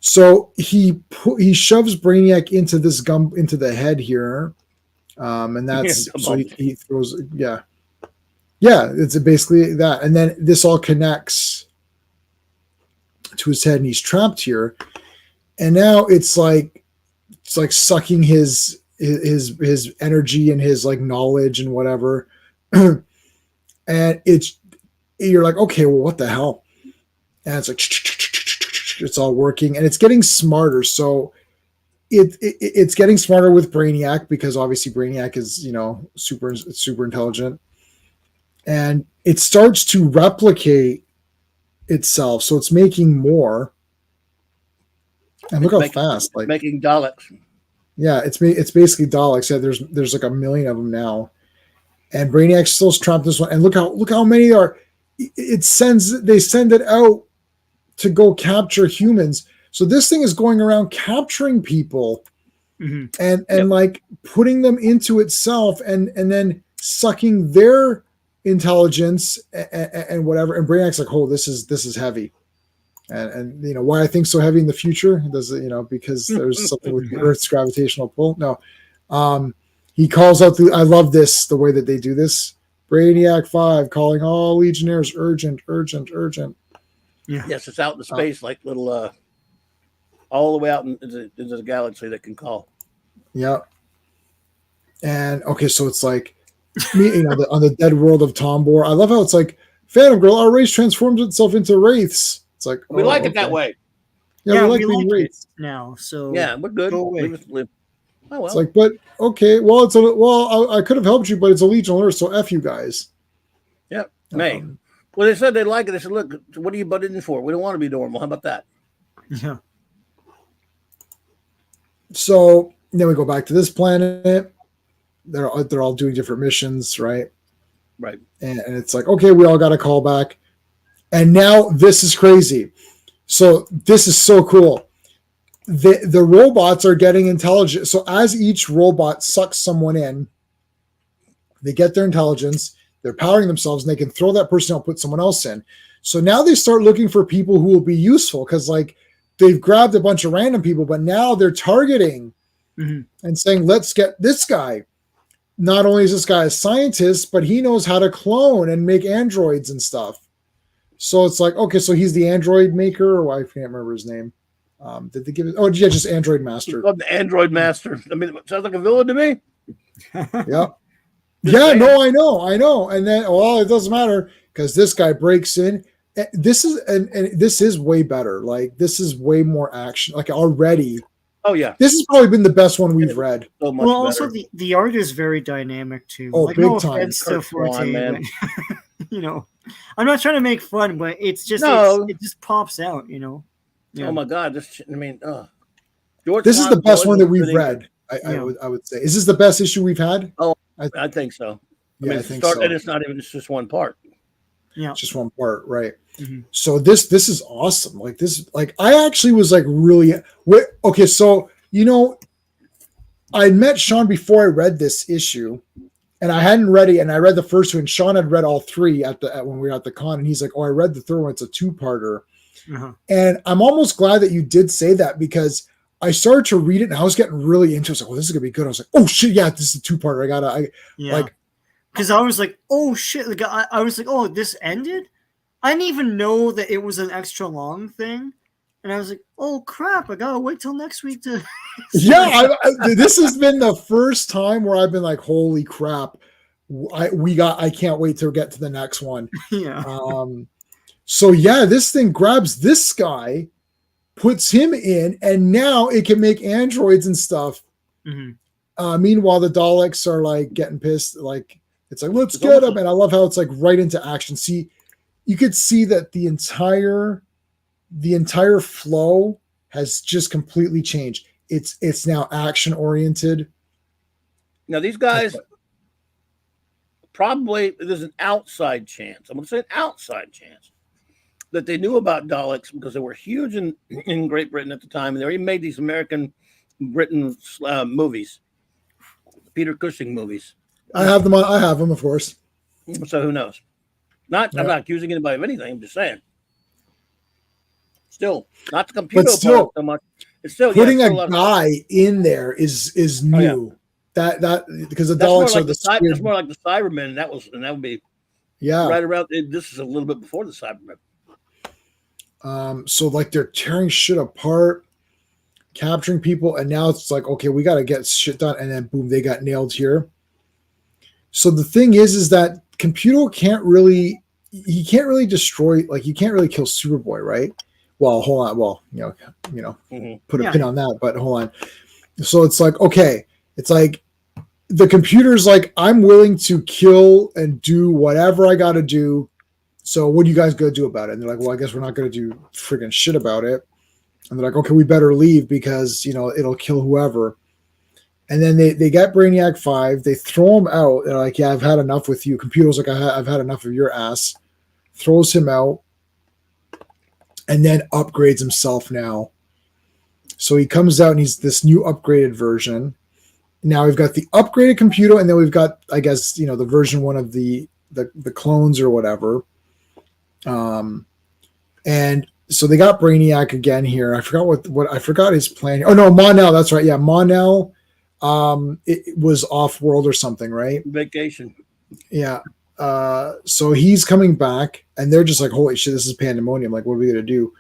[SPEAKER 1] So he shoves Brainiac into the head here, and that's so he throws. Yeah. It's basically that, and then this all connects to his head, and he's trapped here. And now it's like sucking his energy and his like knowledge and whatever. And you're like, okay, well, what the hell? And it's like it's all working, and it's getting smarter. So it's getting smarter with Brainiac, because obviously Brainiac is super intelligent, and it starts to replicate itself. So it's making more. And look how fast, like
[SPEAKER 3] making Daleks.
[SPEAKER 1] Yeah, it's basically Daleks. Yeah, there's like a million of them now, and Brainiac's still trapped this one. And look how many there are. They send it out to go capture humans. So this thing is going around capturing people, and like putting them into itself, and then sucking their intelligence and whatever. And Brainiac's like, oh, this is heavy. And why I think so heavy in the future? Does because there's something with the Earth's gravitational pull? No. He calls out I love this, the way that they do this. Brainiac 5 calling all Legionnaires urgent, urgent, urgent.
[SPEAKER 2] Yeah.
[SPEAKER 3] Yes, it's out in space, like little, all the way out into the galaxy that can call.
[SPEAKER 1] Yeah. And okay, so it's like me, on the dead world of Tombor. I love how it's like Phantom Girl, our race transforms itself into wraiths. It's like
[SPEAKER 3] We like it that way.
[SPEAKER 1] Yeah, we like being
[SPEAKER 2] it
[SPEAKER 1] wraiths
[SPEAKER 2] now. So
[SPEAKER 3] yeah, we're good.
[SPEAKER 2] Go away.
[SPEAKER 3] Oh well.
[SPEAKER 1] It's like, but okay, well, I could have helped you, but it's a Legion alert, so F you guys.
[SPEAKER 3] Yep. May. Well, they said they like it. They said, look, what are you butted in for? We don't want to be normal. How about that?
[SPEAKER 2] Yeah.
[SPEAKER 1] So then we go back to this planet. They're all doing different missions, right?
[SPEAKER 3] Right.
[SPEAKER 1] And it's like, okay, we all got a call back. And now this is crazy. So this is so cool. The robots are getting intelligent. So as each robot sucks someone in, they get their intelligence, they're powering themselves, and they can throw that person out, put someone else in. So now they start looking for people who will be useful, because like they've grabbed a bunch of random people, but now they're targeting and saying, let's get this guy. Not only is this guy a scientist, but he knows how to clone and make androids and stuff. So it's like, okay, so he's the android maker, or I can't remember his name. Did they give it? Oh, yeah, just Android Master.
[SPEAKER 3] Love the Android Master. I mean, it sounds like a villain to me.
[SPEAKER 1] Yeah. Yeah, no, I know. And then, well, it doesn't matter, because this guy breaks in. This is way better. Like, this is way more action. Like, already.
[SPEAKER 3] Oh yeah,
[SPEAKER 1] this has probably been the best one we've read.
[SPEAKER 3] So much
[SPEAKER 2] well,
[SPEAKER 3] better.
[SPEAKER 2] also the art is very dynamic too.
[SPEAKER 1] Oh,
[SPEAKER 2] like,
[SPEAKER 1] big
[SPEAKER 2] no
[SPEAKER 1] time.
[SPEAKER 2] offense to Forte,
[SPEAKER 3] man.
[SPEAKER 2] but, I'm not trying to make fun, but it's just it just pops out. Yeah.
[SPEAKER 3] Oh my God! George
[SPEAKER 1] This is the best one that we've
[SPEAKER 3] sitting-
[SPEAKER 1] read. I would say. Is this the best issue we've had?
[SPEAKER 3] Oh, I think so.
[SPEAKER 1] Yeah, I
[SPEAKER 3] it's
[SPEAKER 1] think so.
[SPEAKER 3] And it's not even. It's just one part.
[SPEAKER 2] Yeah,
[SPEAKER 1] just one part, right? So this is awesome. Like this, like I actually was like really okay. So I met Sean before I read this issue, and I hadn't read it, and I read the first two, and Sean had read all three when we were at the con, and he's like, "Oh, I read the third one. It's a two-parter." And I'm almost glad that you did say that, because I started to read it and I was getting really into it. I was like, "Oh, this is gonna be good." I was like, "Oh shit, yeah, this is a two-parter."
[SPEAKER 2] Because I was like, "Oh shit!" Like I was like, "Oh, this ended." I didn't even know that it was an extra long thing, and I was like, "Oh crap! I gotta wait till next week to."
[SPEAKER 1] Yeah, this has been the first time where I've been like, "Holy crap!" I can't wait to get to the next one.
[SPEAKER 2] Yeah.
[SPEAKER 1] So yeah, this thing grabs this guy, puts him in, and now it can make androids and stuff. Meanwhile, the Daleks are like getting pissed. Like it's like, let's get him. And I love how it's like right into action. See, you could see that the entire flow has just completely changed. It's now action oriented.
[SPEAKER 3] Now these guys probably, there's an outside chance. I'm going to say an outside chance that they knew about Daleks, because they were huge in Great Britain at the time, and they already made these American Britain movies, Peter Cushing movies.
[SPEAKER 1] I have them. I have them, of course.
[SPEAKER 3] So who knows? I'm not accusing anybody of anything. I'm just saying. Still, not the computer
[SPEAKER 1] but still,
[SPEAKER 3] part so much. It's still
[SPEAKER 1] putting a guy in there is new.
[SPEAKER 3] Oh, yeah.
[SPEAKER 1] That because the Daleks are
[SPEAKER 3] that's more like the Cybermen. That would be right around. This is a little bit before the Cybermen.
[SPEAKER 1] So like they're tearing shit apart, capturing people, and now it's like, okay, we got to get shit done, and then boom, they got nailed here. So the thing is that computer can't really destroy, like you can't really kill Superboy, right? Well, hold on. Well, put a pin on that, but hold on. So it's like, okay, it's like the computer's like, I'm willing to kill and do whatever I got to do. So what are you guys going to do about it? And they're like, well, I guess we're not going to do friggin' shit about it. And they're like, okay, we better leave, because, it'll kill whoever. And then they get Brainiac 5. They throw him out. They're like, yeah, I've had enough with you. Computer's like, I've had enough of your ass. Throws him out. And then upgrades himself now. So he comes out and he's this new upgraded version. Now we've got the upgraded computer, and then we've got, I guess, the version 1 of the clones or whatever. And so they got Brainiac again here. I forgot what I forgot his plan. Oh no, Mon-El, that's right. Yeah, Mon-El it was off world or something, right?
[SPEAKER 3] Vacation.
[SPEAKER 1] Yeah. So he's coming back, and they're just like, "Holy shit, this is pandemonium! Like, what are we gonna do?"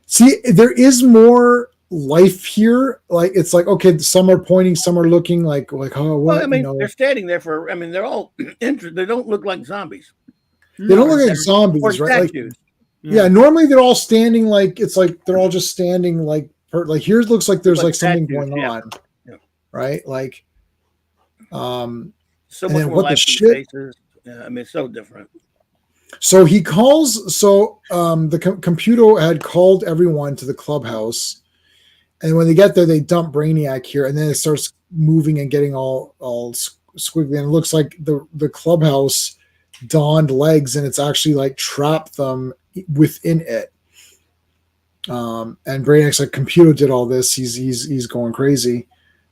[SPEAKER 1] See, there is more life here. Like, it's like, okay, some are pointing, some are looking, like, oh,
[SPEAKER 3] Well, I
[SPEAKER 1] what,
[SPEAKER 3] mean, they're standing there for. I mean, they're all. They don't look like zombies
[SPEAKER 1] They don't
[SPEAKER 2] No,
[SPEAKER 1] look like
[SPEAKER 2] they're-
[SPEAKER 3] or
[SPEAKER 1] zombies, right? Like,
[SPEAKER 3] statues.
[SPEAKER 1] yeah, normally they're all standing, like, it's like they're all just standing, like here it looks like there's
[SPEAKER 3] Like
[SPEAKER 1] like something
[SPEAKER 3] statues,
[SPEAKER 1] going
[SPEAKER 3] yeah.
[SPEAKER 1] on,
[SPEAKER 3] Yeah.
[SPEAKER 1] right? Like, um,
[SPEAKER 3] So
[SPEAKER 1] and
[SPEAKER 3] much
[SPEAKER 1] then
[SPEAKER 3] more
[SPEAKER 1] what the
[SPEAKER 3] life to the
[SPEAKER 1] shit?
[SPEAKER 3] faces. Yeah, I mean, it's so different.
[SPEAKER 1] So he calls. So the computer had called everyone to the clubhouse, and when they get there, they dump Brainiac here, and then it starts moving and getting all squiggly, and it looks like the clubhouse donned legs, and it's actually like trapped them within it. And Brainiac's like, computer did all this. He's going crazy.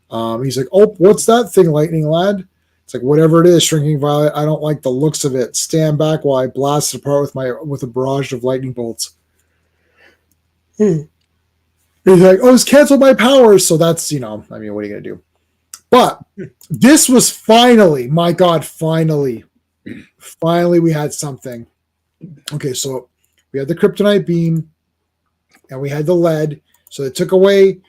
[SPEAKER 1] He's like, oh, what's that thing, Lightning Lad? It's like, whatever it is, Shrinking Violet. I don't like the looks of it. Stand back while I blast it apart with a barrage of lightning bolts. He's like, oh, it's canceled my powers. So that's, I mean, what are you gonna do? But this was finally, my God, finally we had something. Okay, so we had the kryptonite beam and we had the lead. So it took away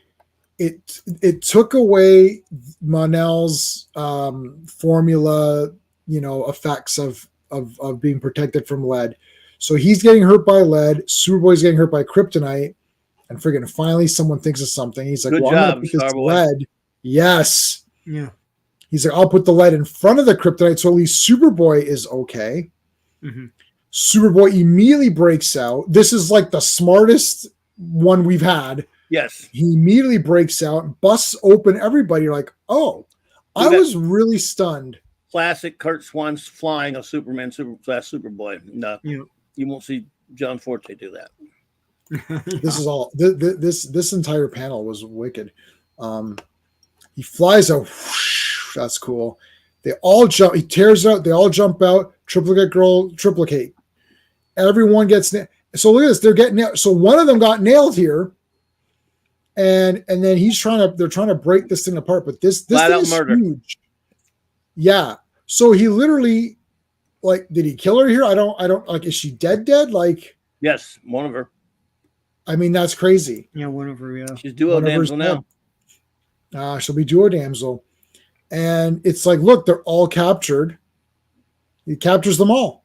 [SPEAKER 1] Mon-El's formula, effects of being protected from lead. So he's getting hurt by lead. Superboy's getting hurt by kryptonite, and friggin' finally someone thinks of something. He's like,
[SPEAKER 3] Good
[SPEAKER 1] "Well, I'm
[SPEAKER 3] job,
[SPEAKER 1] gonna put this
[SPEAKER 3] Starboy.
[SPEAKER 1] lead." Yes.
[SPEAKER 2] Yeah.
[SPEAKER 1] He's like, "I'll put the lead in front of the kryptonite, so at least Superboy is okay."
[SPEAKER 2] Mm-hmm.
[SPEAKER 1] Superboy immediately breaks out. This is like the smartest one we've had.
[SPEAKER 3] Yes.
[SPEAKER 1] He immediately breaks out, busts open everybody. You're like, oh, I was really stunned.
[SPEAKER 3] Classic Kurt Swan's flying a Superman Superboy. No,
[SPEAKER 2] Yeah.
[SPEAKER 3] you won't see John Forte do that.
[SPEAKER 1] This is all. This entire panel was wicked. He flies out. Whoosh, that's cool. They all jump. He tears out. They all jump out. Triplicate girl, triplicate. Everyone gets. So look at this. They're getting nailed. So one of them got nailed here. And then they're trying to break this thing apart, but this thing is
[SPEAKER 3] murder.
[SPEAKER 1] huge. Yeah. So he literally, like, did he kill her here? I don't like, is she dead? Like,
[SPEAKER 3] yes, one of her.
[SPEAKER 1] I mean, that's crazy.
[SPEAKER 2] Yeah, one of her, yeah.
[SPEAKER 3] She's duo damsel now.
[SPEAKER 1] She'll be duo damsel. And it's like, look, they're all captured. He captures them all.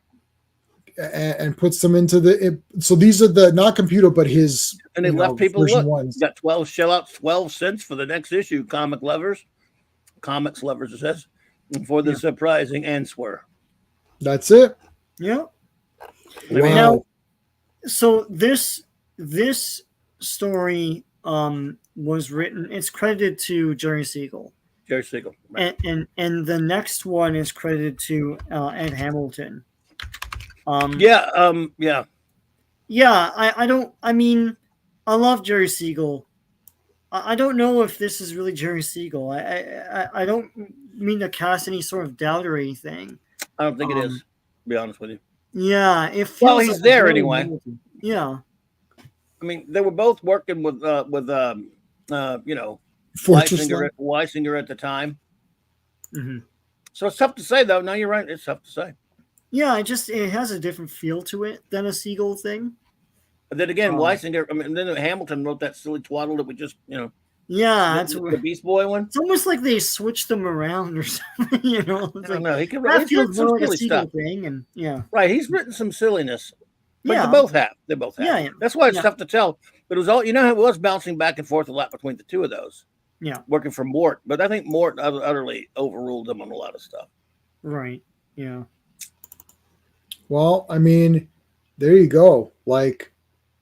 [SPEAKER 1] And puts them into so these are the not computer, but his
[SPEAKER 3] and they left people look.
[SPEAKER 1] Ones.
[SPEAKER 3] Got 12 shell out 12 cents for the next issue. Comics lovers, it says, for the surprising answer.
[SPEAKER 1] That's it.
[SPEAKER 2] Yeah.
[SPEAKER 1] Wow.
[SPEAKER 2] Now, so this story was written. It's credited to Jerry Siegel.
[SPEAKER 3] Right.
[SPEAKER 2] And the next one is credited to Ed Hamilton.
[SPEAKER 3] Yeah.
[SPEAKER 2] I mean, I love Jerry Siegel. I don't know if this is really Jerry Siegel. I don't mean to cast any sort of doubt or anything.
[SPEAKER 3] I don't think it is, to be honest with you.
[SPEAKER 2] Yeah, it feels
[SPEAKER 3] well, he's
[SPEAKER 2] like
[SPEAKER 3] there anyway.
[SPEAKER 2] Yeah.
[SPEAKER 3] I mean, they were both working with Weisinger at the time.
[SPEAKER 2] Mm-hmm.
[SPEAKER 3] So it's tough to say, though. No, you're right. It's tough to say.
[SPEAKER 2] Yeah, it has a different feel to it than a Siegel thing.
[SPEAKER 3] But then again, Weisinger. I mean, then Hamilton wrote that silly twaddle that we just,
[SPEAKER 2] Yeah, that's
[SPEAKER 3] the Beast Boy one.
[SPEAKER 2] It's almost like they switched them around or something. It's
[SPEAKER 3] I don't know. He can
[SPEAKER 2] that feels
[SPEAKER 3] some
[SPEAKER 2] more like a
[SPEAKER 3] silly
[SPEAKER 2] Siegel
[SPEAKER 3] stuff.
[SPEAKER 2] thing, and
[SPEAKER 3] Right. He's written some silliness. But
[SPEAKER 2] yeah,
[SPEAKER 3] they both have.
[SPEAKER 2] Yeah.
[SPEAKER 3] That's why it's tough to tell. But it was all, it was bouncing back and forth a lot between the two of those.
[SPEAKER 2] Yeah.
[SPEAKER 3] Working for Mort. But I think Mort utterly overruled them on a lot of stuff.
[SPEAKER 2] Right. Yeah.
[SPEAKER 1] Well, I mean, there you go. Like,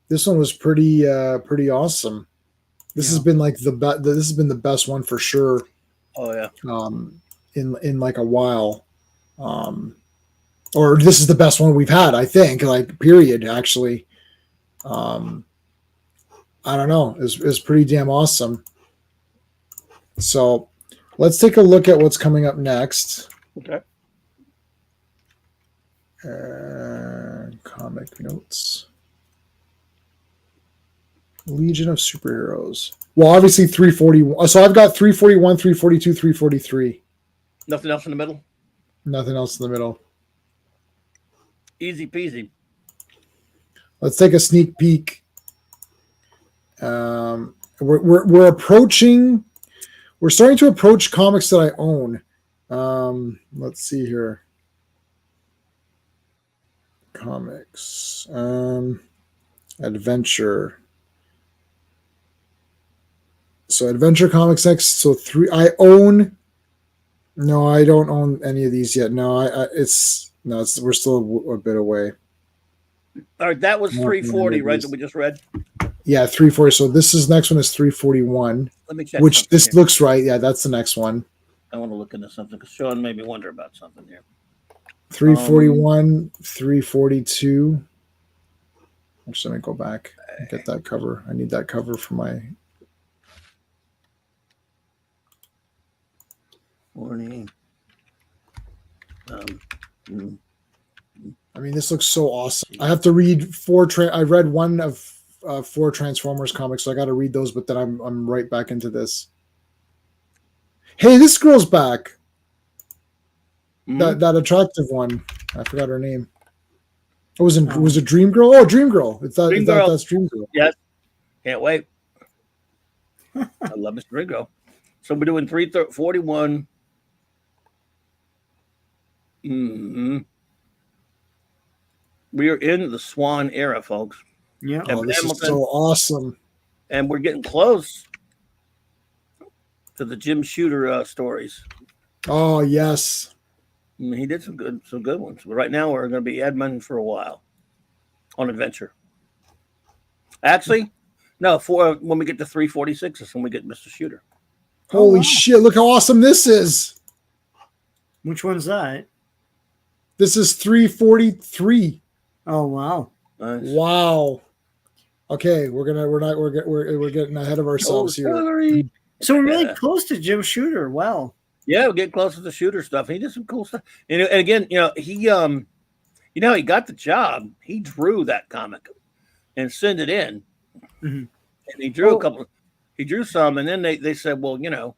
[SPEAKER 1] this one was pretty awesome. This has been like this has been the best one for sure.
[SPEAKER 3] Oh yeah.
[SPEAKER 1] In like a while. Or this is the best one we've had, I think, like, period, actually. I don't know. It's pretty damn awesome. So let's take a look at what's coming up next.
[SPEAKER 3] Okay.
[SPEAKER 1] Comic notes. Legion of Superheroes. Well, obviously 341. So I've got 341, 342, 343.
[SPEAKER 3] Nothing else in the middle.
[SPEAKER 1] Nothing else in the middle.
[SPEAKER 3] Easy peasy.
[SPEAKER 1] Let's take a sneak peek. We're approaching. We're starting to approach comics that I own. Let's see here. Comics. Adventure. So Adventure Comics next. So I own. No, I don't own any of these yet. No, we're still a bit away.
[SPEAKER 3] All right, that was
[SPEAKER 1] Not
[SPEAKER 3] 340, right?
[SPEAKER 1] these.
[SPEAKER 3] That we just read.
[SPEAKER 1] Yeah, 340. So this is next one is 341.
[SPEAKER 3] Let me check.
[SPEAKER 1] Which this
[SPEAKER 3] here.
[SPEAKER 1] looks right. Yeah, that's the next one.
[SPEAKER 3] I want to look into something because Sean made me wonder about something here.
[SPEAKER 1] 341, 342. Actually, let me go back and get that cover. I need that cover for my.
[SPEAKER 3] Warning.
[SPEAKER 1] I mean, this looks so awesome. I have to read four. I read one of 4 Transformers comics, so I got to read those. But then I'm right back into this. Hey, this girl's back. That attractive one. I forgot her name. It was a Dream Girl. Oh, Dream Girl. That's Dream Girl.
[SPEAKER 3] Yes. Can't wait. I love Mr. Dream Girl. So we're doing 341. Mm-hmm. We are in the Swan era, folks.
[SPEAKER 2] Yeah.
[SPEAKER 1] Oh, this is so awesome.
[SPEAKER 3] And we're getting close to the Jim Shooter stories.
[SPEAKER 1] Oh, yes.
[SPEAKER 3] He did some good ones. But right now we're going to be Edmund for a while on Adventure. Actually, no, when we get to 346 is when we get Mr. Shooter.
[SPEAKER 1] Holy shit, look how awesome this is.
[SPEAKER 2] Which one's that?
[SPEAKER 1] This is 343.
[SPEAKER 2] Oh wow.
[SPEAKER 3] Nice.
[SPEAKER 1] Wow. Okay, we're getting ahead of ourselves here.
[SPEAKER 2] So we're really close to Jim Shooter. Wow.
[SPEAKER 3] Yeah, we're getting close to the Shooter stuff. He did some cool stuff. And again, he he got the job. He drew that comic and sent it in.
[SPEAKER 2] Mm-hmm.
[SPEAKER 3] And he drew a couple. He drew some, and then they said, well, you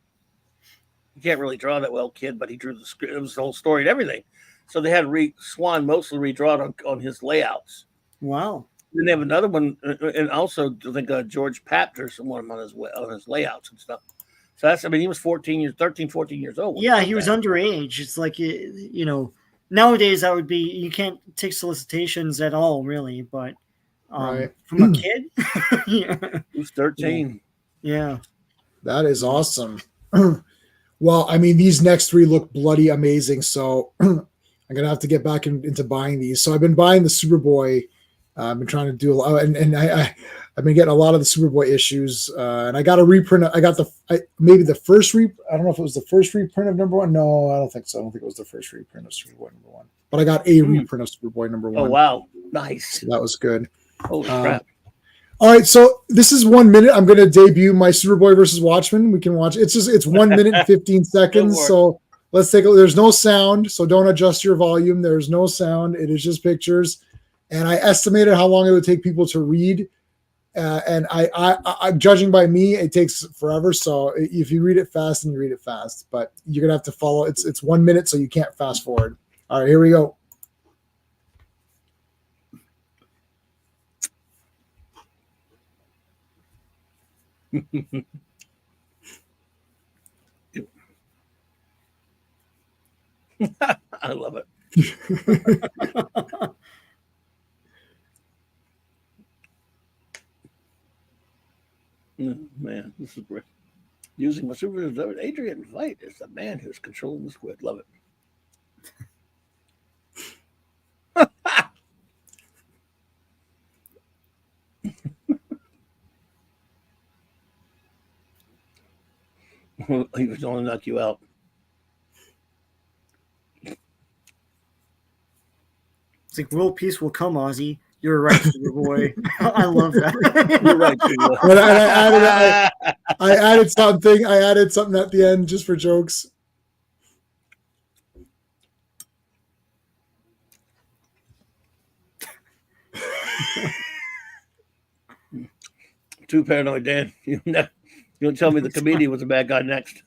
[SPEAKER 3] can't really draw that well, kid, but he drew the script. It was the whole story and everything. So they had Swan mostly redrawn on his layouts.
[SPEAKER 2] Wow.
[SPEAKER 3] Then they have another one, and also I think George Papp drew someone on his layouts and stuff. So he was 13, 14 years old.
[SPEAKER 2] Yeah, he was underage. It's like, nowadays that would be, you can't take solicitations at all, really. But from a kid,
[SPEAKER 3] yeah. He was 13.
[SPEAKER 2] Yeah.
[SPEAKER 1] That is awesome. Well, I mean, these next 3 look bloody amazing. So I'm going to have to get back into buying these. So I've been buying the Superboy. I've been trying to do a lot, and I've been getting a lot of the Superboy issues, and I got a reprint. I got maybe the first I don't know if it was the first reprint of number 1. No, I don't think so. I don't think it was the first reprint of Superboy number 1. But I got a reprint of Superboy number 1.
[SPEAKER 3] Oh wow, nice!
[SPEAKER 1] So that was good.
[SPEAKER 3] Holy crap!
[SPEAKER 1] All right, so this is 1 minute. I'm going to debut my Superboy versus Watchmen. We can watch. It's 1 minute and 15 seconds. So let's take a. There's no sound, so don't adjust your volume. There's no sound. It is just pictures. And I estimated how long it would take people to read. And I judging by me, it takes forever. So if you read it fast, then you read it fast. But you're gonna have to follow. It's 1 minute, so you can't fast forward. All right, here we go.
[SPEAKER 3] I love it. Man, this is great. Using my super Adrian Veidt is the man who's controlling the squid. Love it. He was going to knock you out.
[SPEAKER 2] It's like world peace will come, Ozzy. You're right, Superboy. I love that.
[SPEAKER 3] You're right,
[SPEAKER 1] But I added something. I added something at the end just for jokes.
[SPEAKER 3] Too paranoid, Dan. You don't tell me the comedian was a bad guy next.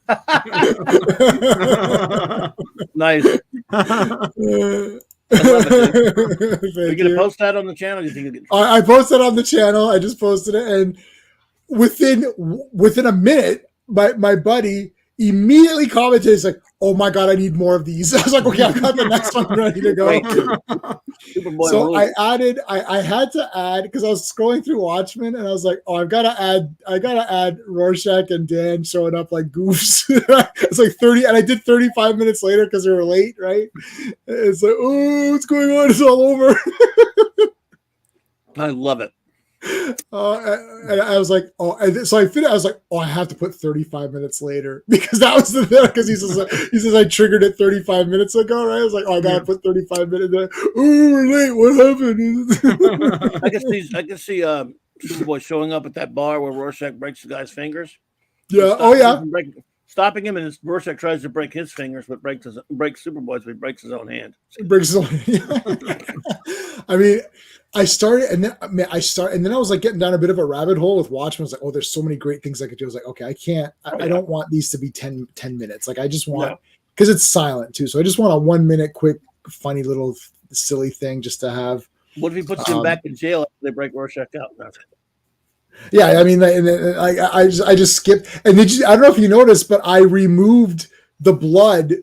[SPEAKER 3] Nice. I love it, dude. Are you going to post that on the channel? You think
[SPEAKER 1] I posted on the channel. I just posted it, and within a minute, my buddy immediately commented, he's like, "Oh my god, I need more of these." I was like, "Okay, I've got the next one ready to go." So I had to add, because I was scrolling through Watchmen, and I was like, "Oh, I gotta add Rorschach and Dan showing up like goofs." It's like 30, and I did 35 minutes later because they were late, right? It's like, "Oh, what's going on? It's all over."
[SPEAKER 3] I love it.
[SPEAKER 1] And I was like, "Oh," and so I finished. I was like, "Oh, I have to put 35 minutes later," because that was the thing. Because he says I triggered it 35 minutes ago, right? I was like, "Oh, I gotta put 35 minutes there." Oh, we're late. What happened?
[SPEAKER 3] I can see Superboy showing up at that bar where Rorschach breaks the guy's fingers.
[SPEAKER 1] Yeah. Oh yeah.
[SPEAKER 3] Stopping him, and Rorschach tries to break his fingers, but breaks Superboy's, but he breaks his own hand.
[SPEAKER 1] He breaks his own hand. I mean, I started, and then I was like getting down a bit of a rabbit hole with Watchmen. I was like, "Oh, there's so many great things I could do." I was like, "Okay, I can't. I don't want these to be 10 minutes. Like, I just want, because it's silent too. So I just want a 1 minute, quick, funny little silly thing just to have."
[SPEAKER 3] What if he puts him back in jail after they break Rorschach out?
[SPEAKER 1] Yeah, I mean, I just skipped, and I don't know if you noticed, but I removed the blood.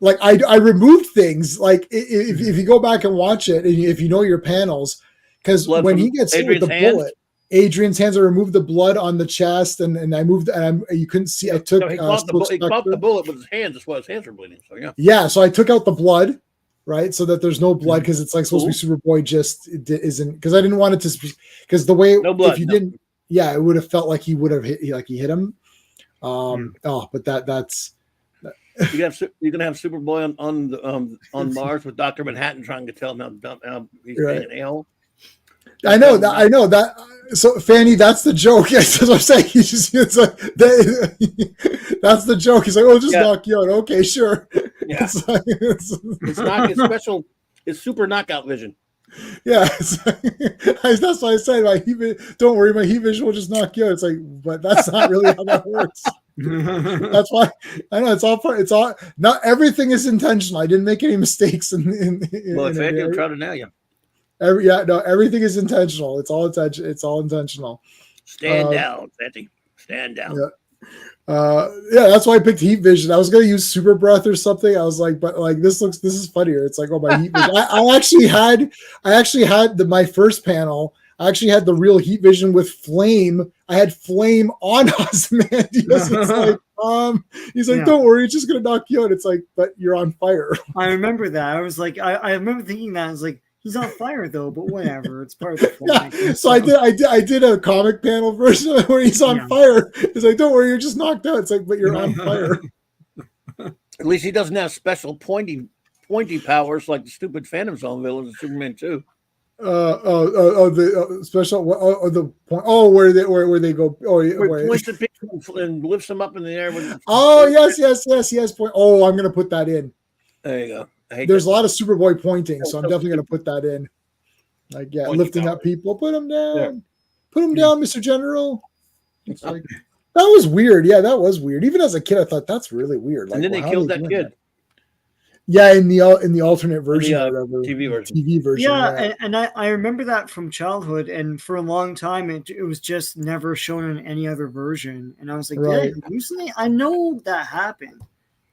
[SPEAKER 1] Like I removed things. Like if you go back and watch it, and if you know your panels, because when he gets hit with the bullet, Adrian's hands, I removed the blood on the chest, and I moved, and you couldn't see. I took.
[SPEAKER 3] He popped the bullet with his hands. That's why his hands were bleeding. So yeah.
[SPEAKER 1] Yeah, so I took out the blood, right, so that there's no blood, because it's like supposed to be Superboy just isn't, because I didn't want it to, because the way if you didn't, yeah, it would have felt like he would have hit, like he hit him. But that's.
[SPEAKER 3] You're gonna have Superboy on Mars with Dr. Manhattan trying to tell him how he's being an a-hole.
[SPEAKER 1] I know that. So Fanny, that's the joke. Yes, that's what I'm saying. It's like that's the joke. He's like, "Oh, just knock you out." Okay, sure.
[SPEAKER 3] Yeah. It's special. It's super knockout vision.
[SPEAKER 1] Yeah, that's why I said, don't worry, my heat vision will just knock you out. It's like, but that's not really how that works. That's why I know it's all not everything is intentional. I didn't make any mistakes
[SPEAKER 3] Well, Fanny, I'm trying to nail you.
[SPEAKER 1] Everything is intentional. It's all intentional.
[SPEAKER 3] Stand down, Fanny. Stand down.
[SPEAKER 1] That's why I picked heat vision. I was gonna use super breath or something. I was like, but like this is funnier. It's like, oh, my heat vision. I actually had my first panel. I actually had the real heat vision with flame. I had flame on Ozymandias. It's like, he's like, "Don't worry, it's just gonna knock you out." It's like, but you're on fire.
[SPEAKER 2] I remember that. I was like, I remember thinking that. I was like, he's on fire though, but whatever. It's part of the fun.
[SPEAKER 1] Yeah. So I did a comic panel version where he's on fire. It's like, "Don't worry, you're just knocked out." It's like, but you're on fire.
[SPEAKER 3] At least he doesn't have special pointy powers like the stupid Phantom Zone villains in Superman 2.
[SPEAKER 1] The special the point. Oh, where they go? Oh,
[SPEAKER 3] where points the people and lifts them up in the air.
[SPEAKER 1] Yes. Point. Oh, I'm gonna put that in.
[SPEAKER 3] There you go.
[SPEAKER 1] There's a lot of Superboy pointing, so I'm definitely gonna put that in. Like, lifting up people. Put them down. Yeah. Put them down, Mr. General. It's like, that was weird. Yeah, that was weird. Even as a kid, I thought that's really weird. Like,
[SPEAKER 3] and then they killed that kid.
[SPEAKER 1] That? Yeah, in the alternate version,
[SPEAKER 3] TV version.
[SPEAKER 2] Yeah, and I remember that from childhood, and for a long time it was just never shown in any other version. And I was like, recently I know that happened.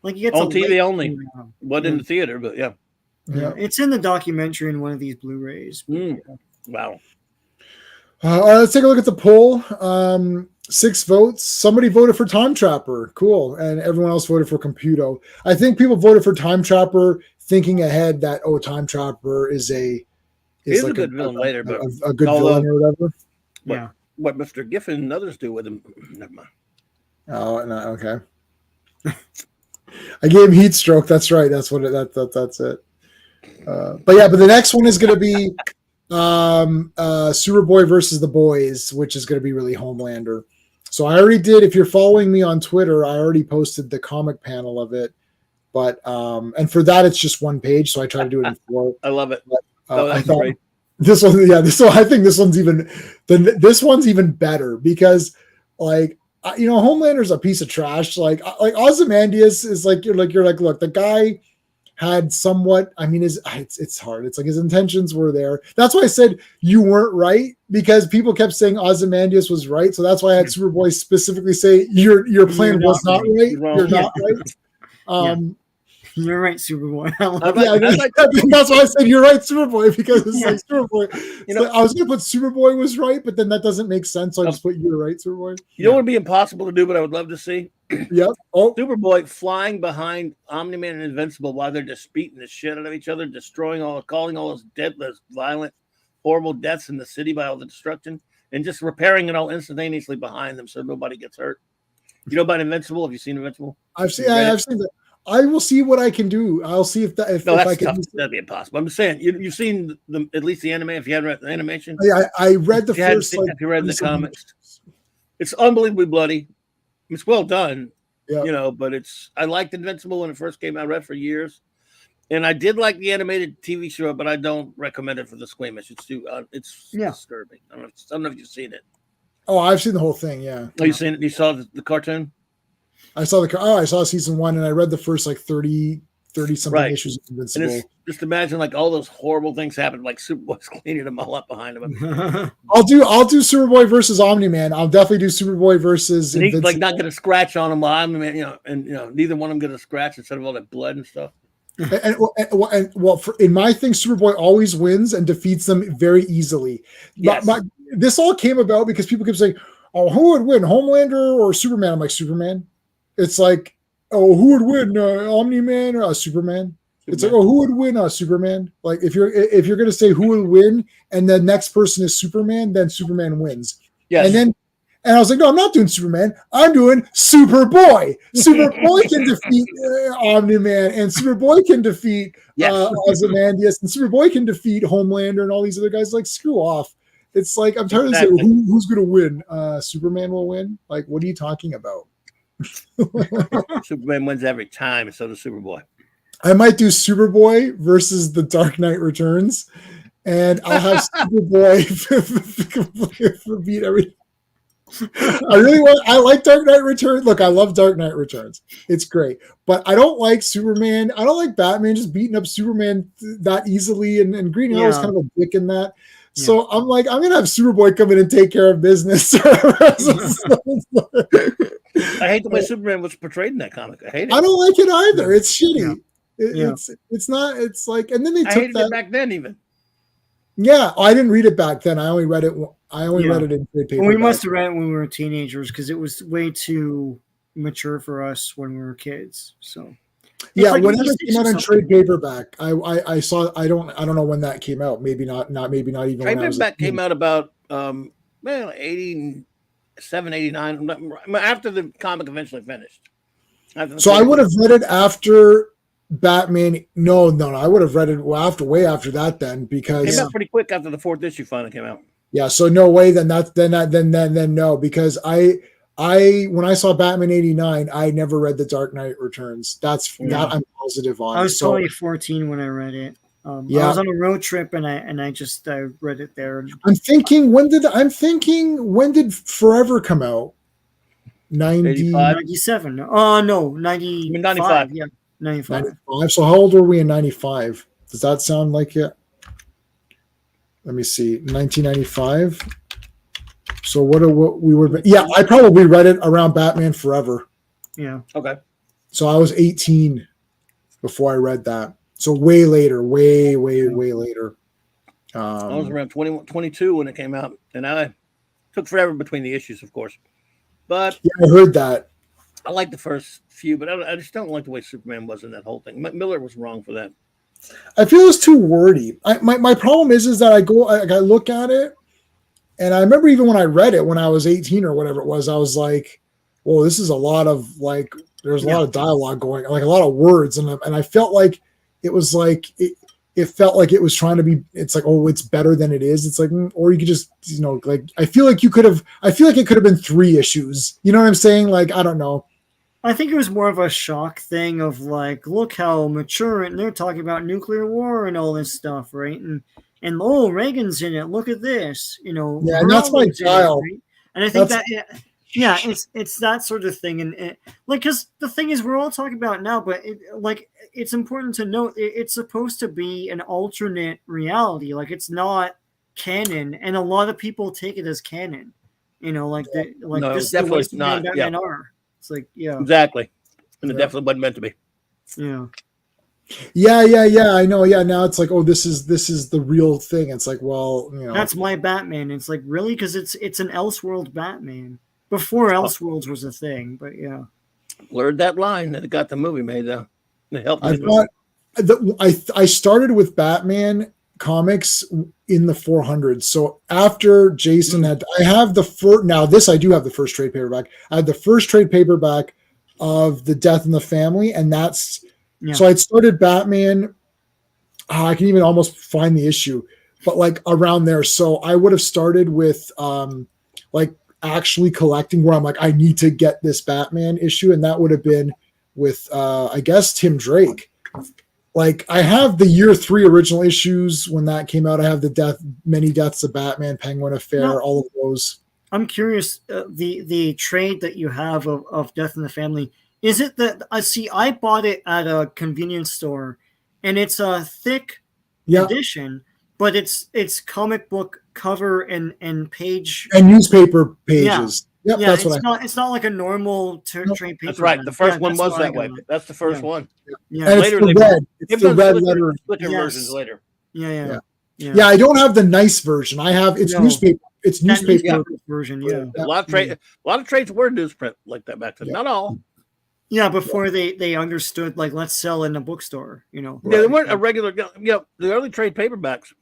[SPEAKER 2] Like, you get
[SPEAKER 3] on TV only. What in the theater, but yeah.
[SPEAKER 2] It's in the documentary in one of these Blu-rays.
[SPEAKER 3] Wow.
[SPEAKER 1] Let's take a look at the poll. 6 votes. Somebody voted for Time Trapper. Cool. And everyone else voted for Computo. I think people voted for Time Trapper thinking ahead that, Time Trapper is like
[SPEAKER 3] a good villain later, but
[SPEAKER 1] a good villain or whatever.
[SPEAKER 3] What Mr. Giffen and others do with him. Never mind.
[SPEAKER 1] Oh, no, okay. I gave him heat stroke. That's right. That's what that's it. But the next one is going to be Superboy versus the Boys, which is going to be really Homelander. So I already did. If you're following me on Twitter, I already posted the comic panel of it. But and for that, it's just one page. So I try to do it in 4.
[SPEAKER 3] I love it.
[SPEAKER 1] But, I thought,
[SPEAKER 3] great.
[SPEAKER 1] This one, yeah, this one. I think this one's even better because, like, Homelander's a piece of trash. Like Ozymandias is like you're like, look, the guy had somewhat. I mean, it's hard. It's like his intentions were there. That's why I said you weren't right because people kept saying Ozymandias was right. So that's why I had Superboy specifically say your plan was not right. You're not right.
[SPEAKER 2] You're right, Superboy.
[SPEAKER 1] That's why I said you're right, Superboy, because it's like Superboy. I was going to put Superboy was right, but then that doesn't make sense. So I just put you're right, Superboy.
[SPEAKER 3] You know what would be impossible to do, but I would love to see?
[SPEAKER 1] Yep. Oh,
[SPEAKER 3] Superboy flying behind Omni-Man and Invincible while they're just beating the shit out of each other, calling all those deadless, violent, horrible deaths in the city by all the destruction, and just repairing it all instantaneously behind them so nobody gets hurt. You know about Invincible? Have you seen Invincible?
[SPEAKER 1] I've seen that. I will see what I can do. I'll see if I can.
[SPEAKER 3] Tough. That'd be impossible. I'm just saying, you've seen at least the anime. If you haven't read the animation,
[SPEAKER 1] I read the first.
[SPEAKER 3] If you read the comics, it's unbelievably bloody. It's well done, But I liked Invincible when it first came out. I read for years, and I did like the animated TV show, but I don't recommend it for the squeamish. It's too. It's disturbing. I don't know if you've seen it.
[SPEAKER 1] Oh, I've seen the whole thing. Yeah.
[SPEAKER 3] Oh, you seen it? You saw the cartoon?
[SPEAKER 1] I saw season 1 and I read the first like 30 something issues of Invincible.
[SPEAKER 3] Just imagine like all those horrible things happen, like Superboy's cleaning them all up behind him.
[SPEAKER 1] I'll do Superboy versus Omni-Man. I'll definitely do Superboy versus
[SPEAKER 3] and he's like not gonna scratch on him while Omni-Man, and neither one of them gonna scratch instead of all that blood and stuff.
[SPEAKER 1] In my thing, Superboy always wins and defeats them very easily.
[SPEAKER 3] Yes.
[SPEAKER 1] This all came about because people kept saying, "Oh, who would win, Homelander or Superman?" I'm like, Superman. It's like, oh, who would win, Omni-Man or Superman? It's like, oh, who would win, Superman? Like, if you're gonna say who would win, and the next person is Superman, then Superman wins.
[SPEAKER 3] Yes.
[SPEAKER 1] And I was like, no, I'm not doing Superman. I'm doing Superboy. Superboy can defeat Omni-Man, and Superboy can defeat Ozymandias, and Superboy can defeat Homelander and all these other guys. Like, screw off. It's like I'm tired of saying who's gonna win. Superman will win. Like, what are you talking about?
[SPEAKER 3] Superman wins every time, and so does Superboy.
[SPEAKER 1] I might do Superboy versus the Dark Knight Returns, and I'll have Superboy beat everything. I like Dark Knight Returns. Look, I love Dark Knight Returns. It's great, but I don't like Superman. I don't like Batman just beating up Superman that easily, and Green Arrow is kind of a dick in that. So I'm like, I'm gonna have Superboy come in and take care of business.
[SPEAKER 3] I hate the way Superman was portrayed in that comic. I hate it.
[SPEAKER 1] I don't like it either. It's shitty. It's not. It's like, and then they took
[SPEAKER 3] hated it back then even.
[SPEAKER 1] Yeah, I didn't read it back then. I only read it. Read it in trade paper.
[SPEAKER 2] Well, we must have read it when we were teenagers because it was way too mature for us when we were kids. So.
[SPEAKER 1] Yeah, whenever it came out in trade paperback, I saw. I don't know when that came out. Maybe not even.
[SPEAKER 3] Trade paperback came out about 87, 89 after the comic eventually finished.
[SPEAKER 1] So I would have read it after Batman. No, I would have read it way after that then because
[SPEAKER 3] it came out pretty quick after the 4th issue finally came out.
[SPEAKER 1] Yeah, so no way. Then no, because I when I saw Batman 89, I never read The Dark Knight Returns. That I'm positive on.
[SPEAKER 2] I was probably 14 when I read it. I was on a road trip and I read it there.
[SPEAKER 1] I'm thinking when did Forever come out?
[SPEAKER 2] 97. Oh no, 95. Yeah, 95.
[SPEAKER 1] So how old were we in 95? Does that sound like it? Let me see. 1995. So what we were? Yeah, I probably read it around Batman Forever.
[SPEAKER 2] Yeah.
[SPEAKER 3] Okay.
[SPEAKER 1] So I was 18 before I read that. So way later, way later.
[SPEAKER 3] I was around 21, 22 when it came out, and I took forever between the issues, of course. But
[SPEAKER 1] yeah, I heard that.
[SPEAKER 3] I like the first few, but I just don't like the way Superman was in that whole thing. Miller was wrong for that.
[SPEAKER 1] I feel it's too wordy. My problem is that I look at it, and I remember even when I read it when I was 18 or whatever it was, I was like, "Well, this is a lot of like." There's a lot of dialogue going, like a lot of words, and I felt like it was like it felt like it was trying to be. It's like, oh, it's better than it is. It's like, or you could just, like I feel like it could have been 3 issues. You know what I'm saying? Like, I don't know.
[SPEAKER 2] I think it was more of a shock thing of like, look how mature, and they're talking about nuclear war and all this stuff, right? And and oh, Reagan's in it. Look at this,
[SPEAKER 1] Yeah, and that's my
[SPEAKER 2] Geraldo's in it,
[SPEAKER 1] style.
[SPEAKER 2] right? And I think
[SPEAKER 1] That's
[SPEAKER 2] yeah, it's that sort of thing, and like, because the thing is, we're all talking about it now, but it's important to note it's supposed to be an alternate reality, like it's not canon, and a lot of people take it as canon. Like
[SPEAKER 3] No,
[SPEAKER 2] this is the way
[SPEAKER 3] definitely
[SPEAKER 2] Superman
[SPEAKER 3] not.
[SPEAKER 2] and
[SPEAKER 3] Yeah,
[SPEAKER 2] Batman are. It's like, yeah,
[SPEAKER 3] exactly. And it
[SPEAKER 1] Yeah.
[SPEAKER 3] definitely wasn't meant to be.
[SPEAKER 2] yeah.
[SPEAKER 1] yeah. I know. Yeah, now it's like, oh, this is the real thing. It's like, well,
[SPEAKER 2] That's my Batman. It's like, really, because it's an Elseworld Batman before Elseworlds was a thing, but yeah.
[SPEAKER 3] Blurred that line that it got the movie made, though. It helped.
[SPEAKER 1] I thought I started with Batman comics in the 400s. So after Jason I have the first. Now this I do have the first trade paperback. I had the first trade paperback of The Death in the Family, and that's so I'd started Batman. I can even almost find the issue, but like around there. So I would have started with like actually collecting, where I'm like, I need to get this Batman issue, and that would have been with I guess Tim Drake. Like I have the year 3 original issues when that came out. I have the many deaths of Batman, Penguin Affair, all of those.
[SPEAKER 2] I'm curious, the trade that you have of Death in the Family, is it that I see? I bought it at a convenience store, and it's a thick edition, but it's comic book cover and page
[SPEAKER 1] and newspaper pages. Yep,
[SPEAKER 2] yeah,
[SPEAKER 1] that's what
[SPEAKER 2] it's not like a normal trade paper.
[SPEAKER 3] That's right. The first one was that way.
[SPEAKER 2] got.
[SPEAKER 3] That's the first one.
[SPEAKER 2] Yeah.
[SPEAKER 1] And
[SPEAKER 3] Later
[SPEAKER 1] it's the red. It's the red letter.
[SPEAKER 3] Split versions later.
[SPEAKER 2] Yeah.
[SPEAKER 1] I don't have the nice version. I have newspaper. It's newspaper
[SPEAKER 2] version. Yeah.
[SPEAKER 3] A lot of trades were newsprint like that back then. Not all.
[SPEAKER 2] Yeah, before they understood, like, let's sell in a bookstore.
[SPEAKER 3] Yeah, they weren't a regular. The early trade paperbacks.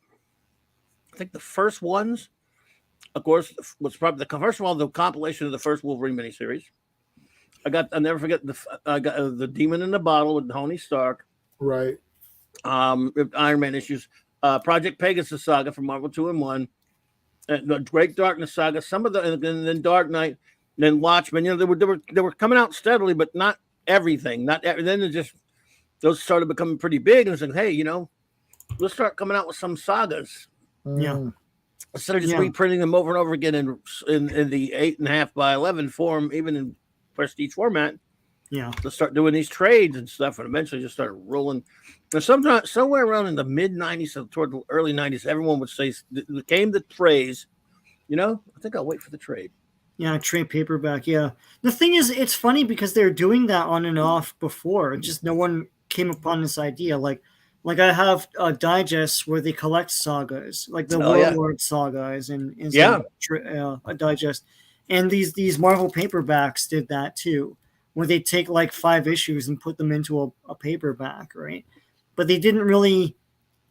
[SPEAKER 3] I think the first ones, of course, was probably the first one, the compilation of the first Wolverine miniseries. I'll never forget I got the Demon in the Bottle with Tony Stark.
[SPEAKER 1] Right.
[SPEAKER 3] Iron Man issues. Project Pegasus Saga from Marvel 2-in-1. The Great Darkness Saga. Some of the, and then Dark Knight, then Watchmen. They were coming out steadily, but not everything. Then it just, those started becoming pretty big, and it's like, hey, let's start coming out with some sagas.
[SPEAKER 2] Yeah.
[SPEAKER 3] Instead of just reprinting them over and over again in the 8.5 by 11 form, even in prestige format.
[SPEAKER 2] Yeah.
[SPEAKER 3] Let's start doing these trades and stuff, and eventually just start rolling. And somewhere around in the mid 90s, so toward the early 90s, everyone would say, came the phrase, I think I'll wait for the trade.
[SPEAKER 2] Yeah, trade paperback. Yeah. The thing is, it's funny because they're doing that on and off before. Just no one came upon this idea. Like I have digests where they collect sagas, like the Warlord saga is in a digest. And these Marvel paperbacks did that too, where they take like 5 issues and put them into a paperback, right? But they didn't really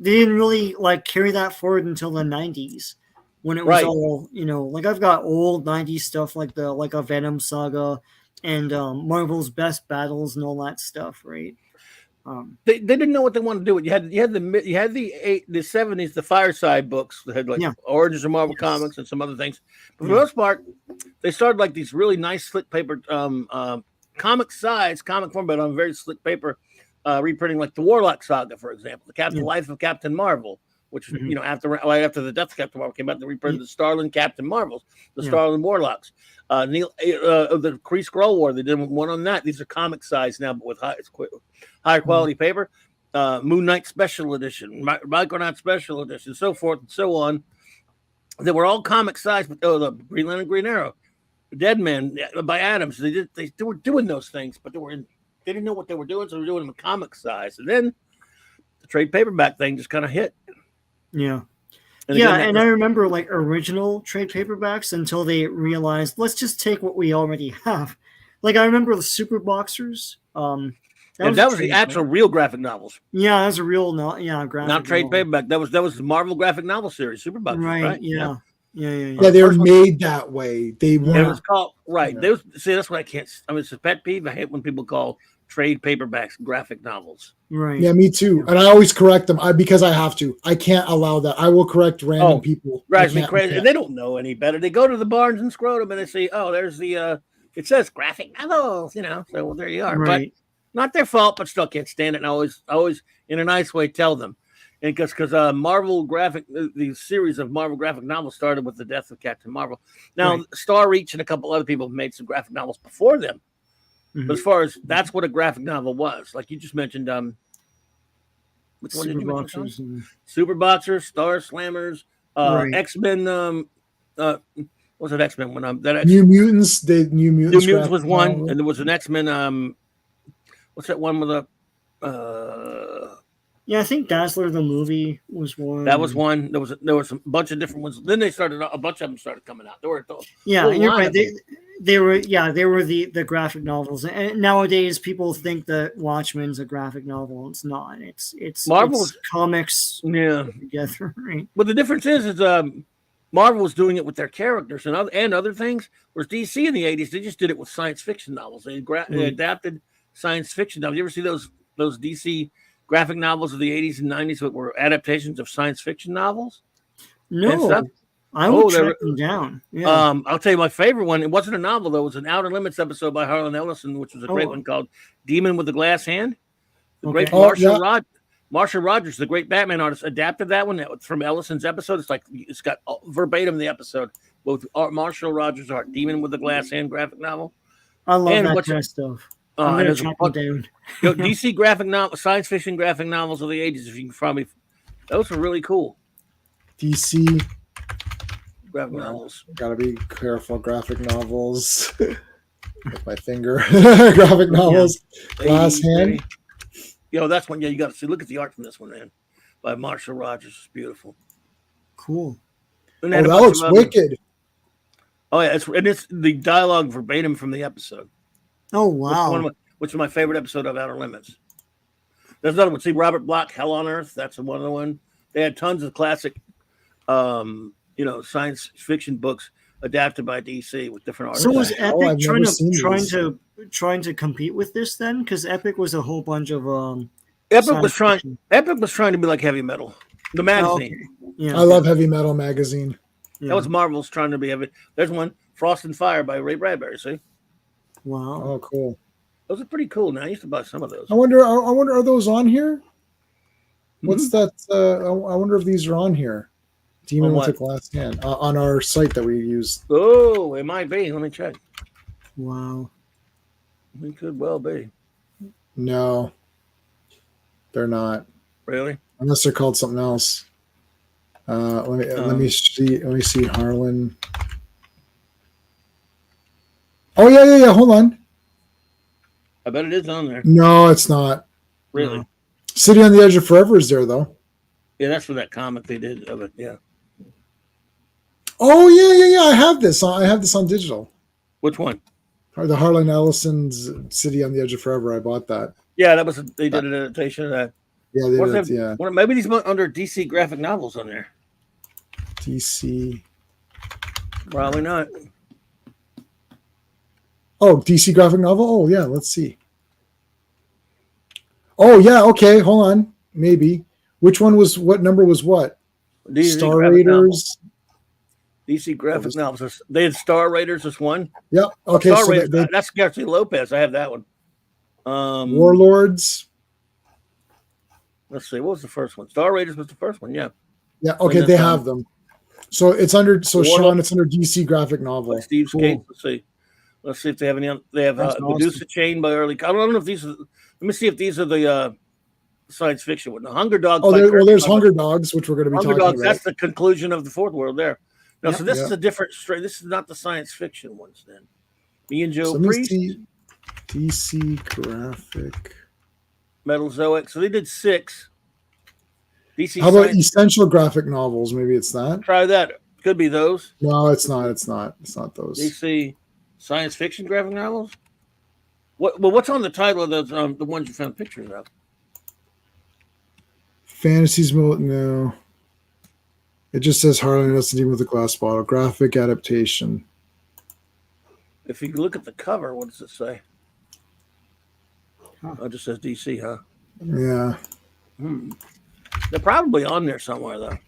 [SPEAKER 2] like carry that forward until the 90s, when it was all, like I've got old 90s stuff like a Venom saga and Marvel's Best Battles and all that stuff, right?
[SPEAKER 3] They didn't know what they wanted to do. You had the 70s, the Fireside books that had Origins of Marvel Comics and some other things. But for the most part, they started like these really nice slick paper, comic form, but on very slick paper, reprinting like the Warlock Saga, for example, the Life of Captain Marvel, which after the death of Captain Marvel came out, they reprinted the Starlin Captain Marvels, the Starlin Warlocks, the Kree Skrull War. They did one on that. These are comic size now, but with higher quality paper. Moon Knight Special Edition, Micronaut Special Edition, so forth and so on. They were all comic size, but the Green Lantern, Green Arrow, Dead Man by Adams. They were doing those things, but they didn't know what they were doing, so they were doing them in comic size. And then the trade paperback thing just kind of hit.
[SPEAKER 2] Yeah. And I remember like original trade paperbacks until they realized, let's just take what we already have. Like I remember the Super Boxers.
[SPEAKER 3] That was the actual real graphic novels.
[SPEAKER 2] Yeah, that was a real graphic.
[SPEAKER 3] Not trade paperback. That was the Marvel graphic novel series, Super Boxers. Right.
[SPEAKER 2] Yeah.
[SPEAKER 1] Yeah, they were made that way. They were.
[SPEAKER 3] It was called that's what I can't. I mean, it's a pet peeve. I hate when people call trade paperbacks graphic novels.
[SPEAKER 2] Right.
[SPEAKER 1] Yeah, me too. And I always correct them because I have to. I can't allow that. I will correct random people.
[SPEAKER 3] Drives me crazy. And they don't know any better. They go to the Barnes and Scrotum and they say, "Oh, there's the it says graphic novels," So there you are.
[SPEAKER 2] Right.
[SPEAKER 3] But not their fault. But still can't stand it. And I always in a nice way tell them. And because Marvel graphic, the series of Marvel graphic novels started with the death of Captain Marvel. Now,
[SPEAKER 2] Right.
[SPEAKER 3] Star Reach and a couple other people have made some graphic novels before them.
[SPEAKER 2] Mhm.
[SPEAKER 3] But as far as that's what a graphic novel was, like you just mentioned, which one did
[SPEAKER 2] Super
[SPEAKER 3] you mention?
[SPEAKER 2] boxers and
[SPEAKER 3] Super Boxers, Star Slammers,
[SPEAKER 2] right.
[SPEAKER 3] X-Men. What's that X-Men one?
[SPEAKER 1] New Mutants. The New
[SPEAKER 3] New
[SPEAKER 1] Mutants.
[SPEAKER 3] Mutants was
[SPEAKER 1] graphic
[SPEAKER 3] one,
[SPEAKER 1] novel.
[SPEAKER 3] and there was an X-Men. What's that one with a?
[SPEAKER 2] Yeah, I think Dazzler the movie was one.
[SPEAKER 3] That was one. There was a bunch of different ones. Then they started a bunch of them started coming out. There were
[SPEAKER 2] Yeah,
[SPEAKER 3] whole
[SPEAKER 2] you're
[SPEAKER 3] line
[SPEAKER 2] right.
[SPEAKER 3] of them.
[SPEAKER 2] They were the graphic novels. And nowadays people think that Watchmen's a graphic novel. It's not. It's
[SPEAKER 3] Marvel's-
[SPEAKER 2] comics
[SPEAKER 3] Yeah,
[SPEAKER 2] together, right?
[SPEAKER 3] but the difference is Marvel was doing it with their characters and other things. Whereas DC in the '80s, they just did it with science fiction novels. They adapted science fiction novels. You ever see those DC graphic novels of the '80s and '90s that were adaptations of science fiction novels? and
[SPEAKER 2] No,
[SPEAKER 3] stuff?
[SPEAKER 2] I would
[SPEAKER 3] they were-
[SPEAKER 2] track them down. Yeah.
[SPEAKER 3] I'll tell you my favorite one. It wasn't a novel though. It was an Outer Limits episode by Harlan Ellison, which was a great
[SPEAKER 2] Oh.
[SPEAKER 3] one called "Demon with the Glass Hand." The great
[SPEAKER 2] Okay.
[SPEAKER 3] Marshall Rogers, the great Batman artist, adapted that one from Ellison's episode. It's got verbatim the episode with Marshall Rogers' art, "Demon with the Glass Hand" graphic novel.
[SPEAKER 2] I love
[SPEAKER 3] and
[SPEAKER 2] that
[SPEAKER 3] what's-
[SPEAKER 2] kind of stuff.
[SPEAKER 3] and
[SPEAKER 2] I'm gonna
[SPEAKER 3] there's a
[SPEAKER 2] track
[SPEAKER 3] bunch-
[SPEAKER 2] them down.
[SPEAKER 3] DC graphic novel, science fiction graphic novels of the '80s. If you can probably, those are really cool
[SPEAKER 1] DC.
[SPEAKER 3] graphic novels.
[SPEAKER 1] Gotta be careful. Graphic novels. With my finger. Graphic novels. Glass hand.
[SPEAKER 3] That's one. Yeah, you got to see. Look at the art from this one, man, by Marshall Rogers. It's beautiful.
[SPEAKER 2] Cool.
[SPEAKER 3] And
[SPEAKER 1] Oh,
[SPEAKER 3] then a
[SPEAKER 1] that
[SPEAKER 3] bunch
[SPEAKER 1] looks
[SPEAKER 3] of other-
[SPEAKER 1] wicked.
[SPEAKER 3] Oh yeah, it's the dialogue verbatim from the episode.
[SPEAKER 2] Oh
[SPEAKER 3] Which
[SPEAKER 2] wow.
[SPEAKER 3] which is my favorite episode of Outer Limits. There's another one. See Robert Bloch, Hell on Earth. That's one of the one. They had tons of classic, science fiction books adapted by DC with different artists.
[SPEAKER 2] So was
[SPEAKER 1] the hell?
[SPEAKER 2] Epic
[SPEAKER 1] I've never seen these.
[SPEAKER 2] trying to compete with this then? Because Epic was a whole bunch of
[SPEAKER 3] Epic
[SPEAKER 2] science
[SPEAKER 3] was trying.
[SPEAKER 2] fiction.
[SPEAKER 3] Epic was trying to be like Heavy Metal, the magazine.
[SPEAKER 2] Oh, okay. Yeah.
[SPEAKER 1] I love Heavy Metal magazine.
[SPEAKER 2] Yeah.
[SPEAKER 3] That was Marvel's trying to be heavy. There's one, Frost and Fire by Ray Bradbury. See,
[SPEAKER 2] Wow.
[SPEAKER 1] Oh, cool.
[SPEAKER 3] those are pretty cool. Now I used to buy some of those.
[SPEAKER 1] I wonder. Are those on here?
[SPEAKER 3] Mm-hmm.
[SPEAKER 1] What's that? I wonder if these are on here. Demon
[SPEAKER 3] On
[SPEAKER 1] with a
[SPEAKER 3] what?
[SPEAKER 1] glass hand on our site that we use.
[SPEAKER 3] Oh, it might be. Let me check.
[SPEAKER 2] Wow.
[SPEAKER 3] It could well be.
[SPEAKER 1] No, they're not.
[SPEAKER 3] Really?
[SPEAKER 1] Unless they're called something else. Let me see. Let me see. Harlan. Oh yeah. Hold on.
[SPEAKER 3] I bet it is on there.
[SPEAKER 1] No, it's not.
[SPEAKER 3] Really?
[SPEAKER 2] No.
[SPEAKER 1] City on the Edge of Forever is there though.
[SPEAKER 3] Yeah, that's for that comic they did of it. Yeah.
[SPEAKER 1] Oh yeah. I have this. I have this on digital.
[SPEAKER 3] Which one?
[SPEAKER 1] Or the Harlan Ellison's City on the Edge of Forever. I bought that.
[SPEAKER 3] Yeah, that was they did an adaptation of that.
[SPEAKER 1] Yeah, they
[SPEAKER 3] What's
[SPEAKER 1] did.
[SPEAKER 3] that?
[SPEAKER 1] Yeah,
[SPEAKER 3] Maybe these under DC graphic novels on there.
[SPEAKER 1] DC.
[SPEAKER 3] Probably not.
[SPEAKER 1] Oh, DC graphic novel. Oh yeah, let's see. Oh yeah, okay. Hold on. Maybe. Which one was what number was what?
[SPEAKER 3] DC
[SPEAKER 1] Star
[SPEAKER 3] graphic novels.
[SPEAKER 1] Raiders.
[SPEAKER 3] DC graphic novels. They had Star Raiders as one.
[SPEAKER 1] Yep. Okay.
[SPEAKER 3] Star
[SPEAKER 1] So
[SPEAKER 3] Raiders,
[SPEAKER 1] they
[SPEAKER 3] that's Garcia Lopez. I have that one.
[SPEAKER 1] Warlords.
[SPEAKER 3] Let's see. What was the first one? Star Raiders was the first one. Yeah.
[SPEAKER 1] Yeah. Okay.
[SPEAKER 3] And
[SPEAKER 1] They
[SPEAKER 3] then,
[SPEAKER 1] have them. So it's under. So
[SPEAKER 3] Warlord-
[SPEAKER 1] Sean, it's under DC graphic novel.
[SPEAKER 3] Like Steve
[SPEAKER 2] Cool.
[SPEAKER 3] Skates. Let's see. Let's see if they have any. They have
[SPEAKER 2] That's
[SPEAKER 3] Medusa Chain by Early. I don't know if these are. Let me see if these are the science fiction one. The Hunger Dogs.
[SPEAKER 1] Oh,
[SPEAKER 3] by Kirby
[SPEAKER 1] there's
[SPEAKER 3] Munger.
[SPEAKER 1] Hunger Dogs, which we're going to be
[SPEAKER 3] Hunger
[SPEAKER 1] talking
[SPEAKER 3] Dogs.
[SPEAKER 1] about.
[SPEAKER 3] That's the conclusion of the Fourth World there. No,
[SPEAKER 2] Yep.
[SPEAKER 3] so this
[SPEAKER 1] Yeah.
[SPEAKER 3] is a different straight. This is not the science fiction ones. Then me and Joe
[SPEAKER 1] So let me
[SPEAKER 3] Priest,
[SPEAKER 1] see. DC graphic.
[SPEAKER 3] Metal Zoic. So they did 6. DC.
[SPEAKER 1] How about
[SPEAKER 3] science,
[SPEAKER 1] essential graphic novels? Maybe it's that.
[SPEAKER 3] try that? Could be those.
[SPEAKER 1] No, it's not. It's not. It's not those.
[SPEAKER 3] DC science fiction graphic novels. What's on the title of those? The ones you found pictures of.
[SPEAKER 1] Fantasies. No. It just says Harlan Ellison with a glass bottle. Graphic adaptation.
[SPEAKER 3] If you look at the cover, what does it say?
[SPEAKER 2] Huh.
[SPEAKER 3] Oh, it just says DC, huh?
[SPEAKER 1] Yeah.
[SPEAKER 3] They're probably on there somewhere, though.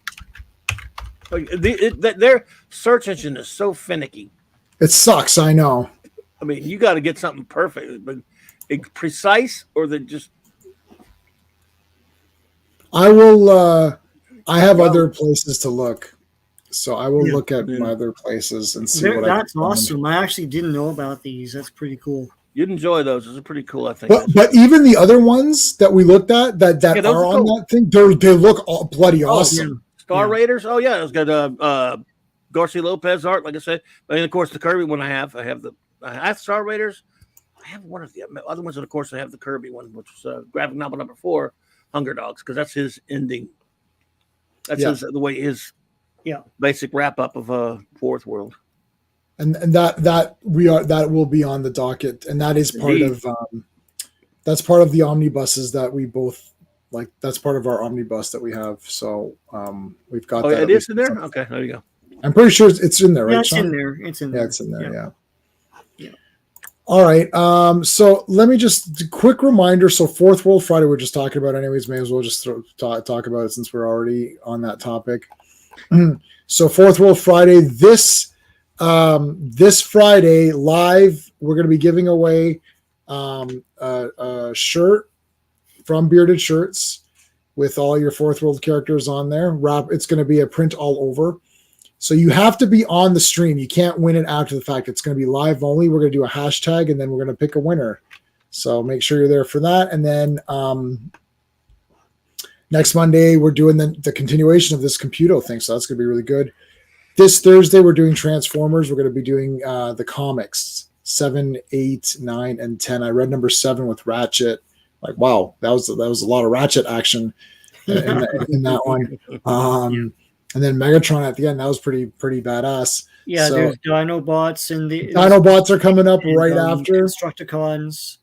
[SPEAKER 3] Their search engine is so finicky.
[SPEAKER 1] It sucks. I know.
[SPEAKER 3] I mean, you got to get something perfect, but precise or just.
[SPEAKER 1] I will. I have other places to look, so I will look at my other places and see what I can
[SPEAKER 2] That's
[SPEAKER 1] find.
[SPEAKER 2] awesome. I actually didn't know about these. That's pretty cool.
[SPEAKER 3] You'd enjoy those. Those are pretty cool, I think.
[SPEAKER 1] But even the other ones that we looked at that
[SPEAKER 3] Yeah, those
[SPEAKER 1] are
[SPEAKER 3] are
[SPEAKER 1] on
[SPEAKER 3] cool.
[SPEAKER 1] that thing, they look all bloody awesome.
[SPEAKER 3] Star Raiders. Oh yeah, it's got Garcia Lopez art, like I said. And of course, the Kirby one I have Star Raiders. I have one of the other ones, and of course, I have the Kirby one, which was graphic novel number 4, Hunger Dogs, because that's his ending. That's the way his basic wrap up of Fourth World.
[SPEAKER 1] And that will be on the docket, and that is part of that's part of the omnibuses that we both like. That's part of our omnibus that we have. So we've got that.
[SPEAKER 3] It is in there. Okay, there you go.
[SPEAKER 1] I'm pretty sure it's in there, right?
[SPEAKER 2] Yeah, it's
[SPEAKER 1] Sean?
[SPEAKER 2] in there. It's in there.
[SPEAKER 1] Yeah, it's in there. Yeah. All right. So let me just quick reminder. So Fourth World Friday, we're just talking about anyways. May as well just talk about it since we're already on that topic. So Fourth World Friday, this Friday live, we're going to be giving away a shirt from Bearded Shirts with all your Fourth World characters on there. It's going to be a print all over. So you have to be on the stream. You can't win it after the fact. It's going to be live only. We're going to do a hashtag, and then we're going to pick a winner. So make sure you're there for that. And then next Monday, we're doing the continuation of this Computo thing. So that's going to be really good. This Thursday, we're doing Transformers. We're going to be doing the comics 7, 8, 9, and 10. I read number 7 with Ratchet. Like, wow, that was a lot of Ratchet action in that one. And then Megatron at the end, that was pretty badass.
[SPEAKER 2] Yeah, so, there's Dinobots and the
[SPEAKER 1] Dinobots are coming up right after
[SPEAKER 2] Constructicons.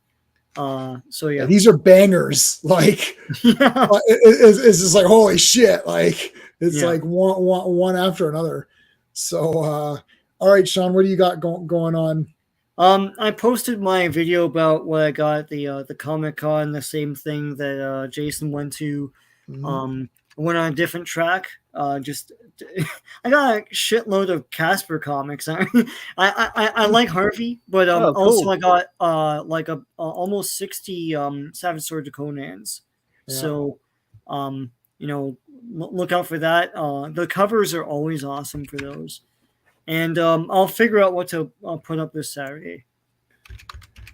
[SPEAKER 2] So yeah,
[SPEAKER 1] these are bangers. Like, it's just like holy shit. Like it's like one after another. So all right, Sean, what do you got going on?
[SPEAKER 2] I posted my video about what I got at the Comic-Con, the same thing that Jason went to. Mm-hmm. Went on a different track. I got a shitload of Casper comics. I like Harvey, but cool. Also I got almost 60 Savage Sword Conans. Yeah. So look out for that. The covers are always awesome for those. And I'll figure out what to put up this Saturday.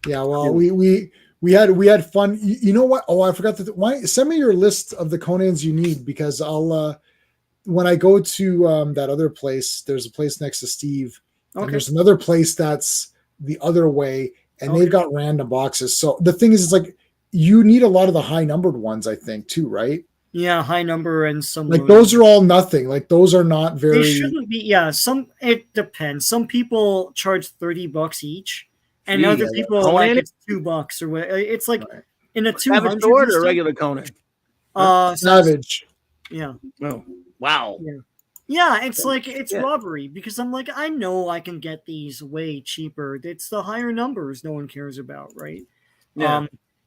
[SPEAKER 1] Yeah, well, we had fun. You know what? Oh, I forgot to send me your list of the Conans you need, because I'll when I go to that other place, there's a place next to Steve, and there's another place that's the other way, and they've got random boxes. So the thing is, it's like you need a lot of the high numbered ones, I think, too, right?
[SPEAKER 2] Yeah, high number and some
[SPEAKER 1] like those are all nothing. Like those are not very.
[SPEAKER 2] They shouldn't be. Yeah, it depends. Some people charge $30 each. And other people like it's $2 or whatever. It's like in a 200
[SPEAKER 3] Savage Sword or regular Conan?
[SPEAKER 1] Savage.
[SPEAKER 2] Yeah.
[SPEAKER 3] Oh, wow.
[SPEAKER 2] Yeah, it's like it's robbery, because I'm like, I know I can get these way cheaper. It's the higher numbers no one cares about, right?
[SPEAKER 3] Yeah.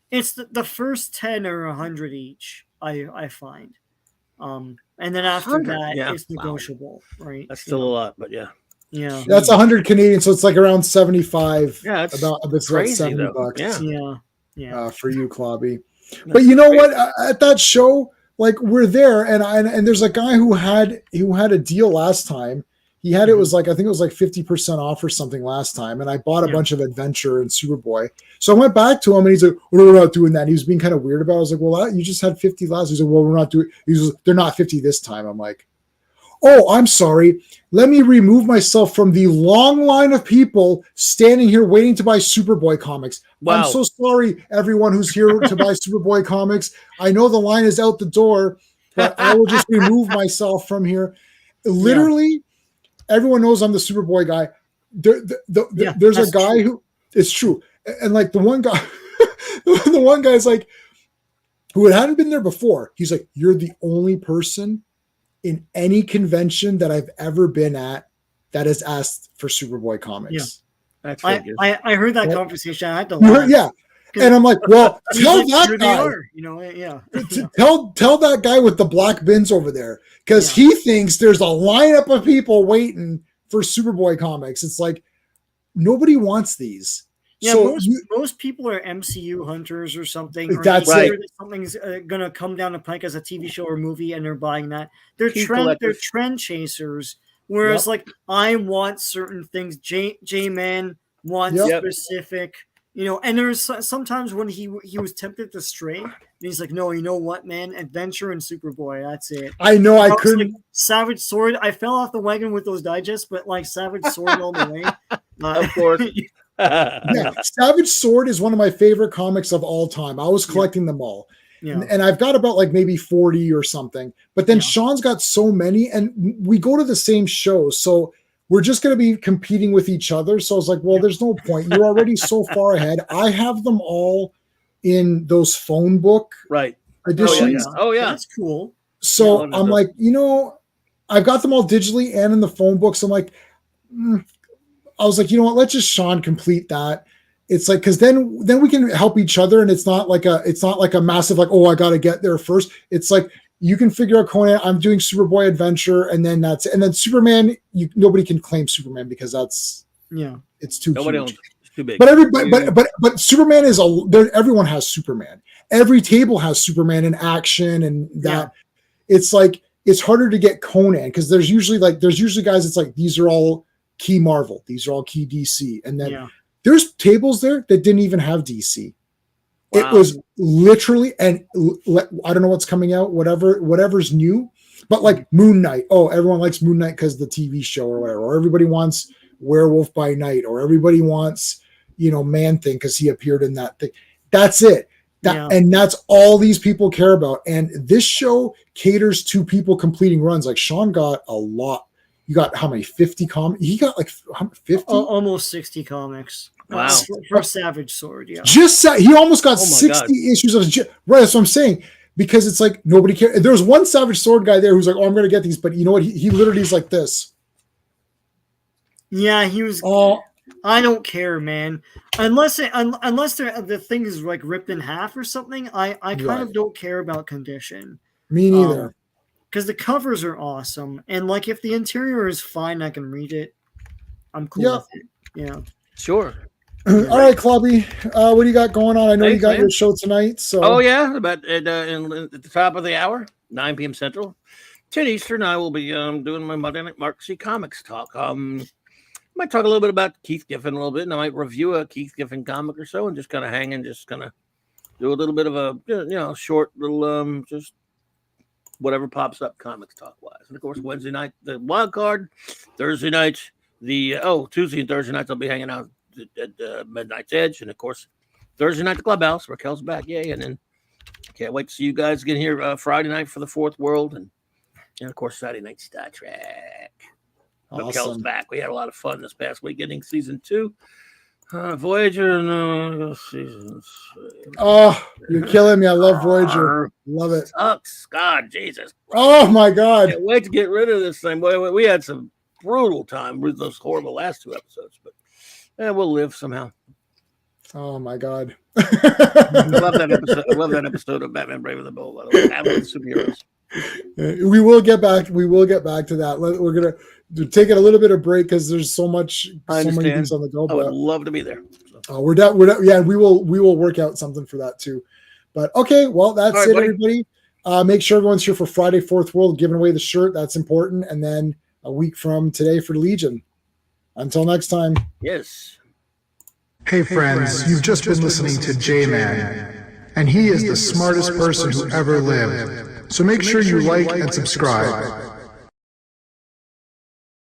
[SPEAKER 2] It's the first 10 or 100 each. I find. And then after that, it's negotiable, right?
[SPEAKER 3] That's still a lot, but yeah.
[SPEAKER 2] Yeah,
[SPEAKER 1] that's 100 Canadian, so it's like around 75.
[SPEAKER 3] Yeah,
[SPEAKER 1] it's crazy,
[SPEAKER 3] $70.
[SPEAKER 2] Yeah.
[SPEAKER 1] For you, Clobby. But you know what? At that show, like we're there, and there's a guy who had a deal last time. He had it was like I think it was like 50% off or something last time, and I bought a bunch of Adventure and Superboy. So I went back to him, and he's like, "We're not doing that." And he was being kind of weird about it. I was like, "Well, you just had 50 last." He's like, "Well, we're not doing." They're not 50 this time. I'm like, "Oh, I'm sorry. Let me remove myself from the long line of people standing here waiting to buy Superboy comics." Wow. I'm so sorry, everyone who's here to buy Superboy comics. I know the line is out the door, but I will just remove myself from here. Literally, everyone knows I'm the Superboy guy. There's a guy who it's true, and like the one guy, the one guy's like, who hadn't been there before. He's like, "You're the only person in any convention that I've ever been at that has asked for Superboy comics."
[SPEAKER 2] Yeah. I heard that conversation. I had to laugh.
[SPEAKER 1] And I'm like, well, tell that guy. Tell that guy with the black bins over there, because he thinks there's a lineup of people waiting for Superboy comics. It's like nobody wants these.
[SPEAKER 2] Yeah,
[SPEAKER 1] So
[SPEAKER 2] most people are MCU hunters or something. Or
[SPEAKER 1] That's
[SPEAKER 2] they
[SPEAKER 3] it.
[SPEAKER 2] hear that something's gonna come down the pike as a TV show or movie, and they're buying that. They're
[SPEAKER 3] Key
[SPEAKER 2] trend
[SPEAKER 3] collectors.
[SPEAKER 2] chasers. Whereas,
[SPEAKER 1] Yep.
[SPEAKER 2] like, I want certain things. J Man wants
[SPEAKER 1] Yep.
[SPEAKER 2] specific, And there's sometimes when he was tempted to stray, and he's like, "No, you know what, man? Adventure and Superboy. That's it."
[SPEAKER 1] I know I
[SPEAKER 2] was
[SPEAKER 1] couldn't.
[SPEAKER 2] like, Savage Sword. I fell off the wagon with those digests, but like Savage Sword all the way.
[SPEAKER 3] Of course.
[SPEAKER 1] Yeah, Savage Sword is one of my favorite comics of all time. I was collecting them all.
[SPEAKER 2] Yeah.
[SPEAKER 1] And I've got about like maybe 40 or something. But then
[SPEAKER 2] Yeah.
[SPEAKER 1] Sean's got so many, and we go to the same shows. So we're just going to be competing with each other. So I was like, well, there's no point. You're already so far ahead. I have them all in those phone book
[SPEAKER 3] Right.
[SPEAKER 1] editions.
[SPEAKER 3] Oh, yeah.
[SPEAKER 2] That's cool.
[SPEAKER 1] So
[SPEAKER 3] Yeah,
[SPEAKER 1] I'm like, I've got them all digitally and in the phone books. I'm like, I was like, you know what? Let's just Sean complete that. It's like, because then we can help each other, and it's not like a massive like, oh, I got to get there first. It's like you can figure out Conan. I'm doing Superboy Adventure, and then that's it. And then Superman. Nobody can claim Superman because it's too
[SPEAKER 3] Nobody
[SPEAKER 1] huge.
[SPEAKER 3] owns it. It's too big.
[SPEAKER 1] But but Superman is everyone has Superman. Every table has Superman in action, and that it's like it's harder to get Conan because there's usually guys. It's like these are all key Marvel, these are all key DC, and then there's tables there that didn't even have DC. Wow. It was literally, and I don't know what's coming out, whatever's new, but like Moon Knight. Oh, everyone likes Moon Knight because the TV show or whatever, or everybody wants Werewolf by Night, or everybody wants Man Thing because he appeared in that thing. That's it. And that's all these people care about. And this show caters to people completing runs. Like Sean got a lot. You got how many? 50 comics? He got like 50?
[SPEAKER 2] Almost 60 comics.
[SPEAKER 3] Wow.
[SPEAKER 2] For Savage Sword, yeah.
[SPEAKER 1] He almost got 60 issues of right. That's what I'm saying. Because it's like nobody cares. There's one Savage Sword guy there who's like, oh, I'm going to get these. But you know what? He literally is like this.
[SPEAKER 2] Yeah, he was. I don't care, man. Unless the thing is like ripped in half or something, I kind of don't care about condition.
[SPEAKER 1] Me neither.
[SPEAKER 2] Because the covers are awesome, and like if the interior is fine, I can read it. I'm cool with it. Yeah,
[SPEAKER 3] sure.
[SPEAKER 1] All right, Clobby, what do you got going on? I know you got your show tonight. So
[SPEAKER 3] about at the top of the hour, 9 p.m. Central, 10 Eastern. I will be doing my Monday Night Mark C Comics talk. I might talk a little bit about Keith Giffen a little bit, and I might review a Keith Giffen comic or so, and just kind of hang and just kind of do a little bit of a short little just whatever pops up comics talk wise. And of course, Wednesday night the wild card, Thursday night Tuesday and Thursday nights I'll be hanging out at Midnight's Edge, and of course Thursday night the Clubhouse. Raquel's back, yay! And then can't wait to see you guys again here Friday night for the Fourth World, and of course Saturday night Star Trek.
[SPEAKER 1] Awesome.
[SPEAKER 3] Raquel's back. We had a lot of fun this past week getting season 2. Voyager, season 3.
[SPEAKER 1] Oh, you're killing me. I love Voyager. Love it.
[SPEAKER 3] Sucks. God, Jesus.
[SPEAKER 1] Oh, my God.
[SPEAKER 3] Can't wait to get rid of this thing. Boy, we had some brutal time with those horrible last 2 episodes, but we'll live somehow.
[SPEAKER 1] Oh, my God.
[SPEAKER 3] I love that episode. I love that episode of Batman Brave and the Bold, by the way. Having superheroes.
[SPEAKER 1] We will get back to that. We're gonna take it a little bit of break because there's so many things on the go.
[SPEAKER 3] I would love to be there. So.
[SPEAKER 1] We're done. Yeah, we will work out something for that too. But okay, well that's it, buddy. Everybody. Make sure everyone's here for Friday Fourth World, giving away the shirt. That's important. And then a week from today for Legion. Until next time.
[SPEAKER 3] Yes.
[SPEAKER 4] Hey friends, you've just been listening to J-Man, and he is the smartest person who ever lived. So make sure you like and subscribe.